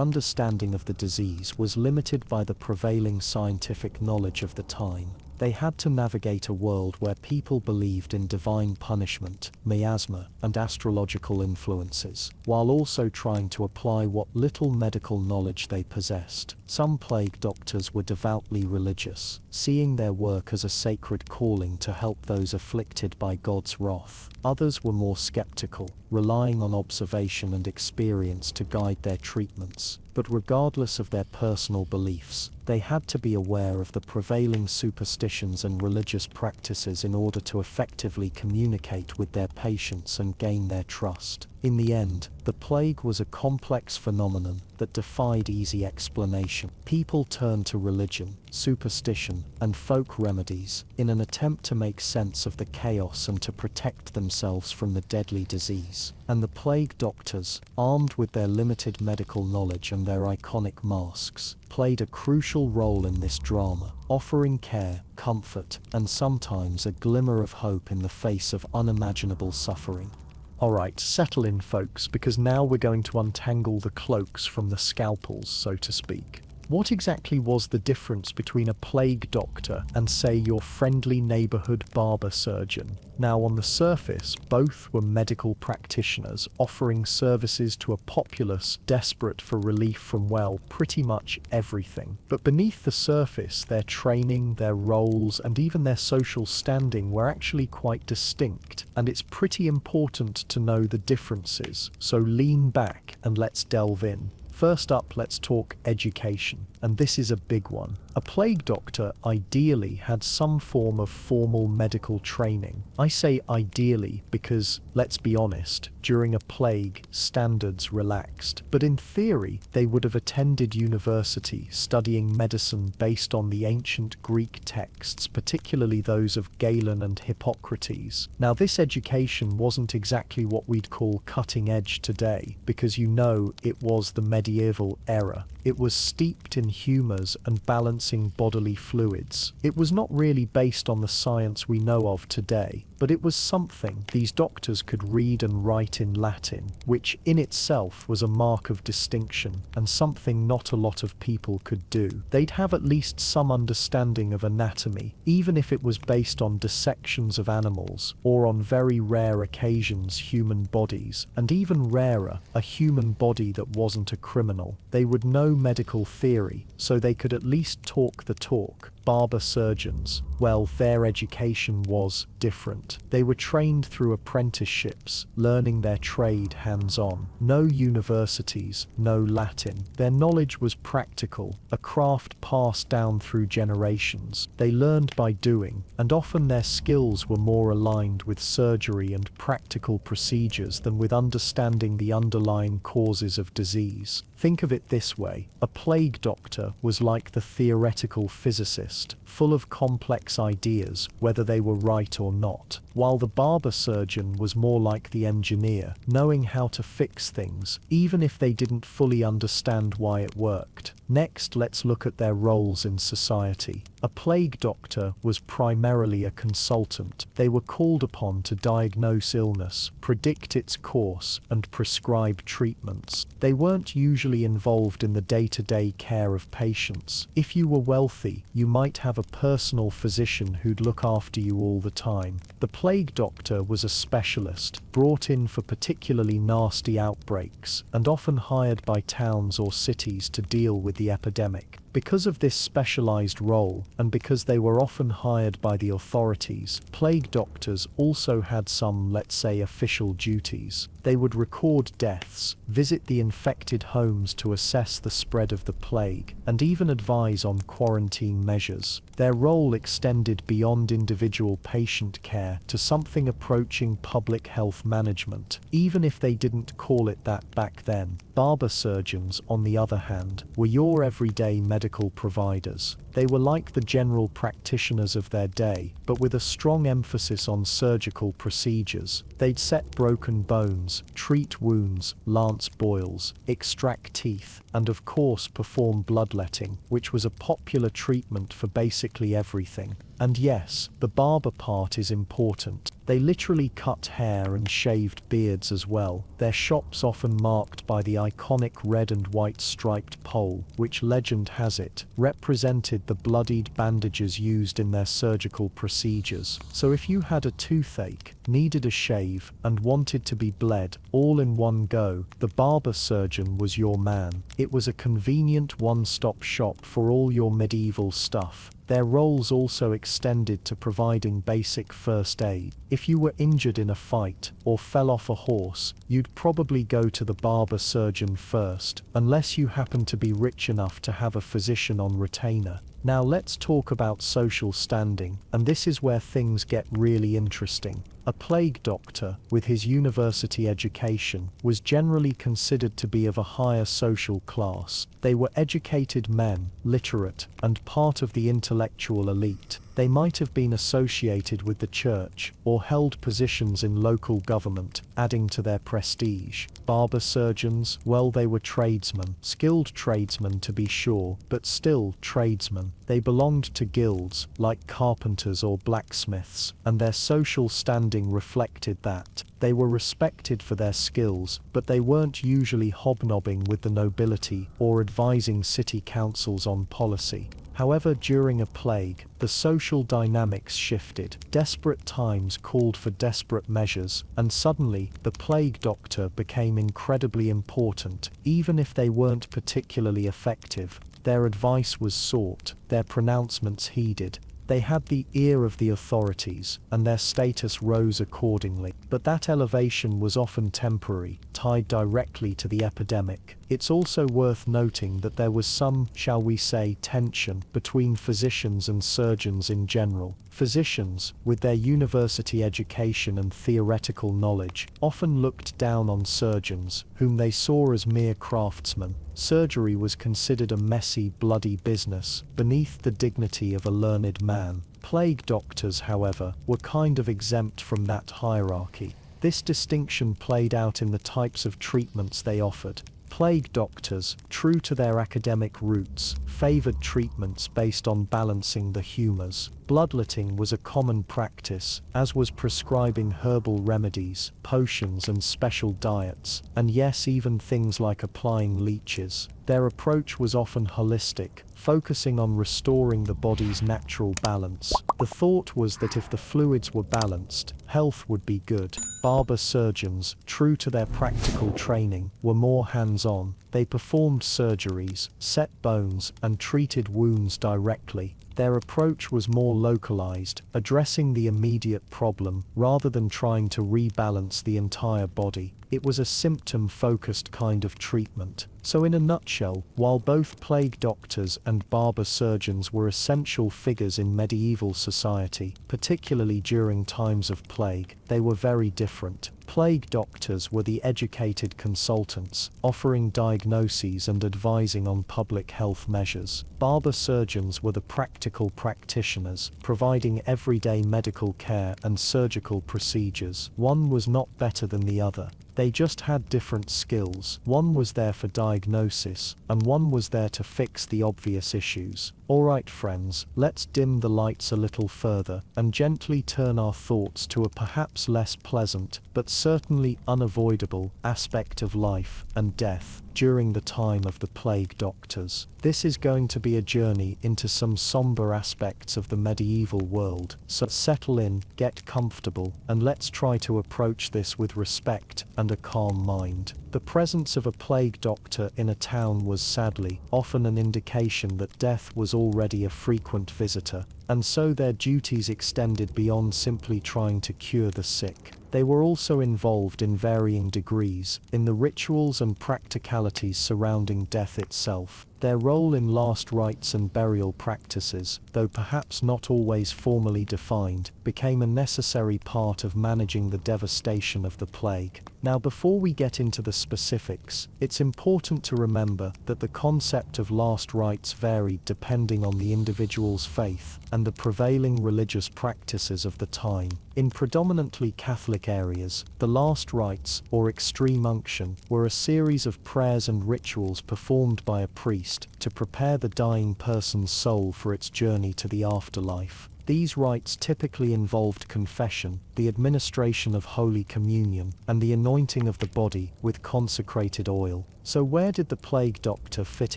understanding of the disease was limited by the prevailing scientific knowledge of the time. They had to navigate a world where people believed in divine punishment, miasma, and astrological influences, while also trying to apply what little medical knowledge they possessed. Some plague doctors were devoutly religious, seeing their work as a sacred calling to help those afflicted by God's wrath. Others were more skeptical, relying on observation and experience to guide their treatments. But regardless of their personal beliefs, they had to be aware of the prevailing superstitions and religious practices in order to effectively communicate with their patients and gain their trust. In the end, the plague was a complex phenomenon that defied easy explanation. People turned to religion, superstition, and folk remedies in an attempt to make sense of the chaos and to protect themselves from the deadly disease. And the plague doctors, armed with their limited medical knowledge and their iconic masks, played a crucial role in this drama, offering care, comfort, and sometimes a glimmer of hope in the face of unimaginable suffering. Alright, settle in folks, because now we're going to untangle the cloaks from the scalpels, so to speak. What exactly was the difference between a plague doctor and, say, your friendly neighborhood barber surgeon? Now, on the surface, both were medical practitioners offering services to a populace desperate for relief from, well, pretty much everything. But beneath the surface, their training, their roles, and even their social standing were actually quite distinct, and it's pretty important to know the differences. So lean back and let's delve in. First up, let's talk education, and this is a big one. A plague doctor ideally had some form of formal medical training. I say ideally because, let's be honest, during a plague, standards relaxed. But in theory, they would have attended university studying medicine based on the ancient Greek texts, particularly those of Galen and Hippocrates. Now, this education wasn't exactly what we'd call cutting edge today, because it was the medieval era. It was steeped in humours and balancing bodily fluids. It was not really based on the science we know of today, but it was something. These doctors could read and write in Latin, which in itself was a mark of distinction and something not a lot of people could do. They'd have at least some understanding of anatomy, even if it was based on dissections of animals, or on very rare occasions human bodies, and even rarer, a human body that wasn't a criminal. They would know medical theory, so they could at least talk the talk. Barber surgeons, well, their education was different. They were trained through apprenticeships, learning their trade hands-on. No universities, no Latin. Their knowledge was practical, a craft passed down through generations. They learned by doing, and often their skills were more aligned with surgery and practical procedures than with understanding the underlying causes of disease. Think of it this way: a plague doctor was like the theoretical physicist, full of complex ideas, whether they were right or not, while the barber surgeon was more like the engineer, knowing how to fix things, even if they didn't fully understand why it worked. Next, let's look at their roles in society. A plague doctor was primarily a consultant. They were called upon to diagnose illness, predict its course, and prescribe treatments. They weren't usually involved in the day-to-day care of patients. If you were wealthy, you might have a personal physician who'd look after you all the time. The plague doctor was a specialist, brought in for particularly nasty outbreaks, and often hired by towns or cities to deal with the epidemic. Because of this specialized role, and because they were often hired by the authorities, plague doctors also had some, let's say, official duties. They would record deaths, visit the infected homes to assess the spread of the plague, and even advise on quarantine measures. Their role extended beyond individual patient care to something approaching public health management, even if they didn't call it that back then. Barber surgeons, on the other hand, were your everyday medical providers. They were like the general practitioners of their day, but with a strong emphasis on surgical procedures. They'd set broken bones, treat wounds, lance boils, extract teeth, and of course perform bloodletting, which was a popular treatment for basically everything. And yes, the barber part is important. They literally cut hair and shaved beards as well, their shops often marked by the iconic red and white striped pole, which legend has it, represented the bloodied bandages used in their surgical procedures. So if you had a toothache, needed a shave, and wanted to be bled all in one go, the barber surgeon was your man. It was a convenient one-stop shop for all your medieval stuff. Their roles also extended to providing basic first aid. If you were injured in a fight or fell off a horse, you'd probably go to the barber surgeon first, unless you happen to be rich enough to have a physician on retainer. Now let's talk about social standing, and this is where things get really interesting. A plague doctor, with his university education, was generally considered to be of a higher social class. They were educated men, literate, and part of the intellectual elite. They might have been associated with the church, or held positions in local government, adding to their prestige. Barber surgeons, well, they were tradesmen, skilled tradesmen to be sure, but still tradesmen. They belonged to guilds, like carpenters or blacksmiths, and their social standing reflected that. They were respected for their skills, but they weren't usually hobnobbing with the nobility or advising city councils on policy. However, during a plague, the social dynamics shifted. Desperate times called for desperate measures, and suddenly, the plague doctor became incredibly important. Even if they weren't particularly effective, their advice was sought, their pronouncements heeded. They had the ear of the authorities, and their status rose accordingly. But that elevation was often temporary, tied directly to the epidemic. It's also worth noting that there was some, shall we say, tension between physicians and surgeons in general. Physicians, with their university education and theoretical knowledge, often looked down on surgeons, whom they saw as mere craftsmen. Surgery was considered a messy, bloody business, beneath the dignity of a learned man. Plague doctors, however, were kind of exempt from that hierarchy. This distinction played out in the types of treatments they offered. Plague doctors, true to their academic roots, favored treatments based on balancing the humors. Bloodletting was a common practice, as was prescribing herbal remedies, potions and special diets, and yes, even things like applying leeches. Their approach was often holistic, focusing on restoring the body's natural balance. The thought was that if the fluids were balanced, health would be good. Barber surgeons, true to their practical training, were more hands-on. They performed surgeries, set bones, and treated wounds directly. Their approach was more localized, addressing the immediate problem rather than trying to rebalance the entire body. It was a symptom-focused kind of treatment. So in a nutshell, while both plague doctors and barber surgeons were essential figures in medieval society, particularly during times of plague, they were very different. Plague doctors were the educated consultants, offering diagnoses and advising on public health measures. Barber surgeons were the practical practitioners, providing everyday medical care and surgical procedures. One was not better than the other. They just had different skills. One was there for diagnosis, and one was there to fix the obvious issues. Alright friends, let's dim the lights a little further, and gently turn our thoughts to a perhaps less pleasant, but certainly unavoidable, aspect of life and death during the time of the plague doctors. This is going to be a journey into some somber aspects of the medieval world, so settle in, get comfortable, and let's try to approach this with respect and a calm mind. The presence of a plague doctor in a town was sadly often an indication that death was already a frequent visitor, and so their duties extended beyond simply trying to cure the sick. They were also involved in varying degrees in the rituals and practicalities surrounding death itself. Their role in last rites and burial practices, though perhaps not always formally defined, became a necessary part of managing the devastation of the plague. Now, before we get into the specifics, it's important to remember that the concept of last rites varied depending on the individual's faith and the prevailing religious practices of the time. In predominantly Catholic areas, the last rites, or extreme unction, were a series of prayers and rituals performed by a priest to prepare the dying person's soul for its journey to the afterlife. These rites typically involved confession, the administration of Holy Communion, and the anointing of the body with consecrated oil. So where did the plague doctor fit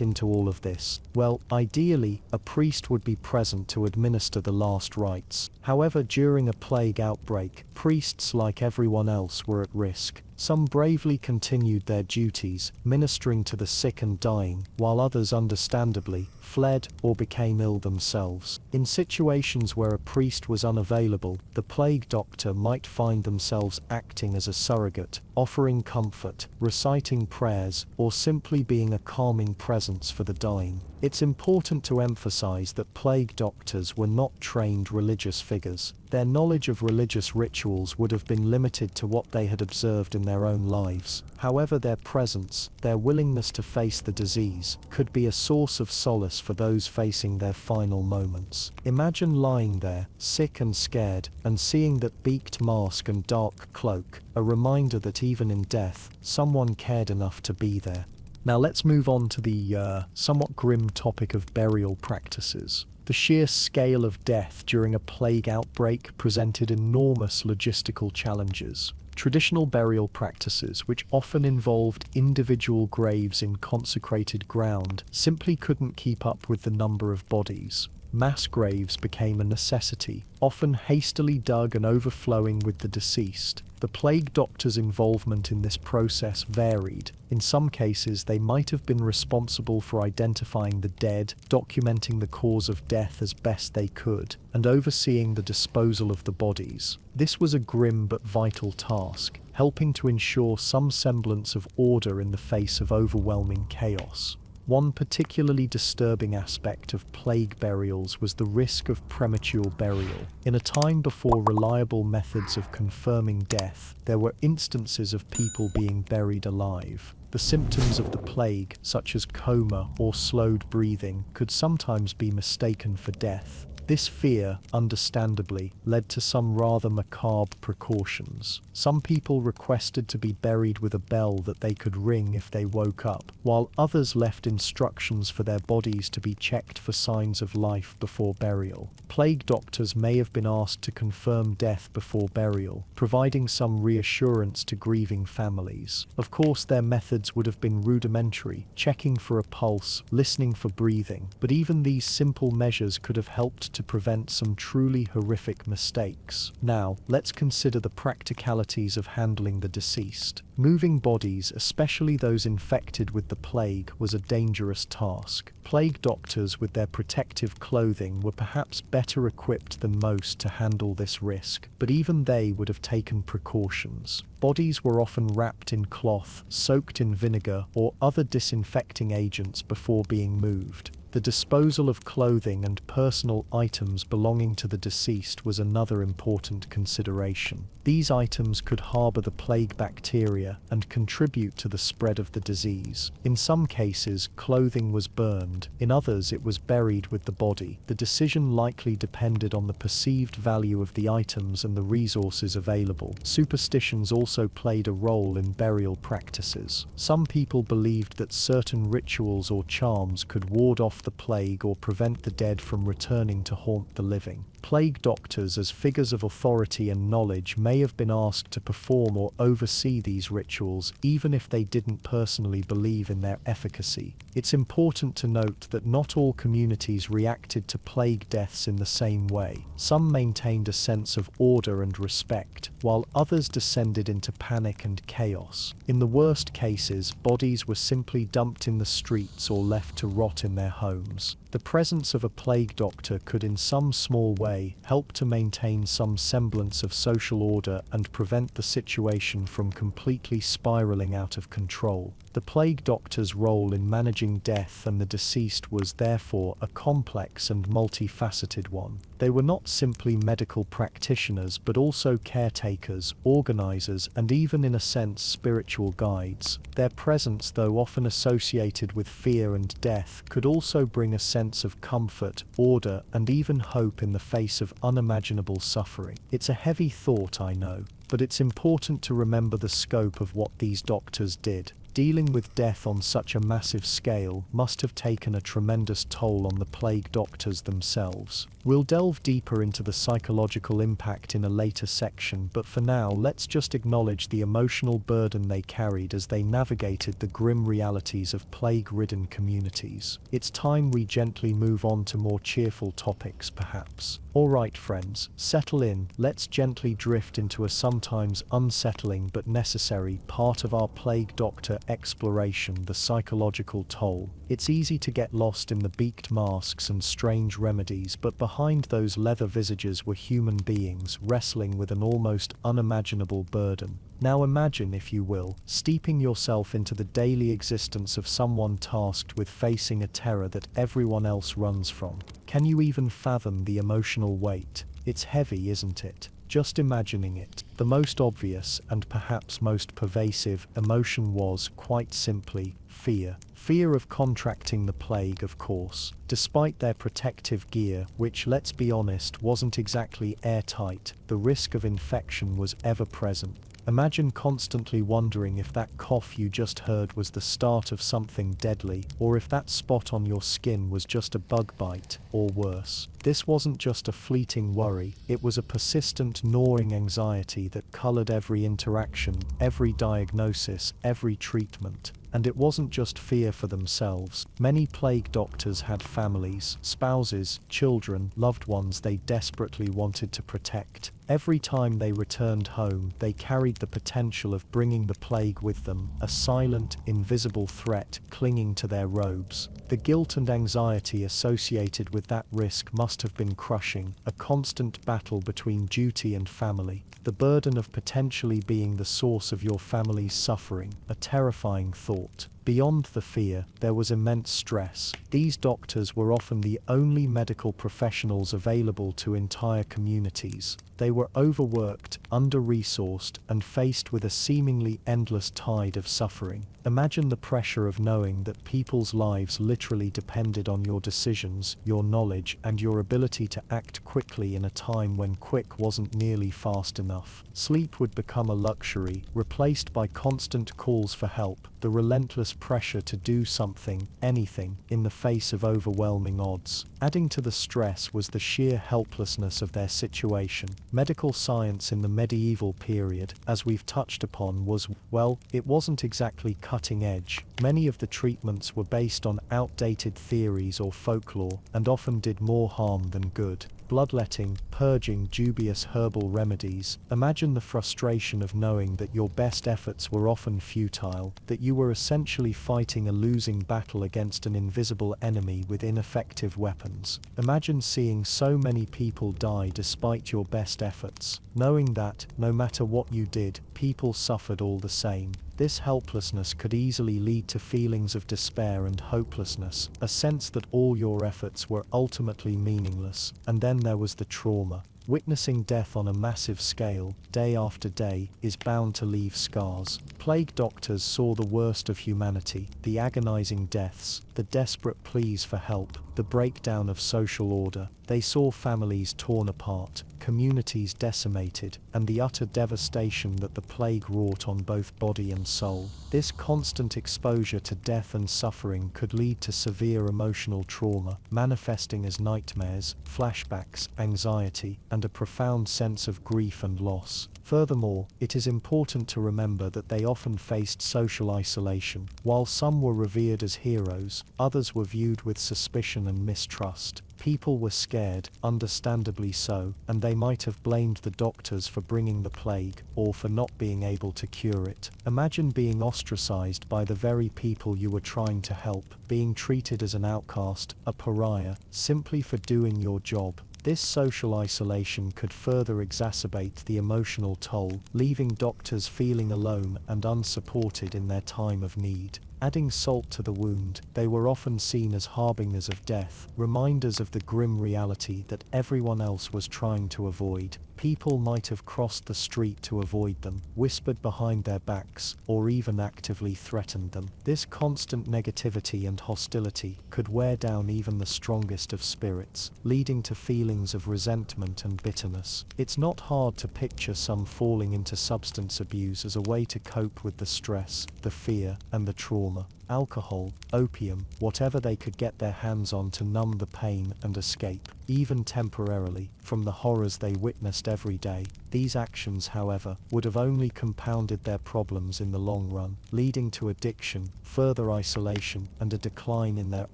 into all of this? Well, ideally, a priest would be present to administer the last rites. However, during a plague outbreak, priests, like everyone else, were at risk. Some bravely continued their duties, ministering to the sick and dying, while others, understandably, fled or became ill themselves. In situations where a priest was unavailable, the plague doctor might find themselves acting as a surrogate, offering comfort, reciting prayers, or simply being a calming presence for the dying. It's important to emphasize that plague doctors were not trained religious figures. Their knowledge of religious rituals would have been limited to what they had observed in their own lives. However, their presence, their willingness to face the disease, could be a source of solace for those facing their final moments. Imagine lying there, sick and scared, and seeing that beaked mask and dark cloak, a reminder that even in death, someone cared enough to be there. Now let's move on to the somewhat grim topic of burial practices. The sheer scale of death during a plague outbreak presented enormous logistical challenges. Traditional burial practices, which often involved individual graves in consecrated ground, simply couldn't keep up with the number of bodies. Mass graves became a necessity, often hastily dug and overflowing with the deceased. The plague doctor's involvement in this process varied. In some cases, they might have been responsible for identifying the dead, documenting the cause of death as best they could, and overseeing the disposal of the bodies. This was a grim but vital task, helping to ensure some semblance of order in the face of overwhelming chaos. One particularly disturbing aspect of plague burials was the risk of premature burial. In a time before reliable methods of confirming death, there were instances of people being buried alive. The symptoms of the plague, such as coma or slowed breathing, could sometimes be mistaken for death. This fear, understandably, led to some rather macabre precautions. Some people requested to be buried with a bell that they could ring if they woke up, while others left instructions for their bodies to be checked for signs of life before burial. Plague doctors may have been asked to confirm death before burial, providing some reassurance to grieving families. Of course, their methods would have been rudimentary, checking for a pulse, listening for breathing, but even these simple measures could have helped to prevent some truly horrific mistakes. Now, let's consider the practicalities of handling the deceased. Moving bodies, especially those infected with the plague, was a dangerous task. Plague doctors, with their protective clothing, were perhaps better equipped than most to handle this risk, but even they would have taken precautions. Bodies were often wrapped in cloth, soaked in vinegar, or other disinfecting agents before being moved. The disposal of clothing and personal items belonging to the deceased was another important consideration. These items could harbor the plague bacteria and contribute to the spread of the disease. In some cases, clothing was burned. In others, it was buried with the body. The decision likely depended on the perceived value of the items and the resources available. Superstitions also played a role in burial practices. Some people believed that certain rituals or charms could ward off the plague or prevent the dead from returning to haunt the living. Plague doctors, as figures of authority and knowledge, may have been asked to perform or oversee these rituals, even if they didn't personally believe in their efficacy. It's important to note that not all communities reacted to plague deaths in the same way. Some maintained a sense of order and respect, while others descended into panic and chaos. In the worst cases, bodies were simply dumped in the streets or left to rot in their homes. The presence of a plague doctor could, in some small way, help to maintain some semblance of social order and prevent the situation from completely spiraling out of control. The plague doctor's role in managing death and the deceased was therefore a complex and multifaceted one. They were not simply medical practitioners, but also caretakers, organizers, and even in a sense spiritual guides. Their presence, though often associated with fear and death, could also bring a sense of comfort, order, and even hope in the face of unimaginable suffering. It's a heavy thought, I know, but it's important to remember the scope of what these doctors did. Dealing with death on such a massive scale must have taken a tremendous toll on the plague doctors themselves. We'll delve deeper into the psychological impact in a later section, but for now, let's just acknowledge the emotional burden they carried as they navigated the grim realities of plague-ridden communities. It's time we gently move on to more cheerful topics, perhaps. Alright friends, settle in, let's gently drift into a sometimes unsettling but necessary part of our plague doctor exploration, the psychological toll. It's easy to get lost in the beaked masks and strange remedies, but behind those leather visages were human beings wrestling with an almost unimaginable burden. Now imagine, if you will, steeping yourself into the daily existence of someone tasked with facing a terror that everyone else runs from. Can you even fathom the emotional weight? It's heavy, isn't it? Just imagining it. The most obvious and perhaps most pervasive emotion was, quite simply, fear. Fear of contracting the plague, of course. Despite their protective gear, which, let's be honest, wasn't exactly airtight, the risk of infection was ever present. Imagine constantly wondering if that cough you just heard was the start of something deadly, or if that spot on your skin was just a bug bite, or worse. This wasn't just a fleeting worry, it was a persistent, gnawing anxiety that colored every interaction, every diagnosis, every treatment. And it wasn't just fear for themselves. Many plague doctors had families, spouses, children, loved ones they desperately wanted to protect. Every time they returned home, they carried the potential of bringing the plague with them, a silent, invisible threat clinging to their robes. The guilt and anxiety associated with that risk must have been crushing, a constant battle between duty and family. The burden of potentially being the source of your family's suffering, a terrifying thought. Beyond the fear, there was immense stress. These doctors were often the only medical professionals available to entire communities. They were overworked, under-resourced, and faced with a seemingly endless tide of suffering. Imagine the pressure of knowing that people's lives literally depended on your decisions, your knowledge, and your ability to act quickly in a time when quick wasn't nearly fast enough. Sleep would become a luxury, replaced by constant calls for help, the relentless pressure to do something, anything, in the face of overwhelming odds. Adding to the stress was the sheer helplessness of their situation. Medical science in the medieval period, as we've touched upon, was, well, it wasn't exactly cutting edge. Many of the treatments were based on outdated theories or folklore, and often did more harm than good. Bloodletting, purging, dubious herbal remedies. Imagine the frustration of knowing that your best efforts were often futile, that you were essentially fighting a losing battle against an invisible enemy with ineffective weapons. Imagine seeing so many people die despite your best efforts, knowing that, no matter what you did, people suffered all the same. This helplessness could easily lead to feelings of despair and hopelessness, a sense that all your efforts were ultimately meaningless. And then there was the trauma. Witnessing death on a massive scale, day after day, is bound to leave scars. Plague doctors saw the worst of humanity, the agonizing deaths, the desperate pleas for help, the breakdown of social order. They saw families torn apart, communities decimated, and the utter devastation that the plague wrought on both body and soul. This constant exposure to death and suffering could lead to severe emotional trauma, manifesting as nightmares, flashbacks, anxiety, and a profound sense of grief and loss. Furthermore, it is important to remember that they often faced social isolation. While some were revered as heroes, others were viewed with suspicion and mistrust. People were scared, understandably so, and they might have blamed the doctors for bringing the plague, or for not being able to cure it. Imagine being ostracized by the very people you were trying to help, being treated as an outcast, a pariah, simply for doing your job. This social isolation could further exacerbate the emotional toll, leaving doctors feeling alone and unsupported in their time of need. Adding salt to the wound, they were often seen as harbingers of death, reminders of the grim reality that everyone else was trying to avoid. People might have crossed the street to avoid them, whispered behind their backs, or even actively threatened them. This constant negativity and hostility could wear down even the strongest of spirits, leading to feelings of resentment and bitterness. It's not hard to picture some falling into substance abuse as a way to cope with the stress, the fear, and the trauma. alcohol, opium, whatever they could get their hands on to numb the pain and escape, even temporarily, from the horrors they witnessed every day. These actions, however, would have only compounded their problems in the long run, leading to addiction, further isolation, and a decline in their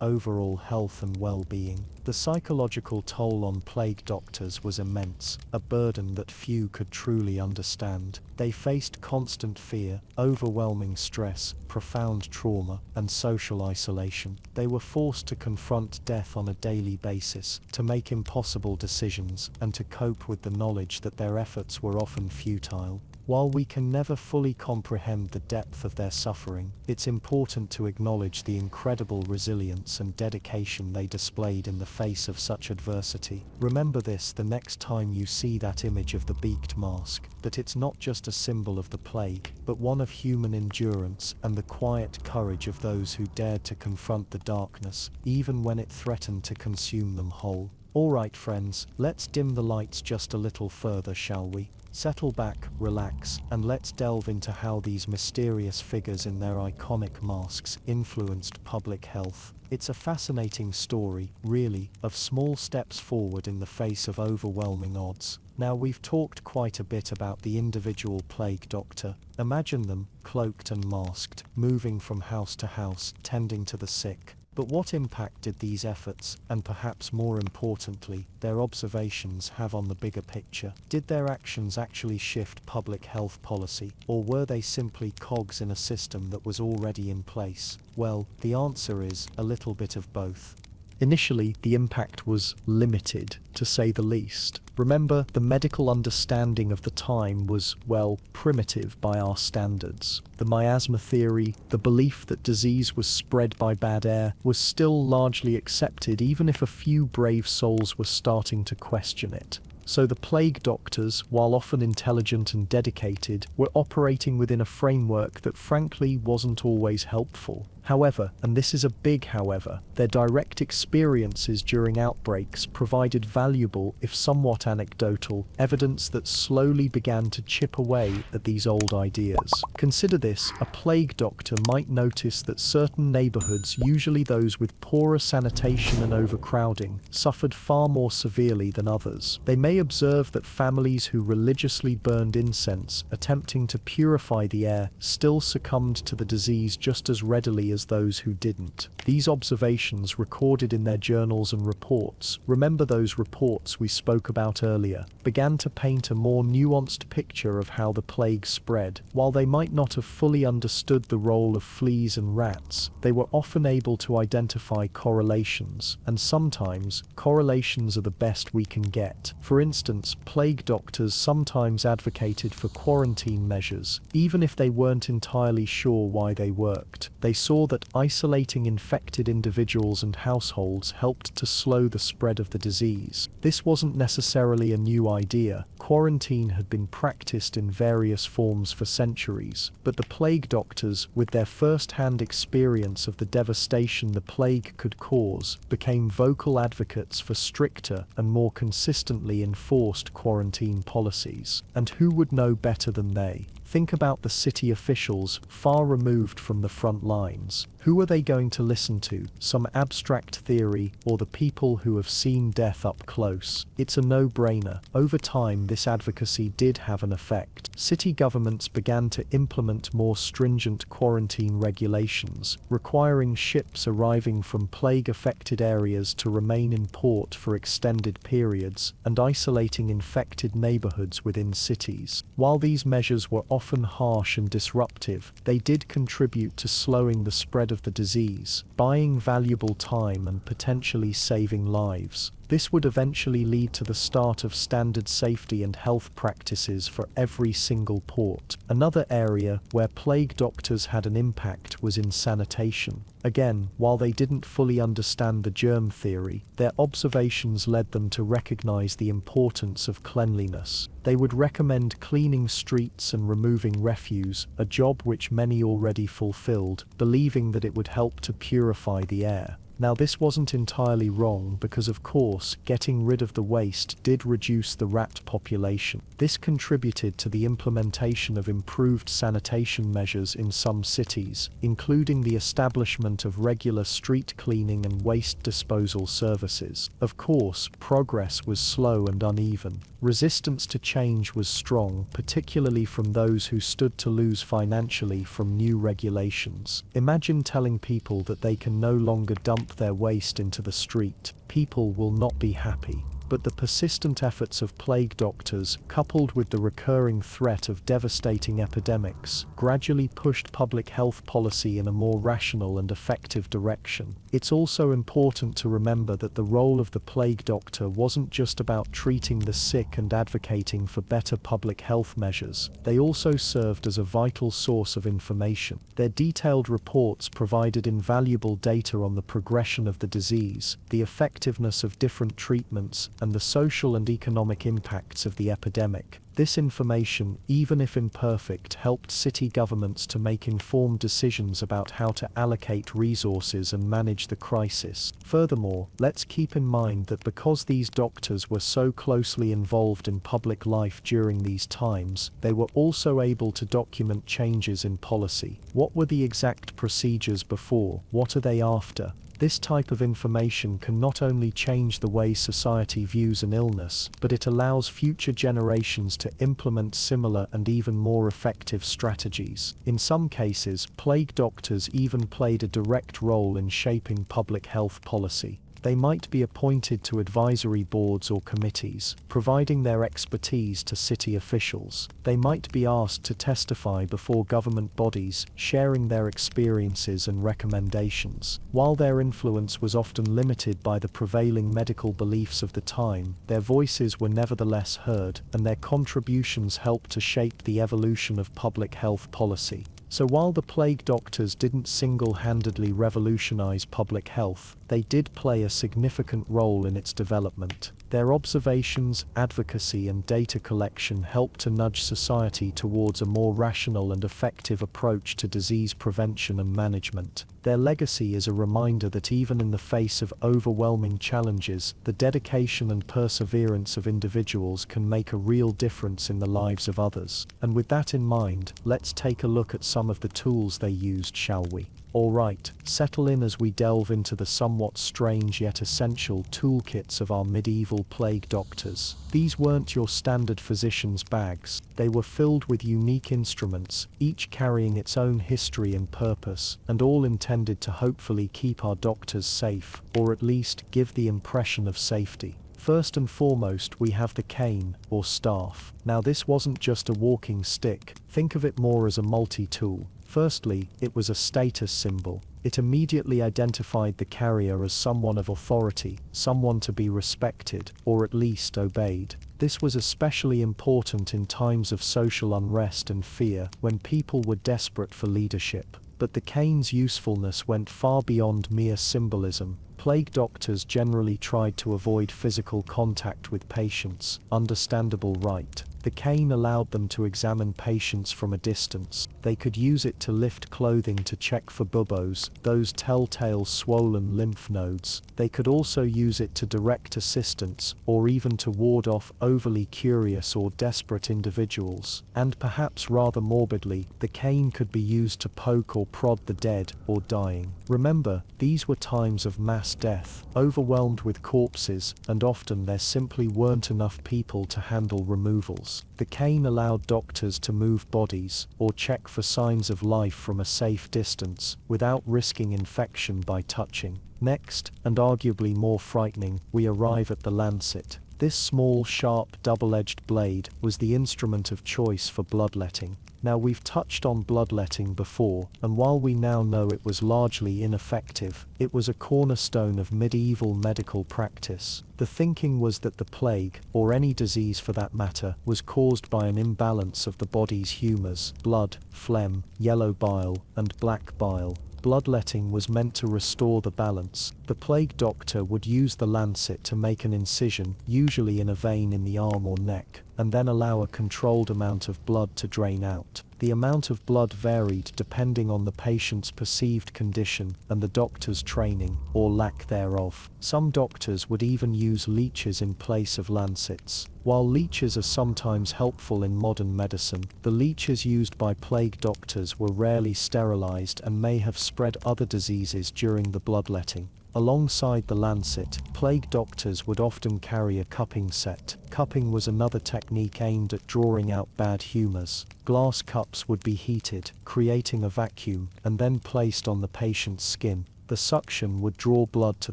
overall health and well-being. The psychological toll on plague doctors was immense, a burden that few could truly understand. They faced constant fear, overwhelming stress, profound trauma, and social isolation. They were forced to confront death on a daily basis, to make impossible decisions, and to cope with the knowledge that their efforts were often futile. While we can never fully comprehend the depth of their suffering, it's important to acknowledge the incredible resilience and dedication they displayed in the face of such adversity. Remember this the next time you see that image of the beaked mask, that it's not just a symbol of the plague, but one of human endurance and the quiet courage of those who dared to confront the darkness, even when it threatened to consume them whole. Alright friends, let's dim the lights just a little further, shall we? Settle back, relax, and let's delve into how these mysterious figures in their iconic masks influenced public health. It's a fascinating story, really, of small steps forward in the face of overwhelming odds. Now we've talked quite a bit about the individual plague doctor. Imagine them, cloaked and masked, moving from house to house, tending to the sick. But what impact did these efforts, and perhaps more importantly, their observations have on the bigger picture? Did their actions actually shift public health policy, or were they simply cogs in a system that was already in place? Well, the answer is a little bit of both. Initially, the impact was limited, to say the least. Remember, the medical understanding of the time was, well, primitive by our standards. The miasma theory, the belief that disease was spread by bad air, was still largely accepted even if a few brave souls were starting to question it. So the plague doctors, while often intelligent and dedicated, were operating within a framework that frankly wasn't always helpful. However, and this is a big however, their direct experiences during outbreaks provided valuable, if somewhat anecdotal, evidence that slowly began to chip away at these old ideas. Consider this: a plague doctor might notice that certain neighborhoods, usually those with poorer sanitation and overcrowding, suffered far more severely than others. They may observe that families who religiously burned incense, attempting to purify the air, still succumbed to the disease just as readily as those who didn't. These observations, recorded in their journals and reports, remember those reports we spoke about earlier, began to paint a more nuanced picture of how the plague spread. While they might not have fully understood the role of fleas and rats, they were often able to identify correlations, and sometimes, correlations are the best we can get. For instance, plague doctors sometimes advocated for quarantine measures, even if they weren't entirely sure why they worked. They saw that isolating infected individuals and households helped to slow the spread of the disease. This wasn't necessarily a new idea. Quarantine had been practiced in various forms for centuries, but the plague doctors, with their first-hand experience of the devastation the plague could cause, became vocal advocates for stricter and more consistently enforced quarantine policies. And who would know better than they? Think about the city officials, far removed from the front lines. Who are they going to listen to? Some abstract theory, or the people who have seen death up close? It's a no-brainer. Over time, this advocacy did have an effect. City governments began to implement more stringent quarantine regulations, requiring ships arriving from plague-affected areas to remain in port for extended periods, and isolating infected neighborhoods within cities. While these measures were often harsh and disruptive, they did contribute to slowing the spread of the disease, buying valuable time and potentially saving lives. This would eventually lead to the start of standard safety and health practices for every single port. Another area where plague doctors had an impact was in sanitation. Again, while they didn't fully understand the germ theory, their observations led them to recognize the importance of cleanliness. They would recommend cleaning streets and removing refuse, a job which many already fulfilled, believing that it would help to purify the air. Now this wasn't entirely wrong because of course, getting rid of the waste did reduce the rat population. This contributed to the implementation of improved sanitation measures in some cities, including the establishment of regular street cleaning and waste disposal services. Of course, progress was slow and uneven. Resistance to change was strong, particularly from those who stood to lose financially from new regulations. Imagine telling people that they can no longer dump their waste into the street. People will not be happy. But the persistent efforts of plague doctors, coupled with the recurring threat of devastating epidemics, gradually pushed public health policy in a more rational and effective direction. It's also important to remember that the role of the plague doctor wasn't just about treating the sick and advocating for better public health measures. They also served as a vital source of information. Their detailed reports provided invaluable data on the progression of the disease, the effectiveness of different treatments, and the social and economic impacts of the epidemic. This information, even if imperfect, helped city governments to make informed decisions about how to allocate resources and manage the crisis. Furthermore, let's keep in mind that because these doctors were so closely involved in public life during these times, they were also able to document changes in policy. What were the exact procedures before? What are they after? This type of information can not only change the way society views an illness, but it allows future generations to implement similar and even more effective strategies. In some cases, plague doctors even played a direct role in shaping public health policy. They might be appointed to advisory boards or committees, providing their expertise to city officials. They might be asked to testify before government bodies, sharing their experiences and recommendations. While their influence was often limited by the prevailing medical beliefs of the time, their voices were nevertheless heard, and their contributions helped to shape the evolution of public health policy. So while the plague doctors didn't single-handedly revolutionize public health, they did play a significant role in its development. Their observations, advocacy, and data collection helped to nudge society towards a more rational and effective approach to disease prevention and management. Their legacy is a reminder that even in the face of overwhelming challenges, the dedication and perseverance of individuals can make a real difference in the lives of others. And with that in mind, let's take a look at some of the tools they used, shall we? Alright, settle in as we delve into the somewhat strange yet essential toolkits of our medieval plague doctors. These weren't your standard physician's bags. They were filled with unique instruments, each carrying its own history and purpose, and all intended to hopefully keep our doctors safe, or at least give the impression of safety. First and foremost, we have the cane, or staff. Now this wasn't just a walking stick. Think of it more as a multi-tool. Firstly, it was a status symbol. It immediately identified the carrier as someone of authority, someone to be respected, or at least obeyed. This was especially important in times of social unrest and fear, when people were desperate for leadership. But the cane's usefulness went far beyond mere symbolism. Plague doctors generally tried to avoid physical contact with patients, understandable right. The cane allowed them to examine patients from a distance. They could use it to lift clothing to check for buboes, those telltale swollen lymph nodes. They could also use it to direct assistance, or even to ward off overly curious or desperate individuals. And perhaps rather morbidly, the cane could be used to poke or prod the dead or dying. Remember, these were times of mass death, overwhelmed with corpses, and often there simply weren't enough people to handle removals. The cane allowed doctors to move bodies, or check for signs of life from a safe distance, without risking infection by touching. Next, and arguably more frightening, we arrive at the lancet. This small, sharp, double-edged blade was the instrument of choice for bloodletting. Now we've touched on bloodletting before, and while we now know it was largely ineffective, it was a cornerstone of medieval medical practice. The thinking was that the plague, or any disease for that matter, was caused by an imbalance of the body's humours, blood, phlegm, yellow bile, and black bile. Bloodletting was meant to restore the balance. The plague doctor would use the lancet to make an incision, usually in a vein in the arm or neck, and then allow a controlled amount of blood to drain out. The amount of blood varied depending on the patient's perceived condition and the doctor's training, or lack thereof. Some doctors would even use leeches in place of lancets. While leeches are sometimes helpful in modern medicine, the leeches used by plague doctors were rarely sterilized and may have spread other diseases during the bloodletting. Alongside the lancet, plague doctors would often carry a cupping set. Cupping was another technique aimed at drawing out bad humors. Glass cups would be heated, creating a vacuum, and then placed on the patient's skin. The suction would draw blood to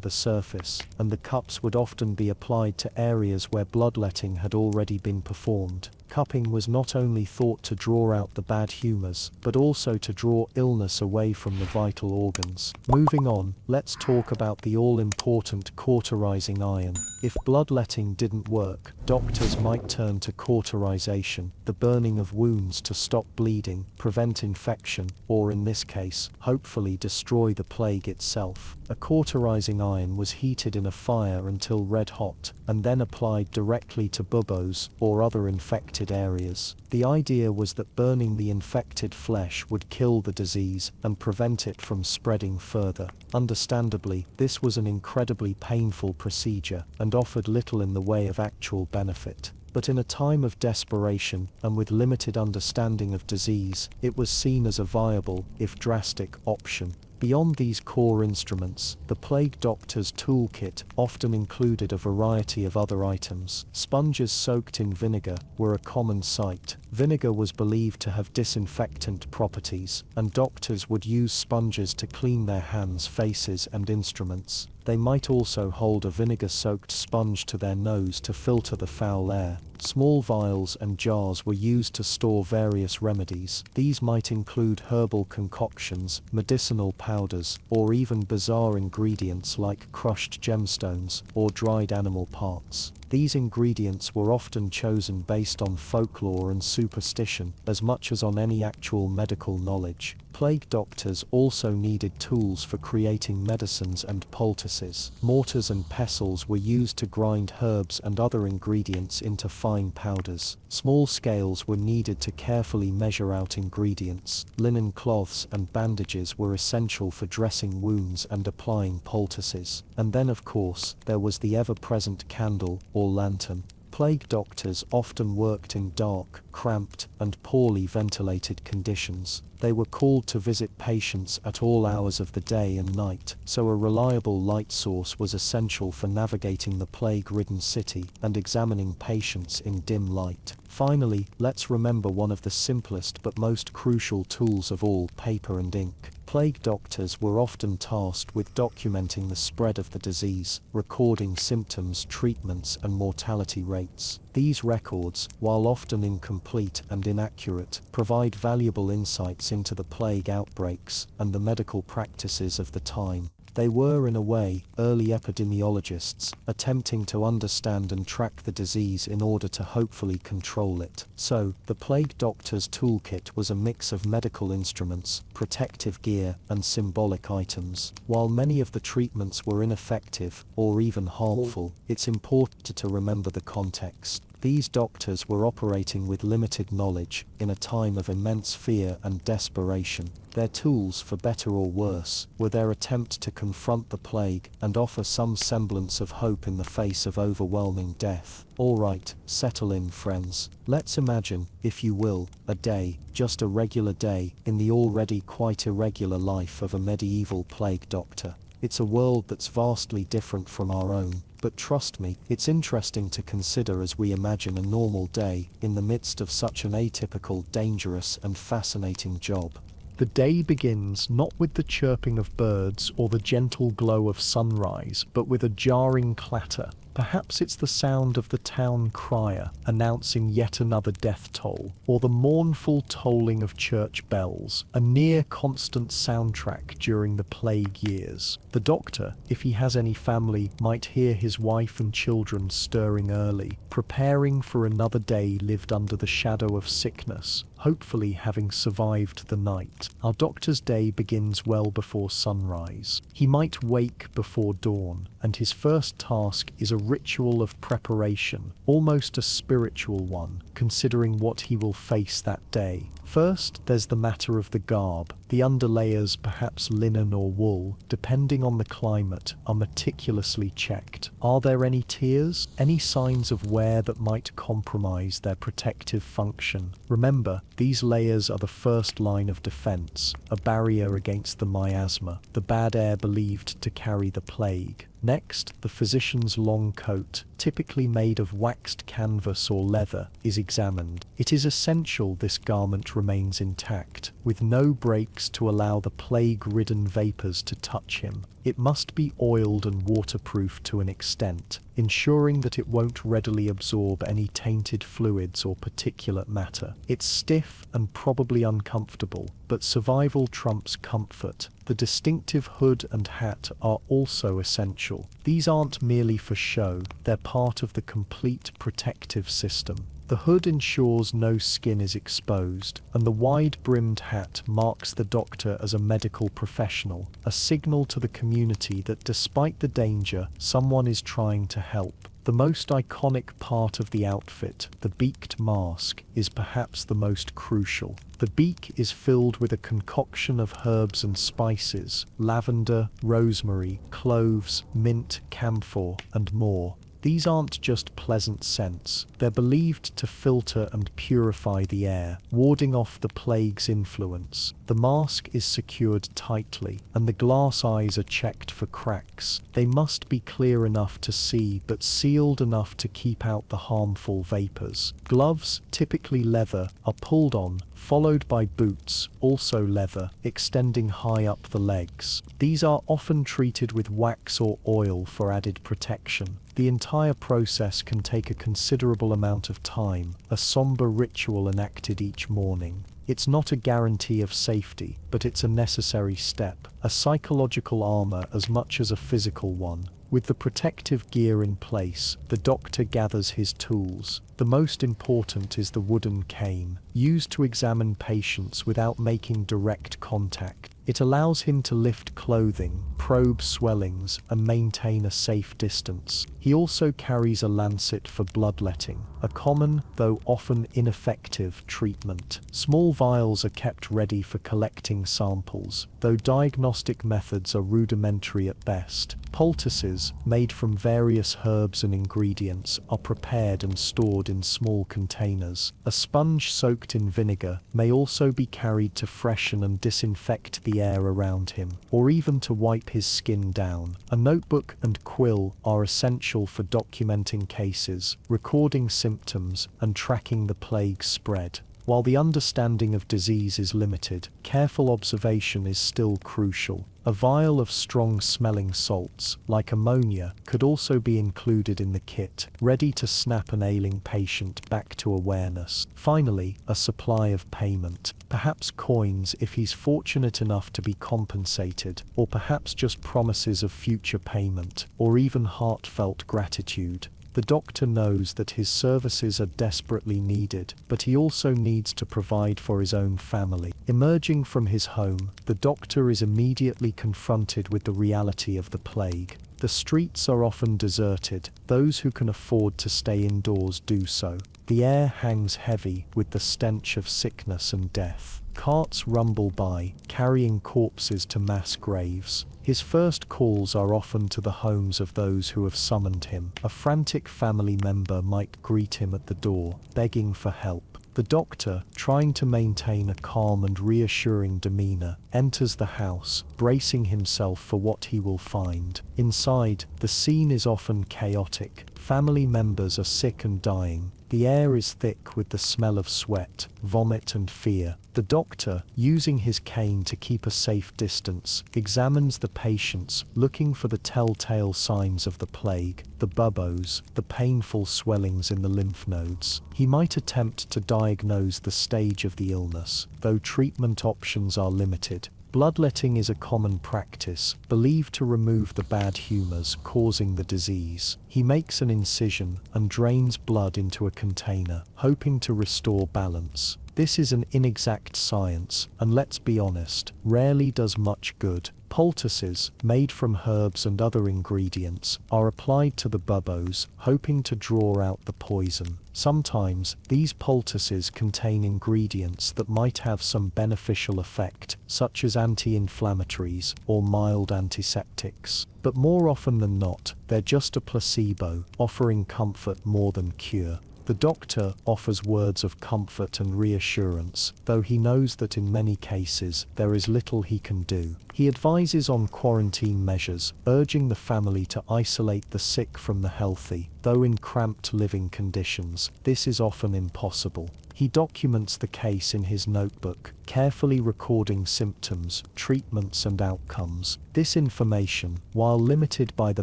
the surface, and the cups would often be applied to areas where bloodletting had already been performed. Cupping was not only thought to draw out the bad humors, but also to draw illness away from the vital organs. Moving on, let's talk about the all-important cauterizing iron. If bloodletting didn't work, doctors might turn to cauterization, the burning of wounds to stop bleeding, prevent infection, or in this case, hopefully destroy the plague itself. A cauterizing iron was heated in a fire until red hot, and then applied directly to buboes or other infected areas. The idea was that burning the infected flesh would kill the disease and prevent it from spreading further. Understandably, this was an incredibly painful procedure and offered little in the way of actual benefit. But in a time of desperation and with limited understanding of disease, it was seen as a viable, if drastic, option. Beyond these core instruments, the plague doctor's toolkit often included a variety of other items. Sponges soaked in vinegar were a common sight. Vinegar was believed to have disinfectant properties, and doctors would use sponges to clean their hands, faces, and instruments. They might also hold a vinegar-soaked sponge to their nose to filter the foul air. Small vials and jars were used to store various remedies. These might include herbal concoctions, medicinal powders, or even bizarre ingredients like crushed gemstones or dried animal parts. These ingredients were often chosen based on folklore and superstition, as much as on any actual medical knowledge. Plague doctors also needed tools for creating medicines and poultices. Mortars and pestles were used to grind herbs and other ingredients into fine powders. Small scales were needed to carefully measure out ingredients. Linen cloths and bandages were essential for dressing wounds and applying poultices. And then, of course, there was the ever-present candle or lantern. Plague doctors often worked in dark, cramped, and poorly ventilated conditions. They were called to visit patients at all hours of the day and night, so a reliable light source was essential for navigating the plague-ridden city and examining patients in dim light. Finally, let's remember one of the simplest but most crucial tools of all: paper and ink. Plague doctors were often tasked with documenting the spread of the disease, recording symptoms, treatments, and mortality rates. These records, while often incomplete and inaccurate, provide valuable insights into the plague outbreaks and the medical practices of the time. They were, in a way, early epidemiologists, attempting to understand and track the disease in order to hopefully control it. So, the plague doctor's toolkit was a mix of medical instruments, protective gear, and symbolic items. While many of the treatments were ineffective, or even harmful, it's important to remember the context. These doctors were operating with limited knowledge, in a time of immense fear and desperation. Their tools, for better or worse, were their attempt to confront the plague and offer some semblance of hope in the face of overwhelming death. Alright, settle in, friends. Let's imagine, if you will, a day, just a regular day, in the already quite irregular life of a medieval plague doctor. It's a world that's vastly different from our own, but trust me, it's interesting to consider as we imagine a normal day in the midst of such an atypical, dangerous, and fascinating job. The day begins not with the chirping of birds or the gentle glow of sunrise, but with a jarring clatter. Perhaps it's the sound of the town crier announcing yet another death toll, or the mournful tolling of church bells, a near constant soundtrack during the plague years. The doctor, if he has any family, might hear his wife and children stirring early, preparing for another day lived under the shadow of sickness, hopefully having survived the night. Our doctor's day begins well before sunrise. He might wake before dawn, and his first task is a ritual of preparation, almost a spiritual one, considering what he will face that day. First, there's the matter of the garb. The underlayers, perhaps linen or wool, depending on the climate, are meticulously checked. Are there any tears? Any signs of wear that might compromise their protective function? Remember, these layers are the first line of defense, a barrier against the miasma, the bad air believed to carry the plague. Next, the physician's long coat, typically made of waxed canvas or leather, is examined. It is essential this garment remains intact, with no breaks to allow the plague-ridden vapors to touch him. It must be oiled and waterproof to an extent, ensuring that it won't readily absorb any tainted fluids or particulate matter. It's stiff and probably uncomfortable, but survival trumps comfort. The distinctive hood and hat are also essential. These aren't merely for show, they're part of the complete protective system. The hood ensures no skin is exposed, and the wide-brimmed hat marks the doctor as a medical professional, a signal to the community that despite the danger, someone is trying to help. The most iconic part of the outfit, the beaked mask, is perhaps the most crucial. The beak is filled with a concoction of herbs and spices, lavender, rosemary, cloves, mint, camphor, and more. These aren't just pleasant scents, they're believed to filter and purify the air, warding off the plague's influence. The mask is secured tightly, and the glass eyes are checked for cracks. They must be clear enough to see, but sealed enough to keep out the harmful vapors. Gloves, typically leather, are pulled on, followed by boots, also leather, extending high up the legs. These are often treated with wax or oil for added protection. The entire process can take a considerable amount of time, a somber ritual enacted each morning. It's not a guarantee of safety, but it's a necessary step, a psychological armor as much as a physical one. With the protective gear in place, the doctor gathers his tools. The most important is the wooden cane, used to examine patients without making direct contact. It allows him to lift clothing, probe swellings, and maintain a safe distance. He also carries a lancet for bloodletting, a common, though often ineffective, treatment. Small vials are kept ready for collecting samples, though diagnostic methods are rudimentary at best. Poultices, made from various herbs and ingredients, are prepared and stored in small containers. A sponge soaked in vinegar may also be carried to freshen and disinfect the air around him, or even to wipe his skin down. A notebook and quill are essential for documenting cases, recording symptoms, and tracking the plague's spread. While the understanding of disease is limited, careful observation is still crucial. A vial of strong-smelling salts, like ammonia, could also be included in the kit, ready to snap an ailing patient back to awareness. Finally, a supply of payment. Perhaps coins if he's fortunate enough to be compensated, or perhaps just promises of future payment, or even heartfelt gratitude. The doctor knows that his services are desperately needed, but he also needs to provide for his own family. Emerging from his home, the doctor is immediately confronted with the reality of the plague. The streets are often deserted. Those who can afford to stay indoors do so. The air hangs heavy with the stench of sickness and death. Carts rumble by, carrying corpses to mass graves. His first calls are often to the homes of those who have summoned him. A frantic family member might greet him at the door, begging for help. The doctor, trying to maintain a calm and reassuring demeanor, enters the house, bracing himself for what he will find. Inside, the scene is often chaotic. Family members are sick and dying. The air is thick with the smell of sweat, vomit, and fear. The doctor, using his cane to keep a safe distance, examines the patients, looking for the telltale signs of the plague, the buboes, the painful swellings in the lymph nodes. He might attempt to diagnose the stage of the illness, though treatment options are limited. Bloodletting is a common practice, believed to remove the bad humors causing the disease. He makes an incision and drains blood into a container, hoping to restore balance. This is an inexact science, and let's be honest, rarely does much good. Poultices, made from herbs and other ingredients, are applied to the bubbos, hoping to draw out the poison. Sometimes, these poultices contain ingredients that might have some beneficial effect, such as anti-inflammatories or mild antiseptics. But more often than not, they're just a placebo, offering comfort more than cure. The doctor offers words of comfort and reassurance, though he knows that in many cases there is little he can do. He advises on quarantine measures, urging the family to isolate the sick from the healthy, though in cramped living conditions, this is often impossible. He documents the case in his notebook, carefully recording symptoms, treatments and outcomes. This information, while limited by the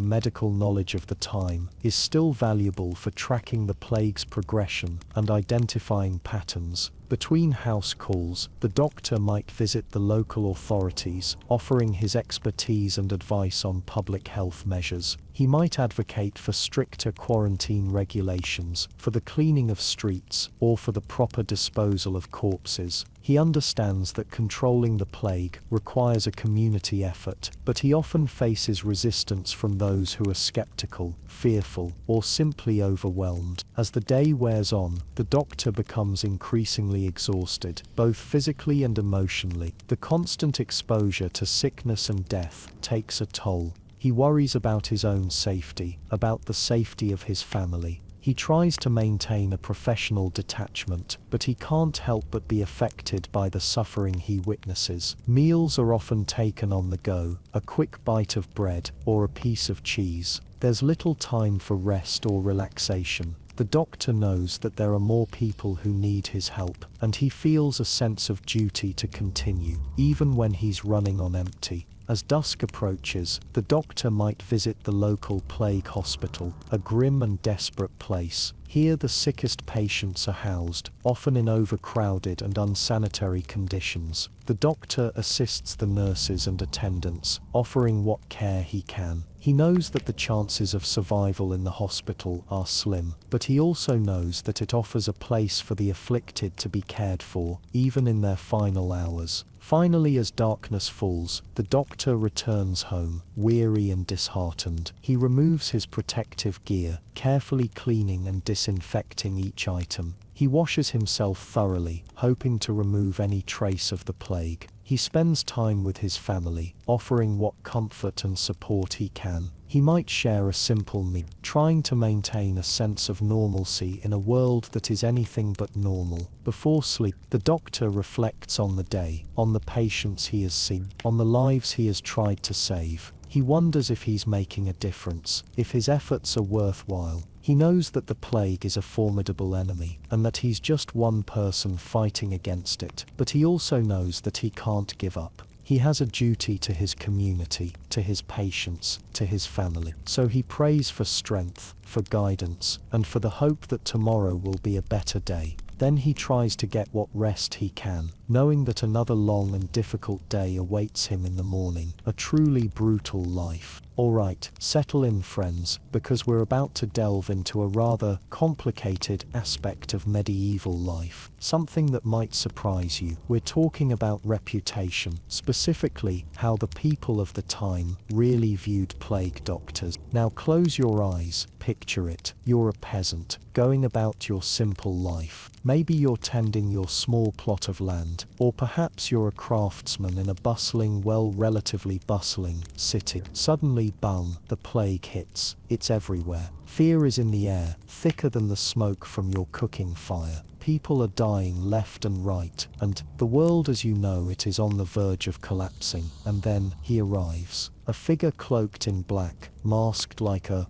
medical knowledge of the time, is still valuable for tracking the plague's progression and identifying patterns. Between house calls, the doctor might visit the local authorities, offering his expertise and advice on public health measures. He might advocate for stricter quarantine regulations, for the cleaning of streets, or for the proper disposal of corpses. He understands that controlling the plague requires a community effort, but he often faces resistance from those who are skeptical, fearful, or simply overwhelmed. As the day wears on, the doctor becomes increasingly exhausted, both physically and emotionally. The constant exposure to sickness and death takes a toll. He worries about his own safety, about the safety of his family. He tries to maintain a professional detachment, but he can't help but be affected by the suffering he witnesses. Meals are often taken on the go, a quick bite of bread or a piece of cheese. There's little time for rest or relaxation. The doctor knows that there are more people who need his help, and he feels a sense of duty to continue, even when he's running on empty. As dusk approaches, the doctor might visit the local plague hospital, a grim and desperate place. Here the sickest patients are housed, often in overcrowded and unsanitary conditions. The doctor assists the nurses and attendants, offering what care he can. He knows that the chances of survival in the hospital are slim, but he also knows that it offers a place for the afflicted to be cared for, even in their final hours. Finally, as darkness falls, the doctor returns home, weary and disheartened. He removes his protective gear, carefully cleaning and disinfecting each item. He washes himself thoroughly, hoping to remove any trace of the plague. He spends time with his family, offering what comfort and support he can. He might share a simple meal, trying to maintain a sense of normalcy in a world that is anything but normal. Before sleep, the doctor reflects on the day, on the patients he has seen, on the lives he has tried to save. He wonders if he's making a difference, if his efforts are worthwhile. He knows that the plague is a formidable enemy, and that he's just one person fighting against it, but he also knows that he can't give up. He has a duty to his community, to his patients, to his family. So he prays for strength, for guidance, and for the hope that tomorrow will be a better day. Then he tries to get what rest he can, knowing that another long and difficult day awaits him in the morning, a truly brutal life. Alright, settle in friends, because we're about to delve into a rather complicated aspect of medieval life, something that might surprise you. We're talking about reputation, specifically how the people of the time really viewed plague doctors. Now close your eyes, picture it. You're a peasant, going about your simple life. Maybe you're tending your small plot of land, or perhaps you're a craftsman in a bustling, relatively bustling city. Suddenly, bang, the plague hits. It's everywhere. Fear is in the air, thicker than the smoke from your cooking fire. People are dying left and right, and the world as you know it is on the verge of collapsing. And then he arrives. A figure cloaked in black, masked like a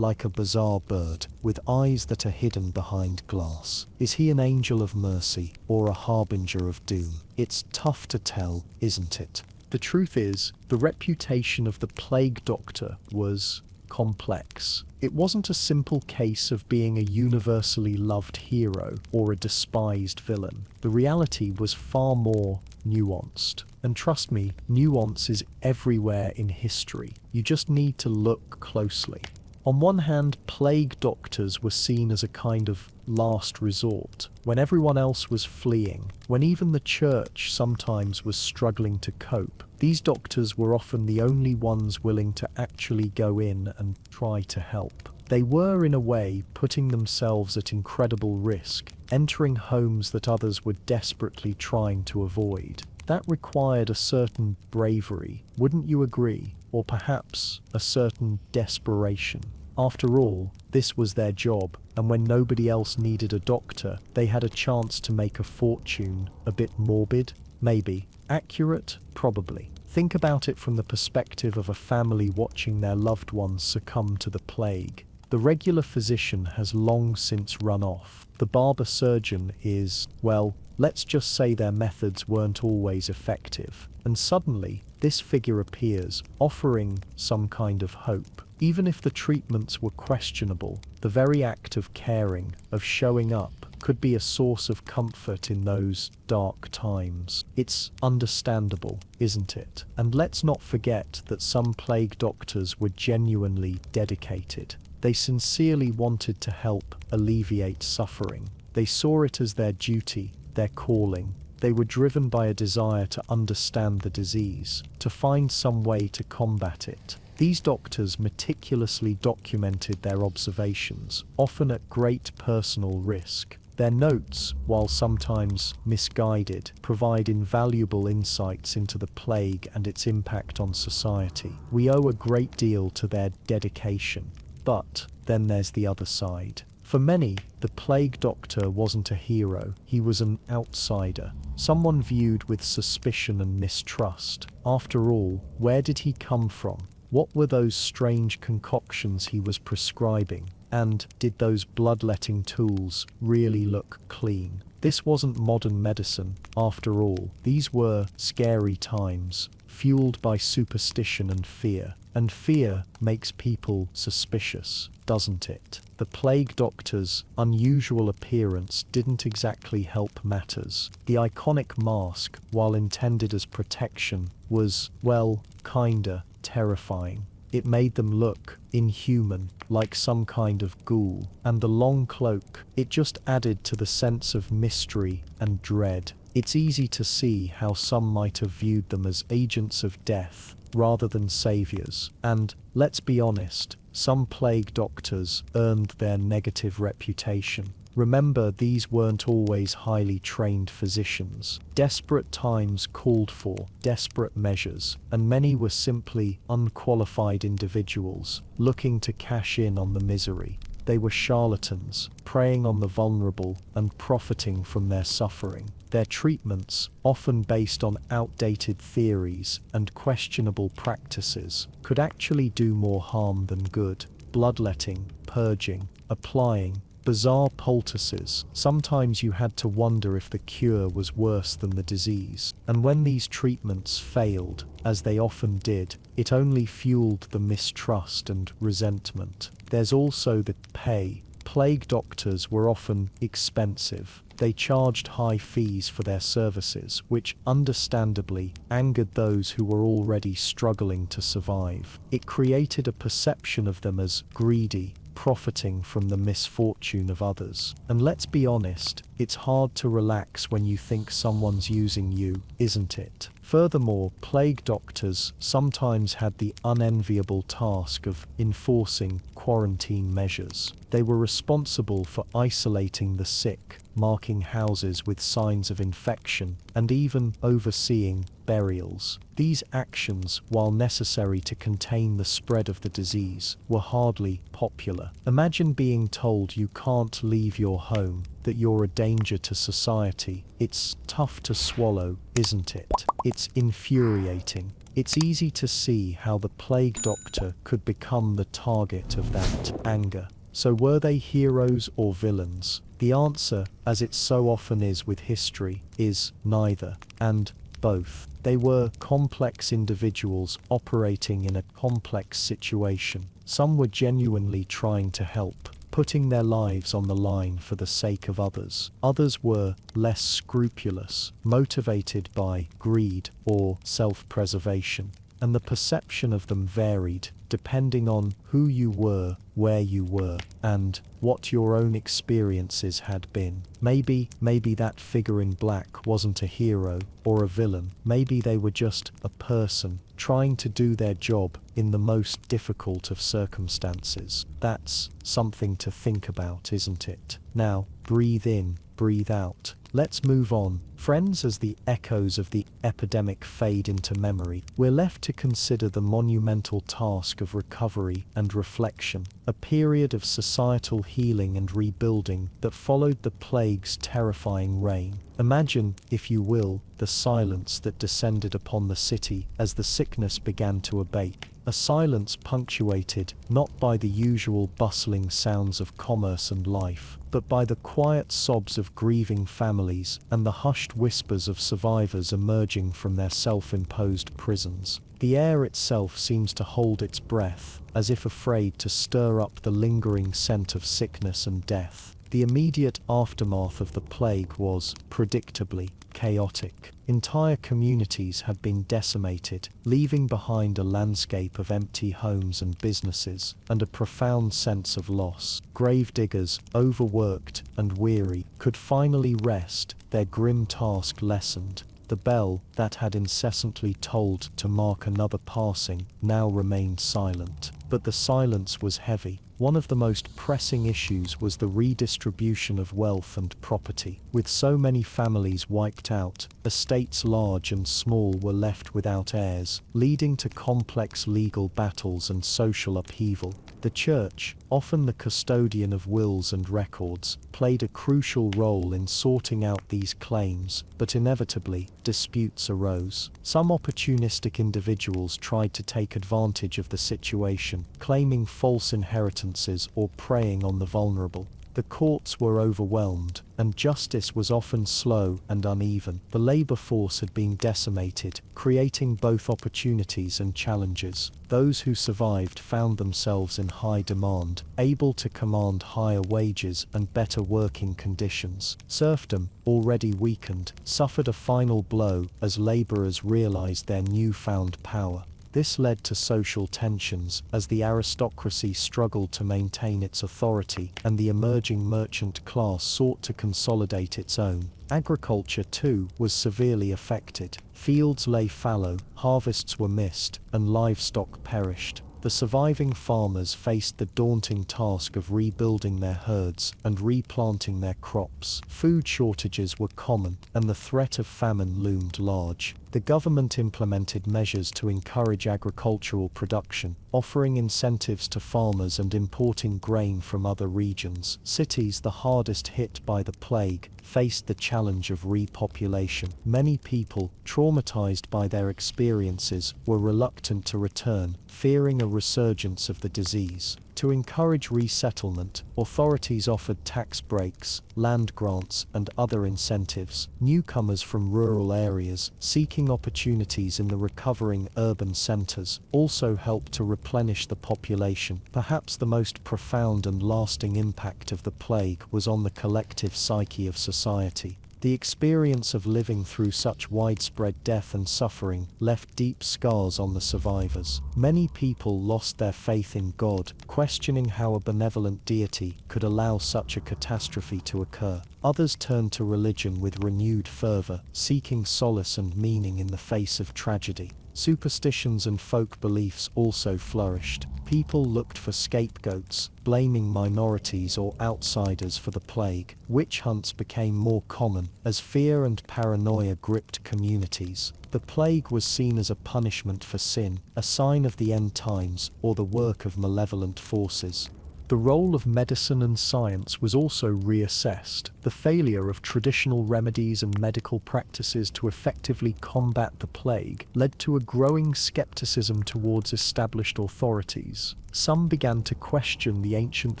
bizarre bird, with eyes that are hidden behind glass. Is he an angel of mercy, or a harbinger of doom? It's tough to tell, isn't it? The truth is, the reputation of the plague doctor was complex. It wasn't a simple case of being a universally loved hero or a despised villain. The reality was far more nuanced. And trust me, nuance is everywhere in history. You just need to look closely. On one hand, plague doctors were seen as a kind of last resort, when everyone else was fleeing, when even the church sometimes was struggling to cope. These doctors were often the only ones willing to actually go in and try to help. They were, in a way, putting themselves at incredible risk, entering homes that others were desperately trying to avoid. That required a certain bravery, wouldn't you agree? Or perhaps a certain desperation. After all, this was their job, and when nobody else needed a doctor, they had a chance to make a fortune. A bit morbid? Maybe. Accurate? Probably. Think about it from the perspective of a family watching their loved ones succumb to the plague. The regular physician has long since run off. The barber surgeon is, well, let's just say their methods weren't always effective. And suddenly, this figure appears, offering some kind of hope. Even if the treatments were questionable, the very act of caring, of showing up, could be a source of comfort in those dark times. It's understandable, isn't it? And let's not forget that some plague doctors were genuinely dedicated. They sincerely wanted to help alleviate suffering. They saw it as their duty, their calling. They were driven by a desire to understand the disease, to find some way to combat it. These doctors meticulously documented their observations, often at great personal risk. Their notes, while sometimes misguided, provide invaluable insights into the plague and its impact on society. We owe a great deal to their dedication. But then there's the other side. For many, the plague doctor wasn't a hero. He was an outsider, someone viewed with suspicion and mistrust. After all, where did he come from? What were those strange concoctions he was prescribing? And did those bloodletting tools really look clean? This wasn't modern medicine, after all. These were scary times, fueled by superstition and fear. And fear makes people suspicious, doesn't it? The plague doctor's unusual appearance didn't exactly help matters. The iconic mask, while intended as protection, was, well, kinda terrifying. It made them look inhuman, like some kind of ghoul. And the long cloak, it just added to the sense of mystery and dread. It's easy to see how some might have viewed them as agents of death rather than saviors. And, let's be honest, some plague doctors earned their negative reputation. Remember, these weren't always highly trained physicians. Desperate times called for desperate measures, and many were simply unqualified individuals looking to cash in on the misery. They were charlatans, preying on the vulnerable and profiting from their suffering. Their treatments, often based on outdated theories and questionable practices, could actually do more harm than good. Bloodletting, purging, applying, bizarre poultices. Sometimes you had to wonder if the cure was worse than the disease. And when these treatments failed, as they often did, it only fueled the mistrust and resentment. There's also the pay. Plague doctors were often expensive. They charged high fees for their services, which understandably angered those who were already struggling to survive. It created a perception of them as greedy, profiting from the misfortune of others. And let's be honest, it's hard to relax when you think someone's using you, isn't it? Furthermore, plague doctors sometimes had the unenviable task of enforcing quarantine measures. They were responsible for isolating the sick, marking houses with signs of infection, and even overseeing burials. These actions, while necessary to contain the spread of the disease, were hardly popular. Imagine being told you can't leave your home, that you're a danger to society. It's tough to swallow, isn't it? It's infuriating. It's easy to see how the plague doctor could become the target of that anger. So were they heroes or villains? The answer, as it so often is with history, is neither, and both. They were complex individuals operating in a complex situation. Some were genuinely trying to help, putting their lives on the line for the sake of others. Others were less scrupulous, motivated by greed or self-preservation. And the perception of them varied, depending on who you were, where you were, and what your own experiences had been. Maybe that figure in black wasn't a hero or a villain. Maybe they were just a person trying to do their job in the most difficult of circumstances. That's something to think about, isn't it? Now, breathe in, breathe out. Let's move on. Friends, as the echoes of the epidemic fade into memory, we're left to consider the monumental task of recovery and reflection, a period of societal healing and rebuilding that followed the plague's terrifying reign. Imagine, if you will, the silence that descended upon the city as the sickness began to abate. A silence punctuated not by the usual bustling sounds of commerce and life, but by the quiet sobs of grieving families and the hushed whispers of survivors emerging from their self-imposed prisons. The air itself seems to hold its breath, as if afraid to stir up the lingering scent of sickness and death. The immediate aftermath of the plague was, predictably, chaotic. Entire communities had been decimated, leaving behind a landscape of empty homes and businesses, and a profound sense of loss. Gravediggers, overworked and weary, could finally rest, their grim task lessened. The bell that had incessantly tolled to mark another passing now remained silent. But the silence was heavy. One of the most pressing issues was the redistribution of wealth and property. With so many families wiped out, estates large and small were left without heirs, leading to complex legal battles and social upheaval. The church, often the custodian of wills and records, played a crucial role in sorting out these claims, but inevitably, disputes arose. Some opportunistic individuals tried to take advantage of the situation, claiming false inheritances or preying on the vulnerable. The courts were overwhelmed, and justice was often slow and uneven. The labor force had been decimated, creating both opportunities and challenges. Those who survived found themselves in high demand, able to command higher wages and better working conditions. Serfdom, already weakened, suffered a final blow as laborers realized their newfound power. This led to social tensions as the aristocracy struggled to maintain its authority and the emerging merchant class sought to consolidate its own. Agriculture, too, was severely affected. Fields lay fallow, harvests were missed, and livestock perished. The surviving farmers faced the daunting task of rebuilding their herds and replanting their crops. Food shortages were common, and the threat of famine loomed large. The government implemented measures to encourage agricultural production, offering incentives to farmers and importing grain from other regions. Cities, the hardest hit by the plague, faced the challenge of repopulation. Many people, traumatized by their experiences, were reluctant to return, fearing a resurgence of the disease. To encourage resettlement, authorities offered tax breaks, land grants, and other incentives. Newcomers from rural areas, seeking opportunities in the recovering urban centers, also helped to replenish the population. Perhaps the most profound and lasting impact of the plague was on the collective psyche of society. The experience of living through such widespread death and suffering left deep scars on the survivors. Many people lost their faith in God, questioning how a benevolent deity could allow such a catastrophe to occur. Others turned to religion with renewed fervor, seeking solace and meaning in the face of tragedy. Superstitions and folk beliefs also flourished. People looked for scapegoats, blaming minorities or outsiders for the plague. Witch hunts became more common as fear and paranoia gripped communities. The plague was seen as a punishment for sin, a sign of the end times, or the work of malevolent forces. The role of medicine and science was also reassessed. The failure of traditional remedies and medical practices to effectively combat the plague led to a growing skepticism towards established authorities. Some began to question the ancient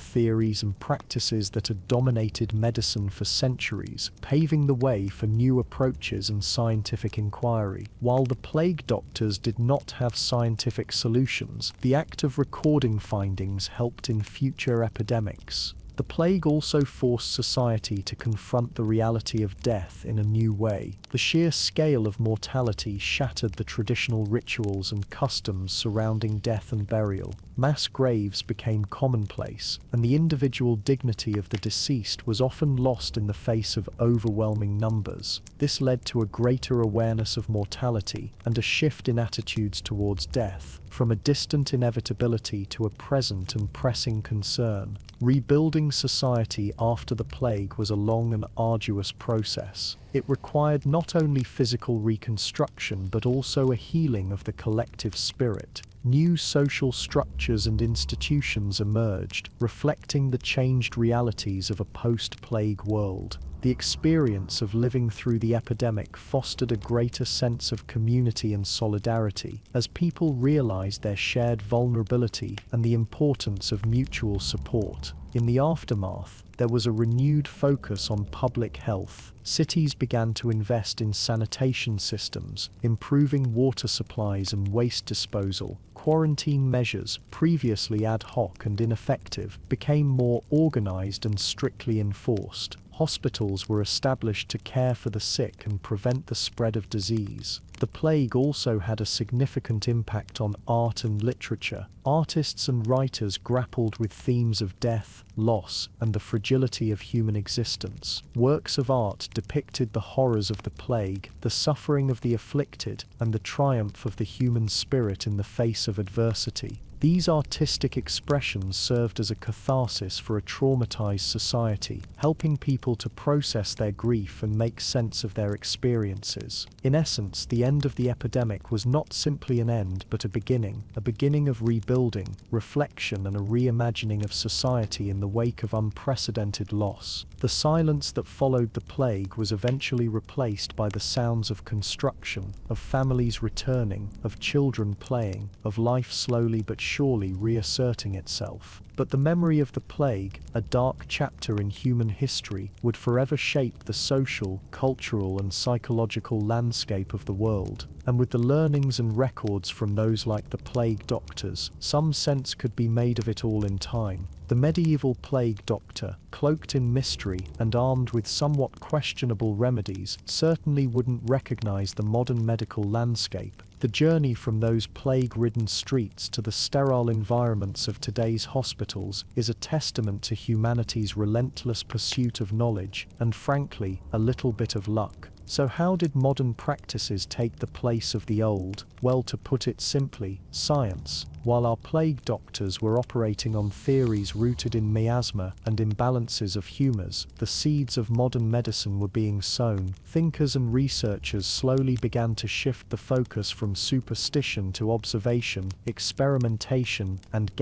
theories and practices that had dominated medicine for centuries, paving the way for new approaches and scientific inquiry. While the plague doctors did not have scientific solutions, the act of recording findings helped in future epidemics. The plague also forced society to confront the reality of death in a new way. The sheer scale of mortality shattered the traditional rituals and customs surrounding death and burial. Mass graves became commonplace, and the individual dignity of the deceased was often lost in the face of overwhelming numbers. This led to a greater awareness of mortality and a shift in attitudes towards death, from a distant inevitability to a present and pressing concern. Rebuilding society after the plague was a long and arduous process. It required not only physical reconstruction but also a healing of the collective spirit. New social structures and institutions emerged, reflecting the changed realities of a post-plague world. The experience of living through the epidemic fostered a greater sense of community and solidarity, as people realized their shared vulnerability and the importance of mutual support. In the aftermath, there was a renewed focus on public health. Cities began to invest in sanitation systems, improving water supplies and waste disposal. Quarantine measures, previously ad hoc and ineffective, became more organized and strictly enforced. Hospitals were established to care for the sick and prevent the spread of disease. The plague also had a significant impact on art and literature. Artists and writers grappled with themes of death, loss, and the fragility of human existence. Works of art depicted the horrors of the plague, the suffering of the afflicted, and the triumph of the human spirit in the face of adversity. These artistic expressions served as a catharsis for a traumatized society, helping people to process their grief and make sense of their experiences. In essence, the end of the epidemic was not simply an end but a beginning of rebuilding, reflection, and a reimagining of society in the wake of unprecedented loss. The silence that followed the plague was eventually replaced by the sounds of construction, of families returning, of children playing, of life slowly but surely reasserting itself. But the memory of the plague, a dark chapter in human history, would forever shape the social, cultural, and psychological landscape of the world. And with the learnings and records from those like the plague doctors, some sense could be made of it all in time. The medieval plague doctor, cloaked in mystery and armed with somewhat questionable remedies, certainly wouldn't recognize the modern medical landscape. The journey from those plague-ridden streets to the sterile environments of today's hospitals is a testament to humanity's relentless pursuit of knowledge and, frankly, a little bit of luck. So how did modern practices take the place of the old? Well, to put it simply, science. While our plague doctors were operating on theories rooted in miasma and imbalances of humors, the seeds of modern medicine were being sown. Thinkers and researchers slowly began to shift the focus from superstition to observation, experimentation, and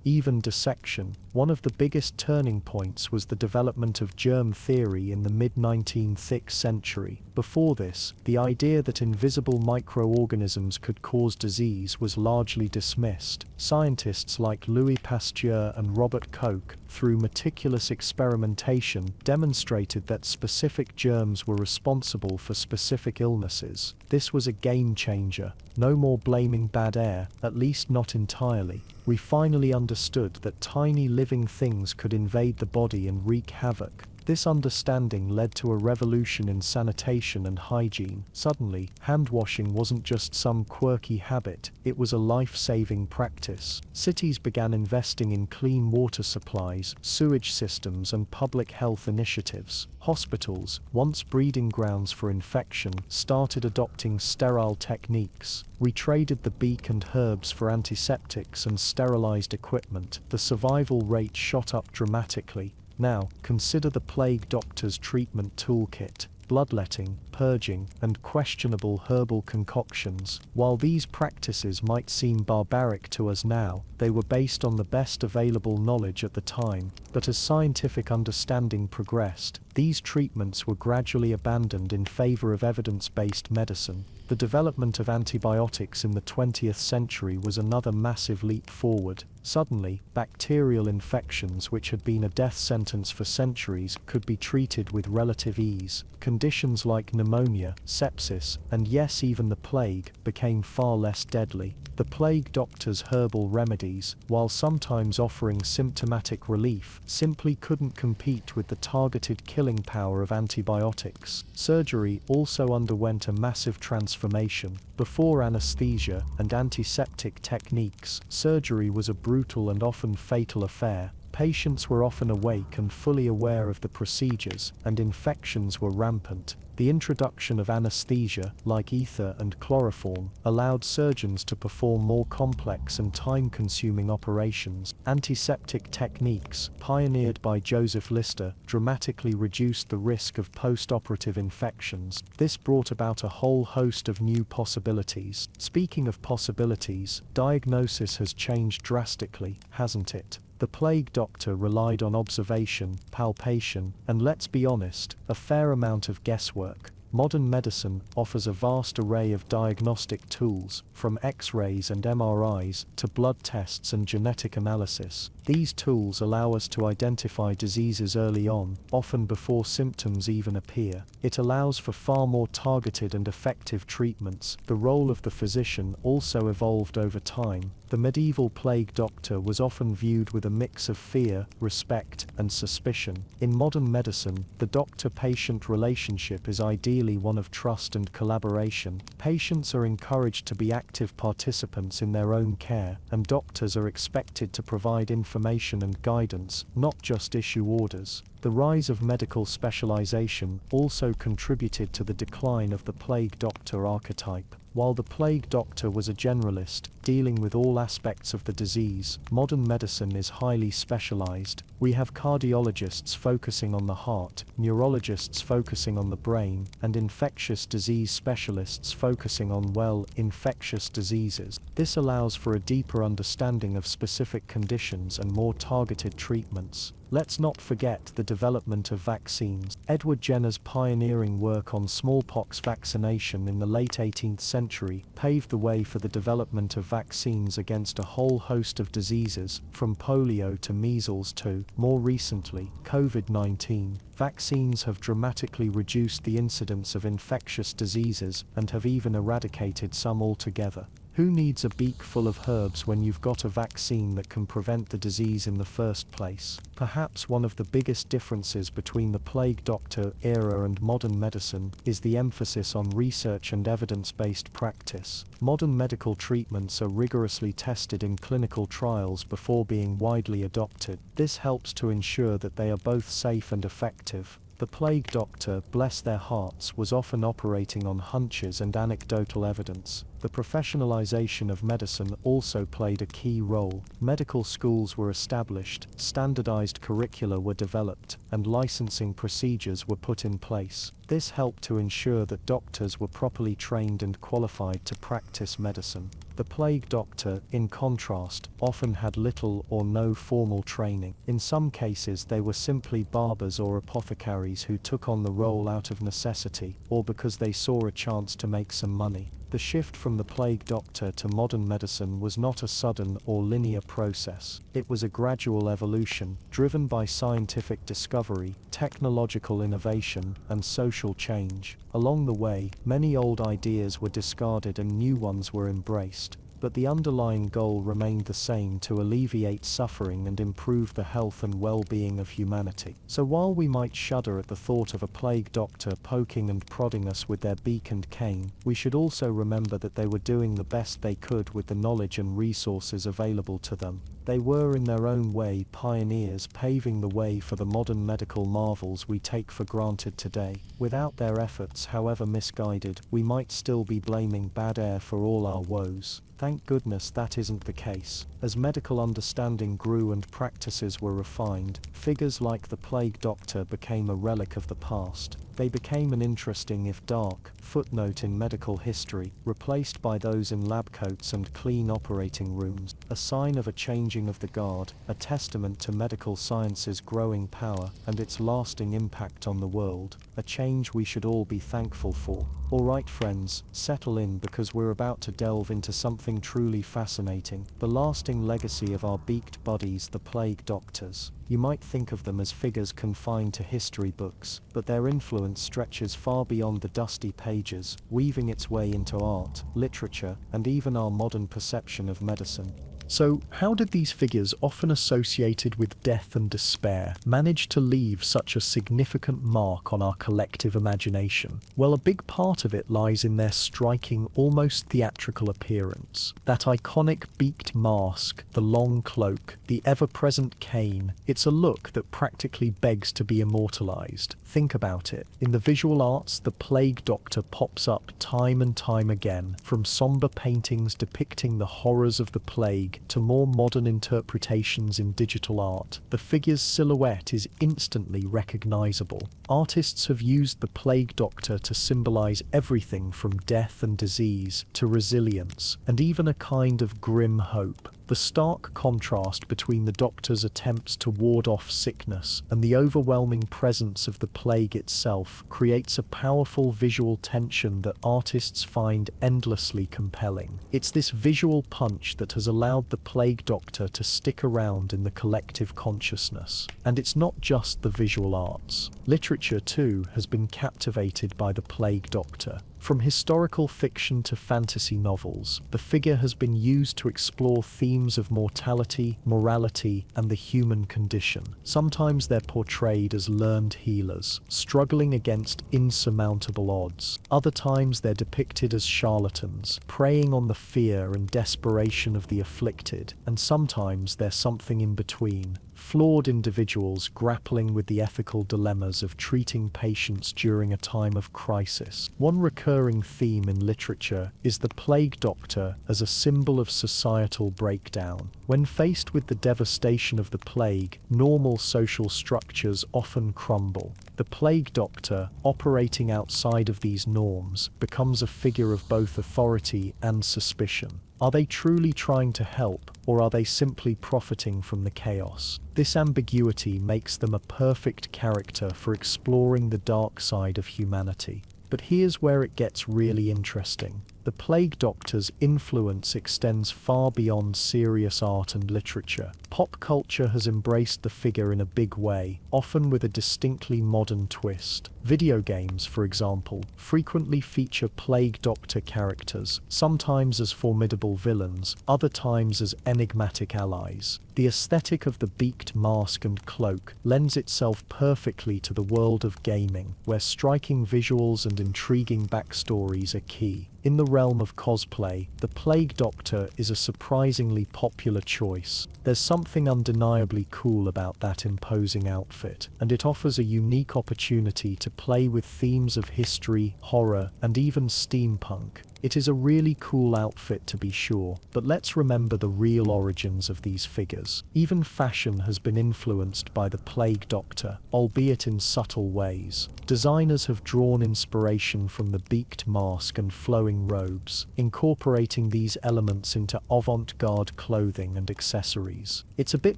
even dissection. One of the biggest turning points was the development of germ theory in the mid-19th century. Before this, the idea that invisible microorganisms could cause disease was largely dismissed. Scientists like Louis Pasteur and Robert Koch, through meticulous experimentation, demonstrated that specific germs were responsible for specific illnesses. This was a game changer. No more blaming bad air, at least not entirely. We finally understood that tiny living things could invade the body and wreak havoc. This understanding led to a revolution in sanitation and hygiene. Suddenly, hand-washing wasn't just some quirky habit, it was a life-saving practice. Cities began investing in clean water supplies, sewage systems, and public health initiatives. Hospitals, once breeding grounds for infection, started adopting sterile techniques. We traded the beak and herbs for antiseptics and sterilized equipment. The survival rate shot up dramatically. Now, consider the plague doctor's treatment toolkit: bloodletting, purging, and questionable herbal concoctions. While these practices might seem barbaric to us now, they were based on the best available knowledge at the time. But as scientific understanding progressed, these treatments were gradually abandoned in favor of evidence-based medicine. The development of antibiotics in the 20th century was another massive leap forward. Suddenly, bacterial infections, which had been a death sentence for centuries, could be treated with relative ease. Conditions like pneumonia, sepsis, and yes, even the plague, became far less deadly. The plague doctor's herbal remedies, while sometimes offering symptomatic relief, simply couldn't compete with the targeted killing power of antibiotics. Surgery also underwent a massive transformation. Before anesthesia and antiseptic techniques, surgery was a brutal and often fatal affair. Patients were often awake and fully aware of the procedures, and infections were rampant. The introduction of anesthesia, like ether and chloroform, allowed surgeons to perform more complex and time-consuming operations. Antiseptic techniques, pioneered by Joseph Lister, dramatically reduced the risk of post-operative infections. This brought about a whole host of new possibilities. Speaking of possibilities, diagnosis has changed drastically, hasn't it? The plague doctor relied on observation, palpation, and let's be honest, a fair amount of guesswork. Modern medicine offers a vast array of diagnostic tools, from X-rays and MRIs to blood tests and genetic analysis. These tools allow us to identify diseases early on, often before symptoms even appear. It allows for far more targeted and effective treatments. The role of the physician also evolved over time. The medieval plague doctor was often viewed with a mix of fear, respect, and suspicion. In modern medicine, the doctor-patient relationship is ideally one of trust and collaboration. Patients are encouraged to be active participants in their own care, and doctors are expected to provide information and guidance, not just issue orders. The rise of medical specialization also contributed to the decline of the plague doctor archetype. While the plague doctor was a generalist, dealing with all aspects of the disease, modern medicine is highly specialized. We have cardiologists focusing on the heart, neurologists focusing on the brain, and infectious disease specialists focusing on, well, infectious diseases. This allows for a deeper understanding of specific conditions and more targeted treatments. Let's not forget the development of vaccines. Edward Jenner's pioneering work on smallpox vaccination in the late 18th century paved the way for the development of vaccines against a whole host of diseases, from polio to measles to, more recently, COVID-19. Vaccines have dramatically reduced the incidence of infectious diseases and have even eradicated some altogether. Who needs a beak full of herbs when you've got a vaccine that can prevent the disease in the first place? Perhaps one of the biggest differences between the plague doctor era and modern medicine is the emphasis on research and evidence-based practice. Modern medical treatments are rigorously tested in clinical trials before being widely adopted. This helps to ensure that they are both safe and effective. The plague doctor, bless their hearts, was often operating on hunches and anecdotal evidence. The professionalization of medicine also played a key role. Medical schools were established, standardized curricula were developed, and licensing procedures were put in place. This helped to ensure that doctors were properly trained and qualified to practice medicine. The plague doctor, in contrast, often had little or no formal training. In some cases they were simply barbers or apothecaries who took on the role out of necessity, or because they saw a chance to make some money. The shift from the plague doctor to modern medicine was not a sudden or linear process. It was a gradual evolution, driven by scientific discovery, technological innovation, and social change. Along the way, many old ideas were discarded and new ones were embraced. But the underlying goal remained the same: to alleviate suffering and improve the health and well-being of humanity. So while we might shudder at the thought of a plague doctor poking and prodding us with their beak and cane, we should also remember that they were doing the best they could with the knowledge and resources available to them. They were in their own way pioneers, paving the way for the modern medical marvels we take for granted today. Without their efforts, however misguided, we might still be blaming bad air for all our woes. Thank goodness that isn't the case. As medical understanding grew and practices were refined, figures like the plague doctor became a relic of the past. They became an interesting, if dark, footnote in medical history, replaced by those in lab coats and clean operating rooms. A sign of a changing of the guard, a testament to medical science's growing power and its lasting impact on the world. A change we should all be thankful for. Alright friends, settle in because we're about to delve into something truly fascinating. The lasting legacy of our beaked buddies, the plague doctors. You might think of them as figures confined to history books, but their influence influence stretches far beyond the dusty pages, weaving its way into art, literature, and even our modern perception of medicine. So, how did these figures, often associated with death and despair, manage to leave such a significant mark on our collective imagination? Well, a big part of it lies in their striking, almost theatrical appearance. That iconic beaked mask, the long cloak, the ever-present cane, it's a look that practically begs to be immortalized. Think about it. In the visual arts, the plague doctor pops up time and time again, from somber paintings depicting the horrors of the plague to more modern interpretations in digital art. The figure's silhouette is instantly recognizable. Artists have used the plague doctor to symbolize everything from death and disease to resilience, and even a kind of grim hope. The stark contrast between the doctor's attempts to ward off sickness and the overwhelming presence of the plague itself creates a powerful visual tension that artists find endlessly compelling. It's this visual punch that has allowed the plague doctor to stick around in the collective consciousness. And it's not just the visual arts. Literature, too, has been captivated by the plague doctor. From historical fiction to fantasy novels, the figure has been used to explore themes of mortality, morality, and the human condition. Sometimes they're portrayed as learned healers, struggling against insurmountable odds. Other times they're depicted as charlatans, preying on the fear and desperation of the afflicted. And sometimes they're something in between, flawed individuals grappling with the ethical dilemmas of treating patients during a time of crisis. One recurring theme in literature is the plague doctor as a symbol of societal breakdown. When faced with the devastation of the plague, normal social structures often crumble. The plague doctor, operating outside of these norms, becomes a figure of both authority and suspicion. Are they truly trying to help, or are they simply profiting from the chaos? This ambiguity makes them a perfect character for exploring the dark side of humanity. But here's where it gets really interesting. The plague doctor's influence extends far beyond serious art and literature. Pop culture has embraced the figure in a big way, often with a distinctly modern twist. Video games, for example, frequently feature plague doctor characters, sometimes as formidable villains, other times as enigmatic allies. The aesthetic of the beaked mask and cloak lends itself perfectly to the world of gaming, where striking visuals and intriguing backstories are key. In the realm of cosplay, the Plague Doctor is a surprisingly popular choice. There's something undeniably cool about that imposing outfit, and it offers a unique opportunity to play with themes of history, horror, and even steampunk. It is a really cool outfit to be sure, but let's remember the real origins of these figures. Even fashion has been influenced by the Plague Doctor, albeit in subtle ways. Designers have drawn inspiration from the beaked mask and flowing robes, incorporating these elements into avant-garde clothing and accessories. It's a bit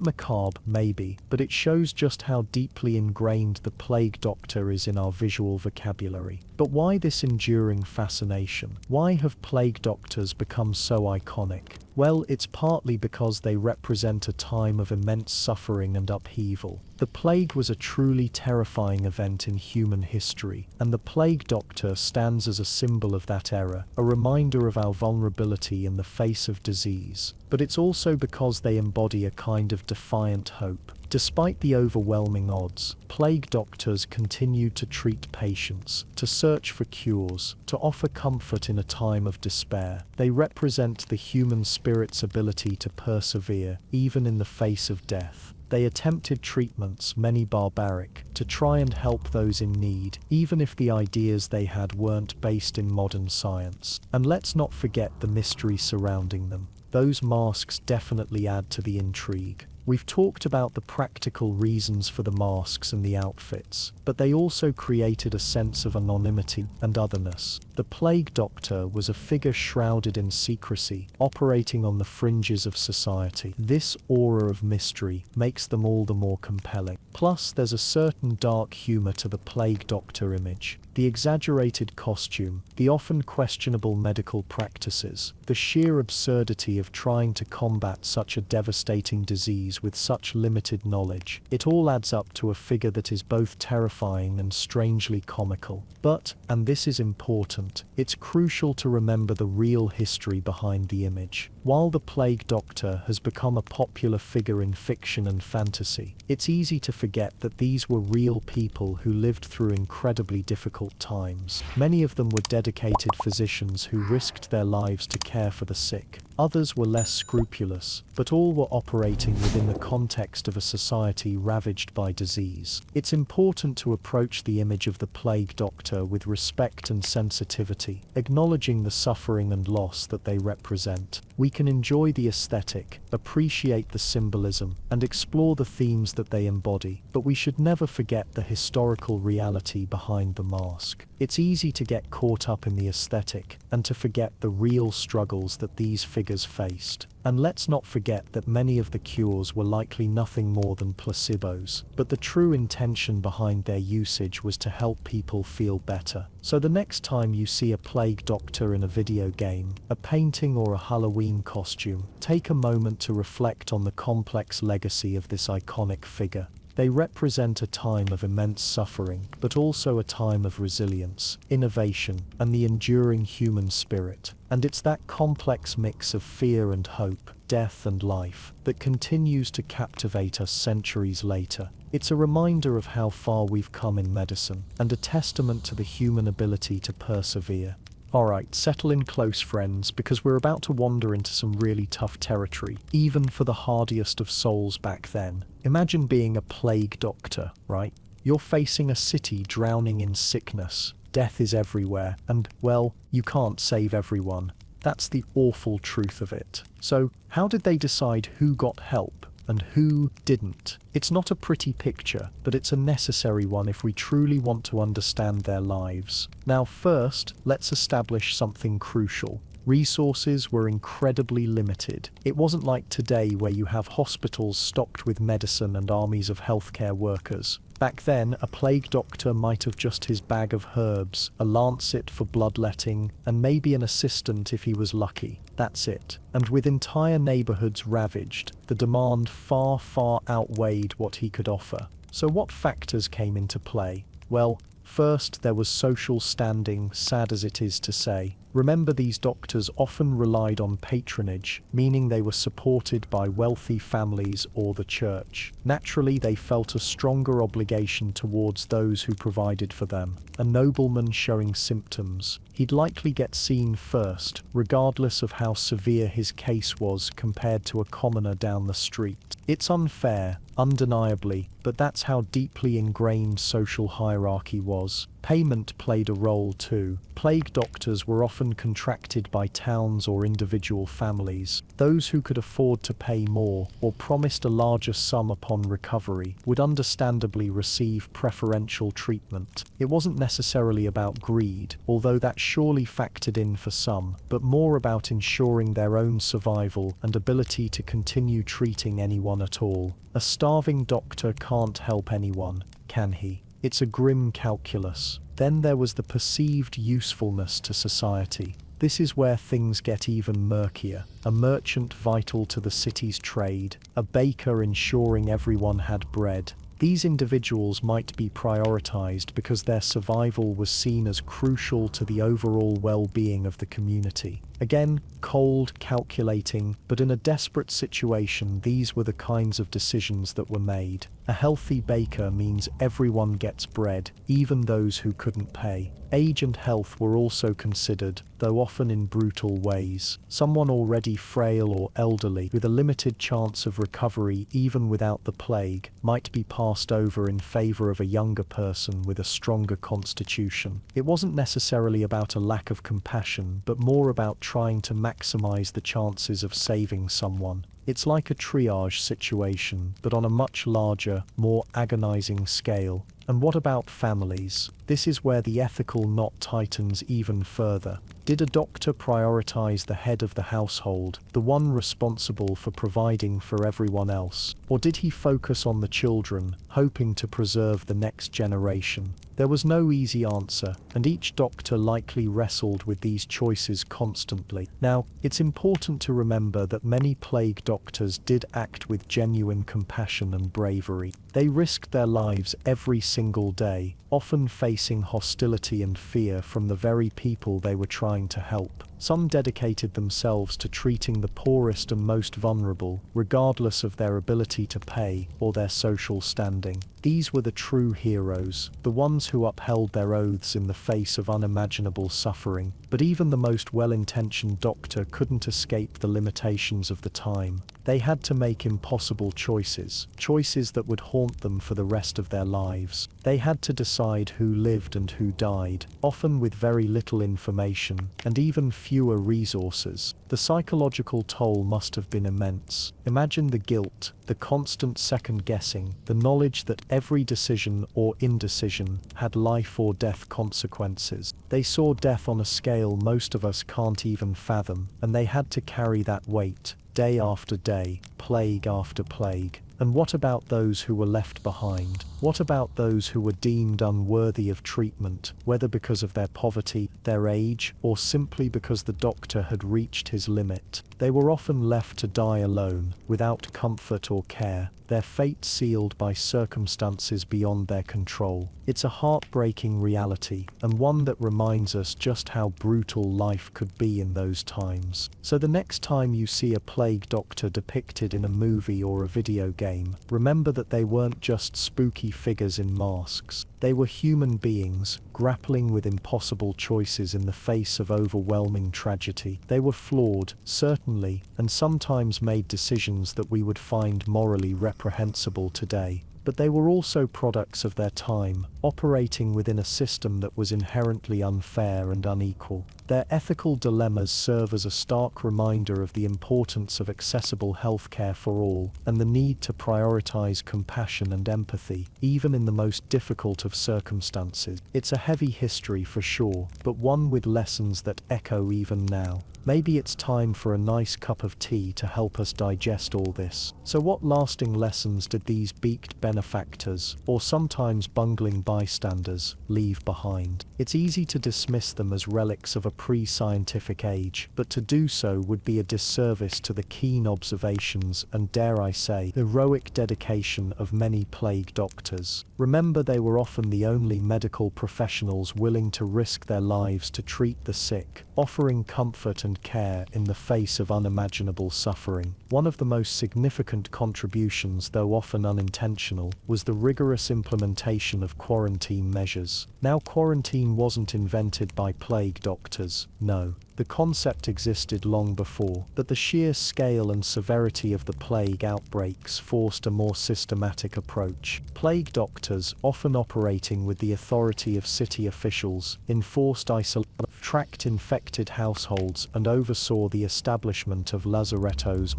macabre, maybe, but it shows just how deeply ingrained the Plague Doctor is in our visual vocabulary. But why this enduring fascination? Why have plague doctors become so iconic? Well, it's partly because they represent a time of immense suffering and upheaval. The plague was a truly terrifying event in human history, and the Plague Doctor stands as a symbol of that era, a reminder of our vulnerability in the face of disease. But it's also because they embody a kind of defiant hope. Despite the overwhelming odds, plague doctors continued to treat patients, to search for cures, to offer comfort in a time of despair. They represent the human spirit's ability to persevere, even in the face of death. They attempted treatments, many barbaric, to try and help those in need, even if the ideas they had weren't based in modern science. And let's not forget the mystery surrounding them. Those masks definitely add to the intrigue. We've talked about the practical reasons for the masks and the outfits, but they also created a sense of anonymity and otherness. The plague doctor was a figure shrouded in secrecy, operating on the fringes of society. This aura of mystery makes them all the more compelling. Plus, there's a certain dark humor to the plague doctor image. The exaggerated costume, the often questionable medical practices, the sheer absurdity of trying to combat such a devastating disease with such limited knowledge. It all adds up to a figure that is both terrifying and strangely comical. But, and this is important, it's crucial to remember the real history behind the image. While the plague doctor has become a popular figure in fiction and fantasy, it's easy to forget that these were real people who lived through incredibly difficult times. Many of them were dedicated physicians who risked their lives to care for the sick. Others were less scrupulous, but all were operating within the context of a society ravaged by disease. It's important to approach the image of the plague doctor with respect and sensitivity, acknowledging the suffering and loss that they represent. We can enjoy the aesthetic, appreciate the symbolism, and explore the themes that they embody, but we should never forget the historical reality behind the mask. It's easy to get caught up in the aesthetic and to forget the real struggles that these figures faced. And let's not forget that many of the cures were likely nothing more than placebos, but the true intention behind their usage was to help people feel better. So the next time you see a plague doctor in a video game, a painting or a Halloween costume, take a moment to reflect on the complex legacy of this iconic figure. They represent a time of immense suffering, but also a time of resilience, innovation, and the enduring human spirit. And it's that complex mix of fear and hope, death and life, that continues to captivate us centuries later. It's a reminder of how far we've come in medicine, and a testament to the human ability to persevere. Alright, settle in close friends, because we're about to wander into some really tough territory, even for the hardiest of souls back then. Imagine being a plague doctor, right? You're facing a city drowning in sickness. Death is everywhere, and, well, you can't save everyone. That's the awful truth of it. So, how did they decide who got help and who didn't? It's not a pretty picture, but it's a necessary one if we truly want to understand their lives. Now first, let's establish something crucial. Resources were incredibly limited. It wasn't like today where you have hospitals stocked with medicine and armies of healthcare workers. Back then, a plague doctor might have just his bag of herbs, a lancet for bloodletting, and maybe an assistant if he was lucky. That's it. And with entire neighborhoods ravaged, the demand far, far outweighed what he could offer. So what factors came into play? Well, first, there was social standing, sad as it is to say. Remember, these doctors often relied on patronage, meaning they were supported by wealthy families or the church. Naturally, they felt a stronger obligation towards those who provided for them. A nobleman showing symptoms, he'd likely get seen first, regardless of how severe his case was compared to a commoner down the street. It's unfair, undeniably, but that's how deeply ingrained social hierarchy was. Payment played a role too. Plague doctors were often contracted by towns or individual families. Those who could afford to pay more, or promised a larger sum upon recovery, would understandably receive preferential treatment. It wasn't necessarily about greed, although that surely factored in for some, but more about ensuring their own survival and ability to continue treating anyone at all. A starving doctor can't help anyone, can he? It's a grim calculus. Then there was the perceived usefulness to society. This is where things get even murkier. A merchant vital to the city's trade, a baker ensuring everyone had bread. These individuals might be prioritized because their survival was seen as crucial to the overall well-being of the community. Again, cold, calculating, but in a desperate situation, these were the kinds of decisions that were made. A healthy baker means everyone gets bread, even those who couldn't pay. Age and health were also considered, though often in brutal ways. Someone already frail or elderly, with a limited chance of recovery even without the plague, might be passed over in favor of a younger person with a stronger constitution. It wasn't necessarily about a lack of compassion, but more about trying to maximize the chances of saving someone. It's like a triage situation, but on a much larger, more agonizing scale. And what about families? This is where the ethical knot tightens even further. Did a doctor prioritize the head of the household, the one responsible for providing for everyone else? Or did he focus on the children, hoping to preserve the next generation? There was no easy answer, and each doctor likely wrestled with these choices constantly. Now, it's important to remember that many plague doctors did act with genuine compassion and bravery. They risked their lives every single day, often facing hostility and fear from the very people they were trying to help. Some dedicated themselves to treating the poorest and most vulnerable, regardless of their ability to pay or their social standing. These were the true heroes, the ones who upheld their oaths in the face of unimaginable suffering. But even the most well-intentioned doctor couldn't escape the limitations of the time. They had to make impossible choices, choices that would haunt them for the rest of their lives. They had to decide who lived and who died, often with very little information, and even fewer resources. The psychological toll must have been immense. Imagine the guilt, the constant second-guessing, the knowledge that every decision or indecision had life or death consequences. They saw death on a scale most of us can't even fathom, and they had to carry that weight, day after day, plague after plague. And what about those who were left behind? What about those who were deemed unworthy of treatment, whether because of their poverty, their age, or simply because the doctor had reached his limit? They were often left to die alone, without comfort or care, their fate sealed by circumstances beyond their control. It's a heartbreaking reality, and one that reminds us just how brutal life could be in those times. So the next time you see a plague doctor depicted in a movie or a video game, remember that they weren't just spooky figures in masks. They were human beings, grappling with impossible choices in the face of overwhelming tragedy. They were flawed, certainly, and sometimes made decisions that we would find morally reprehensible today. But they were also products of their time, operating within a system that was inherently unfair and unequal. Their ethical dilemmas serve as a stark reminder of the importance of accessible healthcare for all, and the need to prioritize compassion and empathy, even in the most difficult of circumstances. It's a heavy history for sure, but one with lessons that echo even now. Maybe it's time for a nice cup of tea to help us digest all this. So what lasting lessons did these beaked benefactors, or sometimes bungling bystanders, leave behind? It's easy to dismiss them as relics of a pre-scientific age, but to do so would be a disservice to the keen observations and, dare I say, heroic dedication of many plague doctors. Remember, they were often the only medical professionals willing to risk their lives to treat the sick, offering comfort and care in the face of unimaginable suffering. One of the most significant contributions, though often unintentional, was the rigorous implementation of quarantine measures. Now, quarantine wasn't invented by plague doctors, no. The concept existed long before, but the sheer scale and severity of the plague outbreaks forced a more systematic approach. Plague doctors, often operating with the authority of city officials, enforced isolation, tracked infected households, and oversaw the establishment of lazarettos,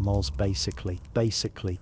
basically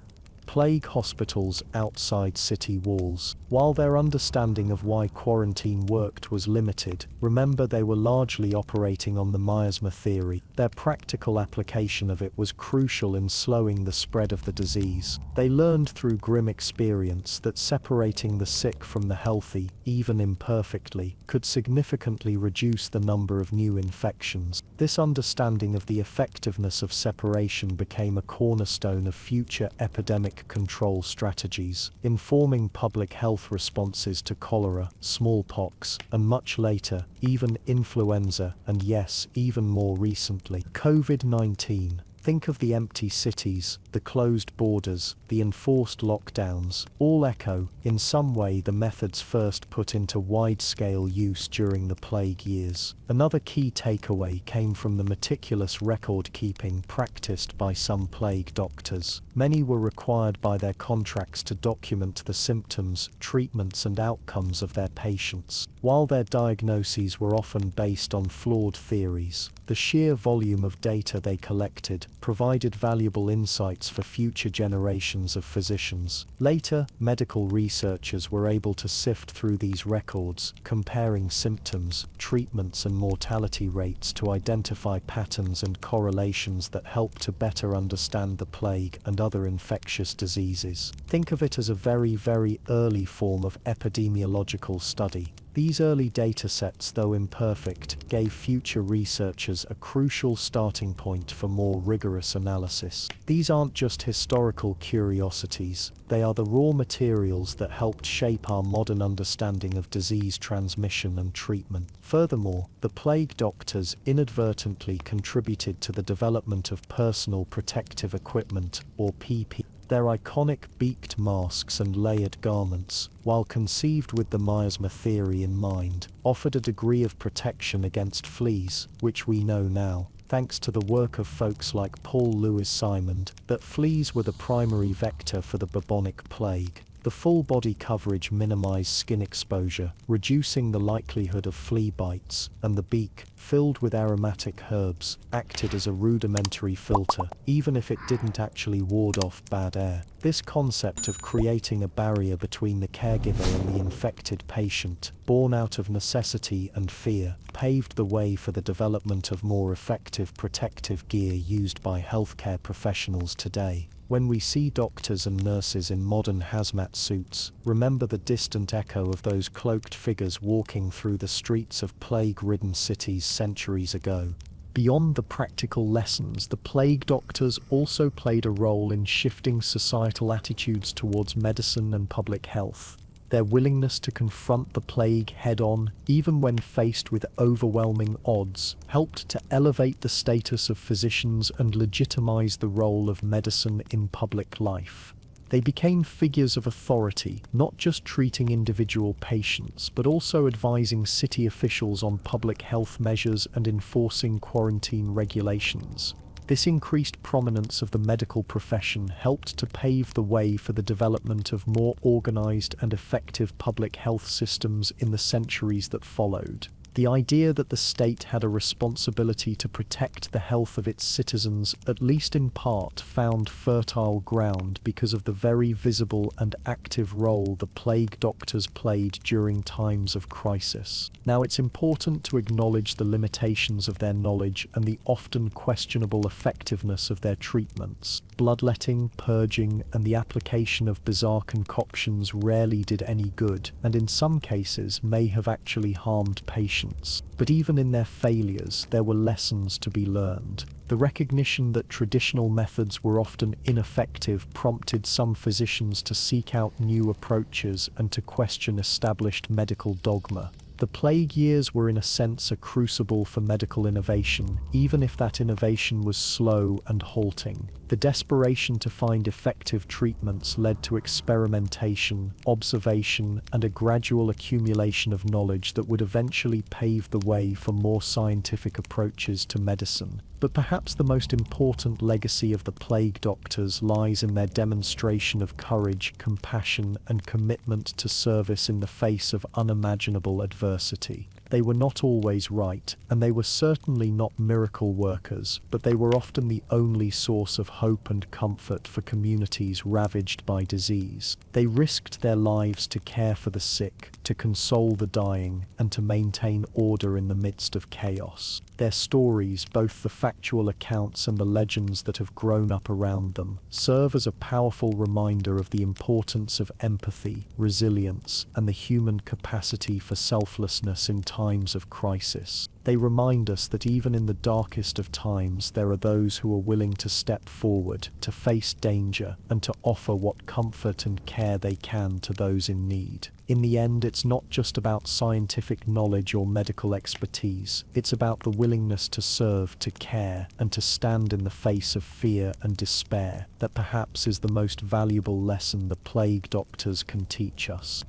plague hospitals outside city walls. While their understanding of why quarantine worked was limited, remember they were largely operating on the miasma theory. Their practical application of it was crucial in slowing the spread of the disease. They learned through grim experience that separating the sick from the healthy, even imperfectly, could significantly reduce the number of new infections. This understanding of the effectiveness of separation became a cornerstone of future epidemic control strategies, informing public health responses to cholera, smallpox, and much later, even influenza, and yes, even more recently, COVID-19. Think of the empty cities, the closed borders, the enforced lockdowns, all echo, in some way, the methods first put into wide-scale use during the plague years. Another key takeaway came from the meticulous record-keeping practiced by some plague doctors. Many were required by their contracts to document the symptoms, treatments, and outcomes of their patients. While their diagnoses were often based on flawed theories, the sheer volume of data they collected provided valuable insights lessons for future generations of physicians. Later, medical researchers were able to sift through these records, comparing symptoms, treatments and mortality rates to identify patterns and correlations that help to better understand the plague and other infectious diseases. Think of it as a very, very early form of epidemiological study. These early datasets, though imperfect, gave future researchers a crucial starting point for more rigorous analysis. These aren't just historical curiosities, they are the raw materials that helped shape our modern understanding of disease transmission and treatment. Furthermore, the plague doctors inadvertently contributed to the development of personal protective equipment, or PPE. Their iconic beaked masks and layered garments, while conceived with the miasma theory in mind, offered a degree of protection against fleas, which we know now, thanks to the work of folks like Paul Lewis-Simond, that fleas were the primary vector for the bubonic plague. The full body coverage minimized skin exposure, reducing the likelihood of flea bites, and the beak, filled with aromatic herbs, acted as a rudimentary filter, even if it didn't actually ward off bad air. This concept of creating a barrier between the caregiver and the infected patient, born out of necessity and fear, paved the way for the development of more effective protective gear used by healthcare professionals today. When we see doctors and nurses in modern hazmat suits, remember the distant echo of those cloaked figures walking through the streets of plague-ridden cities centuries ago. Beyond the practical lessons, the plague doctors also played a role in shifting societal attitudes towards medicine and public health. Their willingness to confront the plague head-on, even when faced with overwhelming odds, helped to elevate the status of physicians and legitimize the role of medicine in public life. They became figures of authority, not just treating individual patients, but also advising city officials on public health measures and enforcing quarantine regulations. This increased prominence of the medical profession helped to pave the way for the development of more organized and effective public health systems in the centuries that followed. The idea that the state had a responsibility to protect the health of its citizens, at least in part, found fertile ground because of the very visible and active role the plague doctors played during times of crisis. Now, it's important to acknowledge the limitations of their knowledge and the often questionable effectiveness of their treatments. Bloodletting, purging, and the application of bizarre concoctions rarely did any good, and in some cases may have actually harmed patients. But even in their failures, there were lessons to be learned. The recognition that traditional methods were often ineffective prompted some physicians to seek out new approaches and to question established medical dogma. The plague years were in a sense a crucible for medical innovation, even if that innovation was slow and halting. The desperation to find effective treatments led to experimentation, observation, and a gradual accumulation of knowledge that would eventually pave the way for more scientific approaches to medicine. But perhaps the most important legacy of the plague doctors lies in their demonstration of courage, compassion, and commitment to service in the face of unimaginable adversity. They were not always right, and they were certainly not miracle workers, but they were often the only source of hope and comfort for communities ravaged by disease. They risked their lives to care for the sick, to console the dying, and to maintain order in the midst of chaos. Their stories, both the factual accounts and the legends that have grown up around them, serve as a powerful reminder of the importance of empathy, resilience, and the human capacity for selflessness in times of crisis. They remind us that even in the darkest of times, there are those who are willing to step forward, to face danger, and to offer what comfort and care they can to those in need. In the end, it's not just about scientific knowledge or medical expertise. It's about the willingness to serve, to care, and to stand in the face of fear and despair. That perhaps is the most valuable lesson the plague doctors can teach us.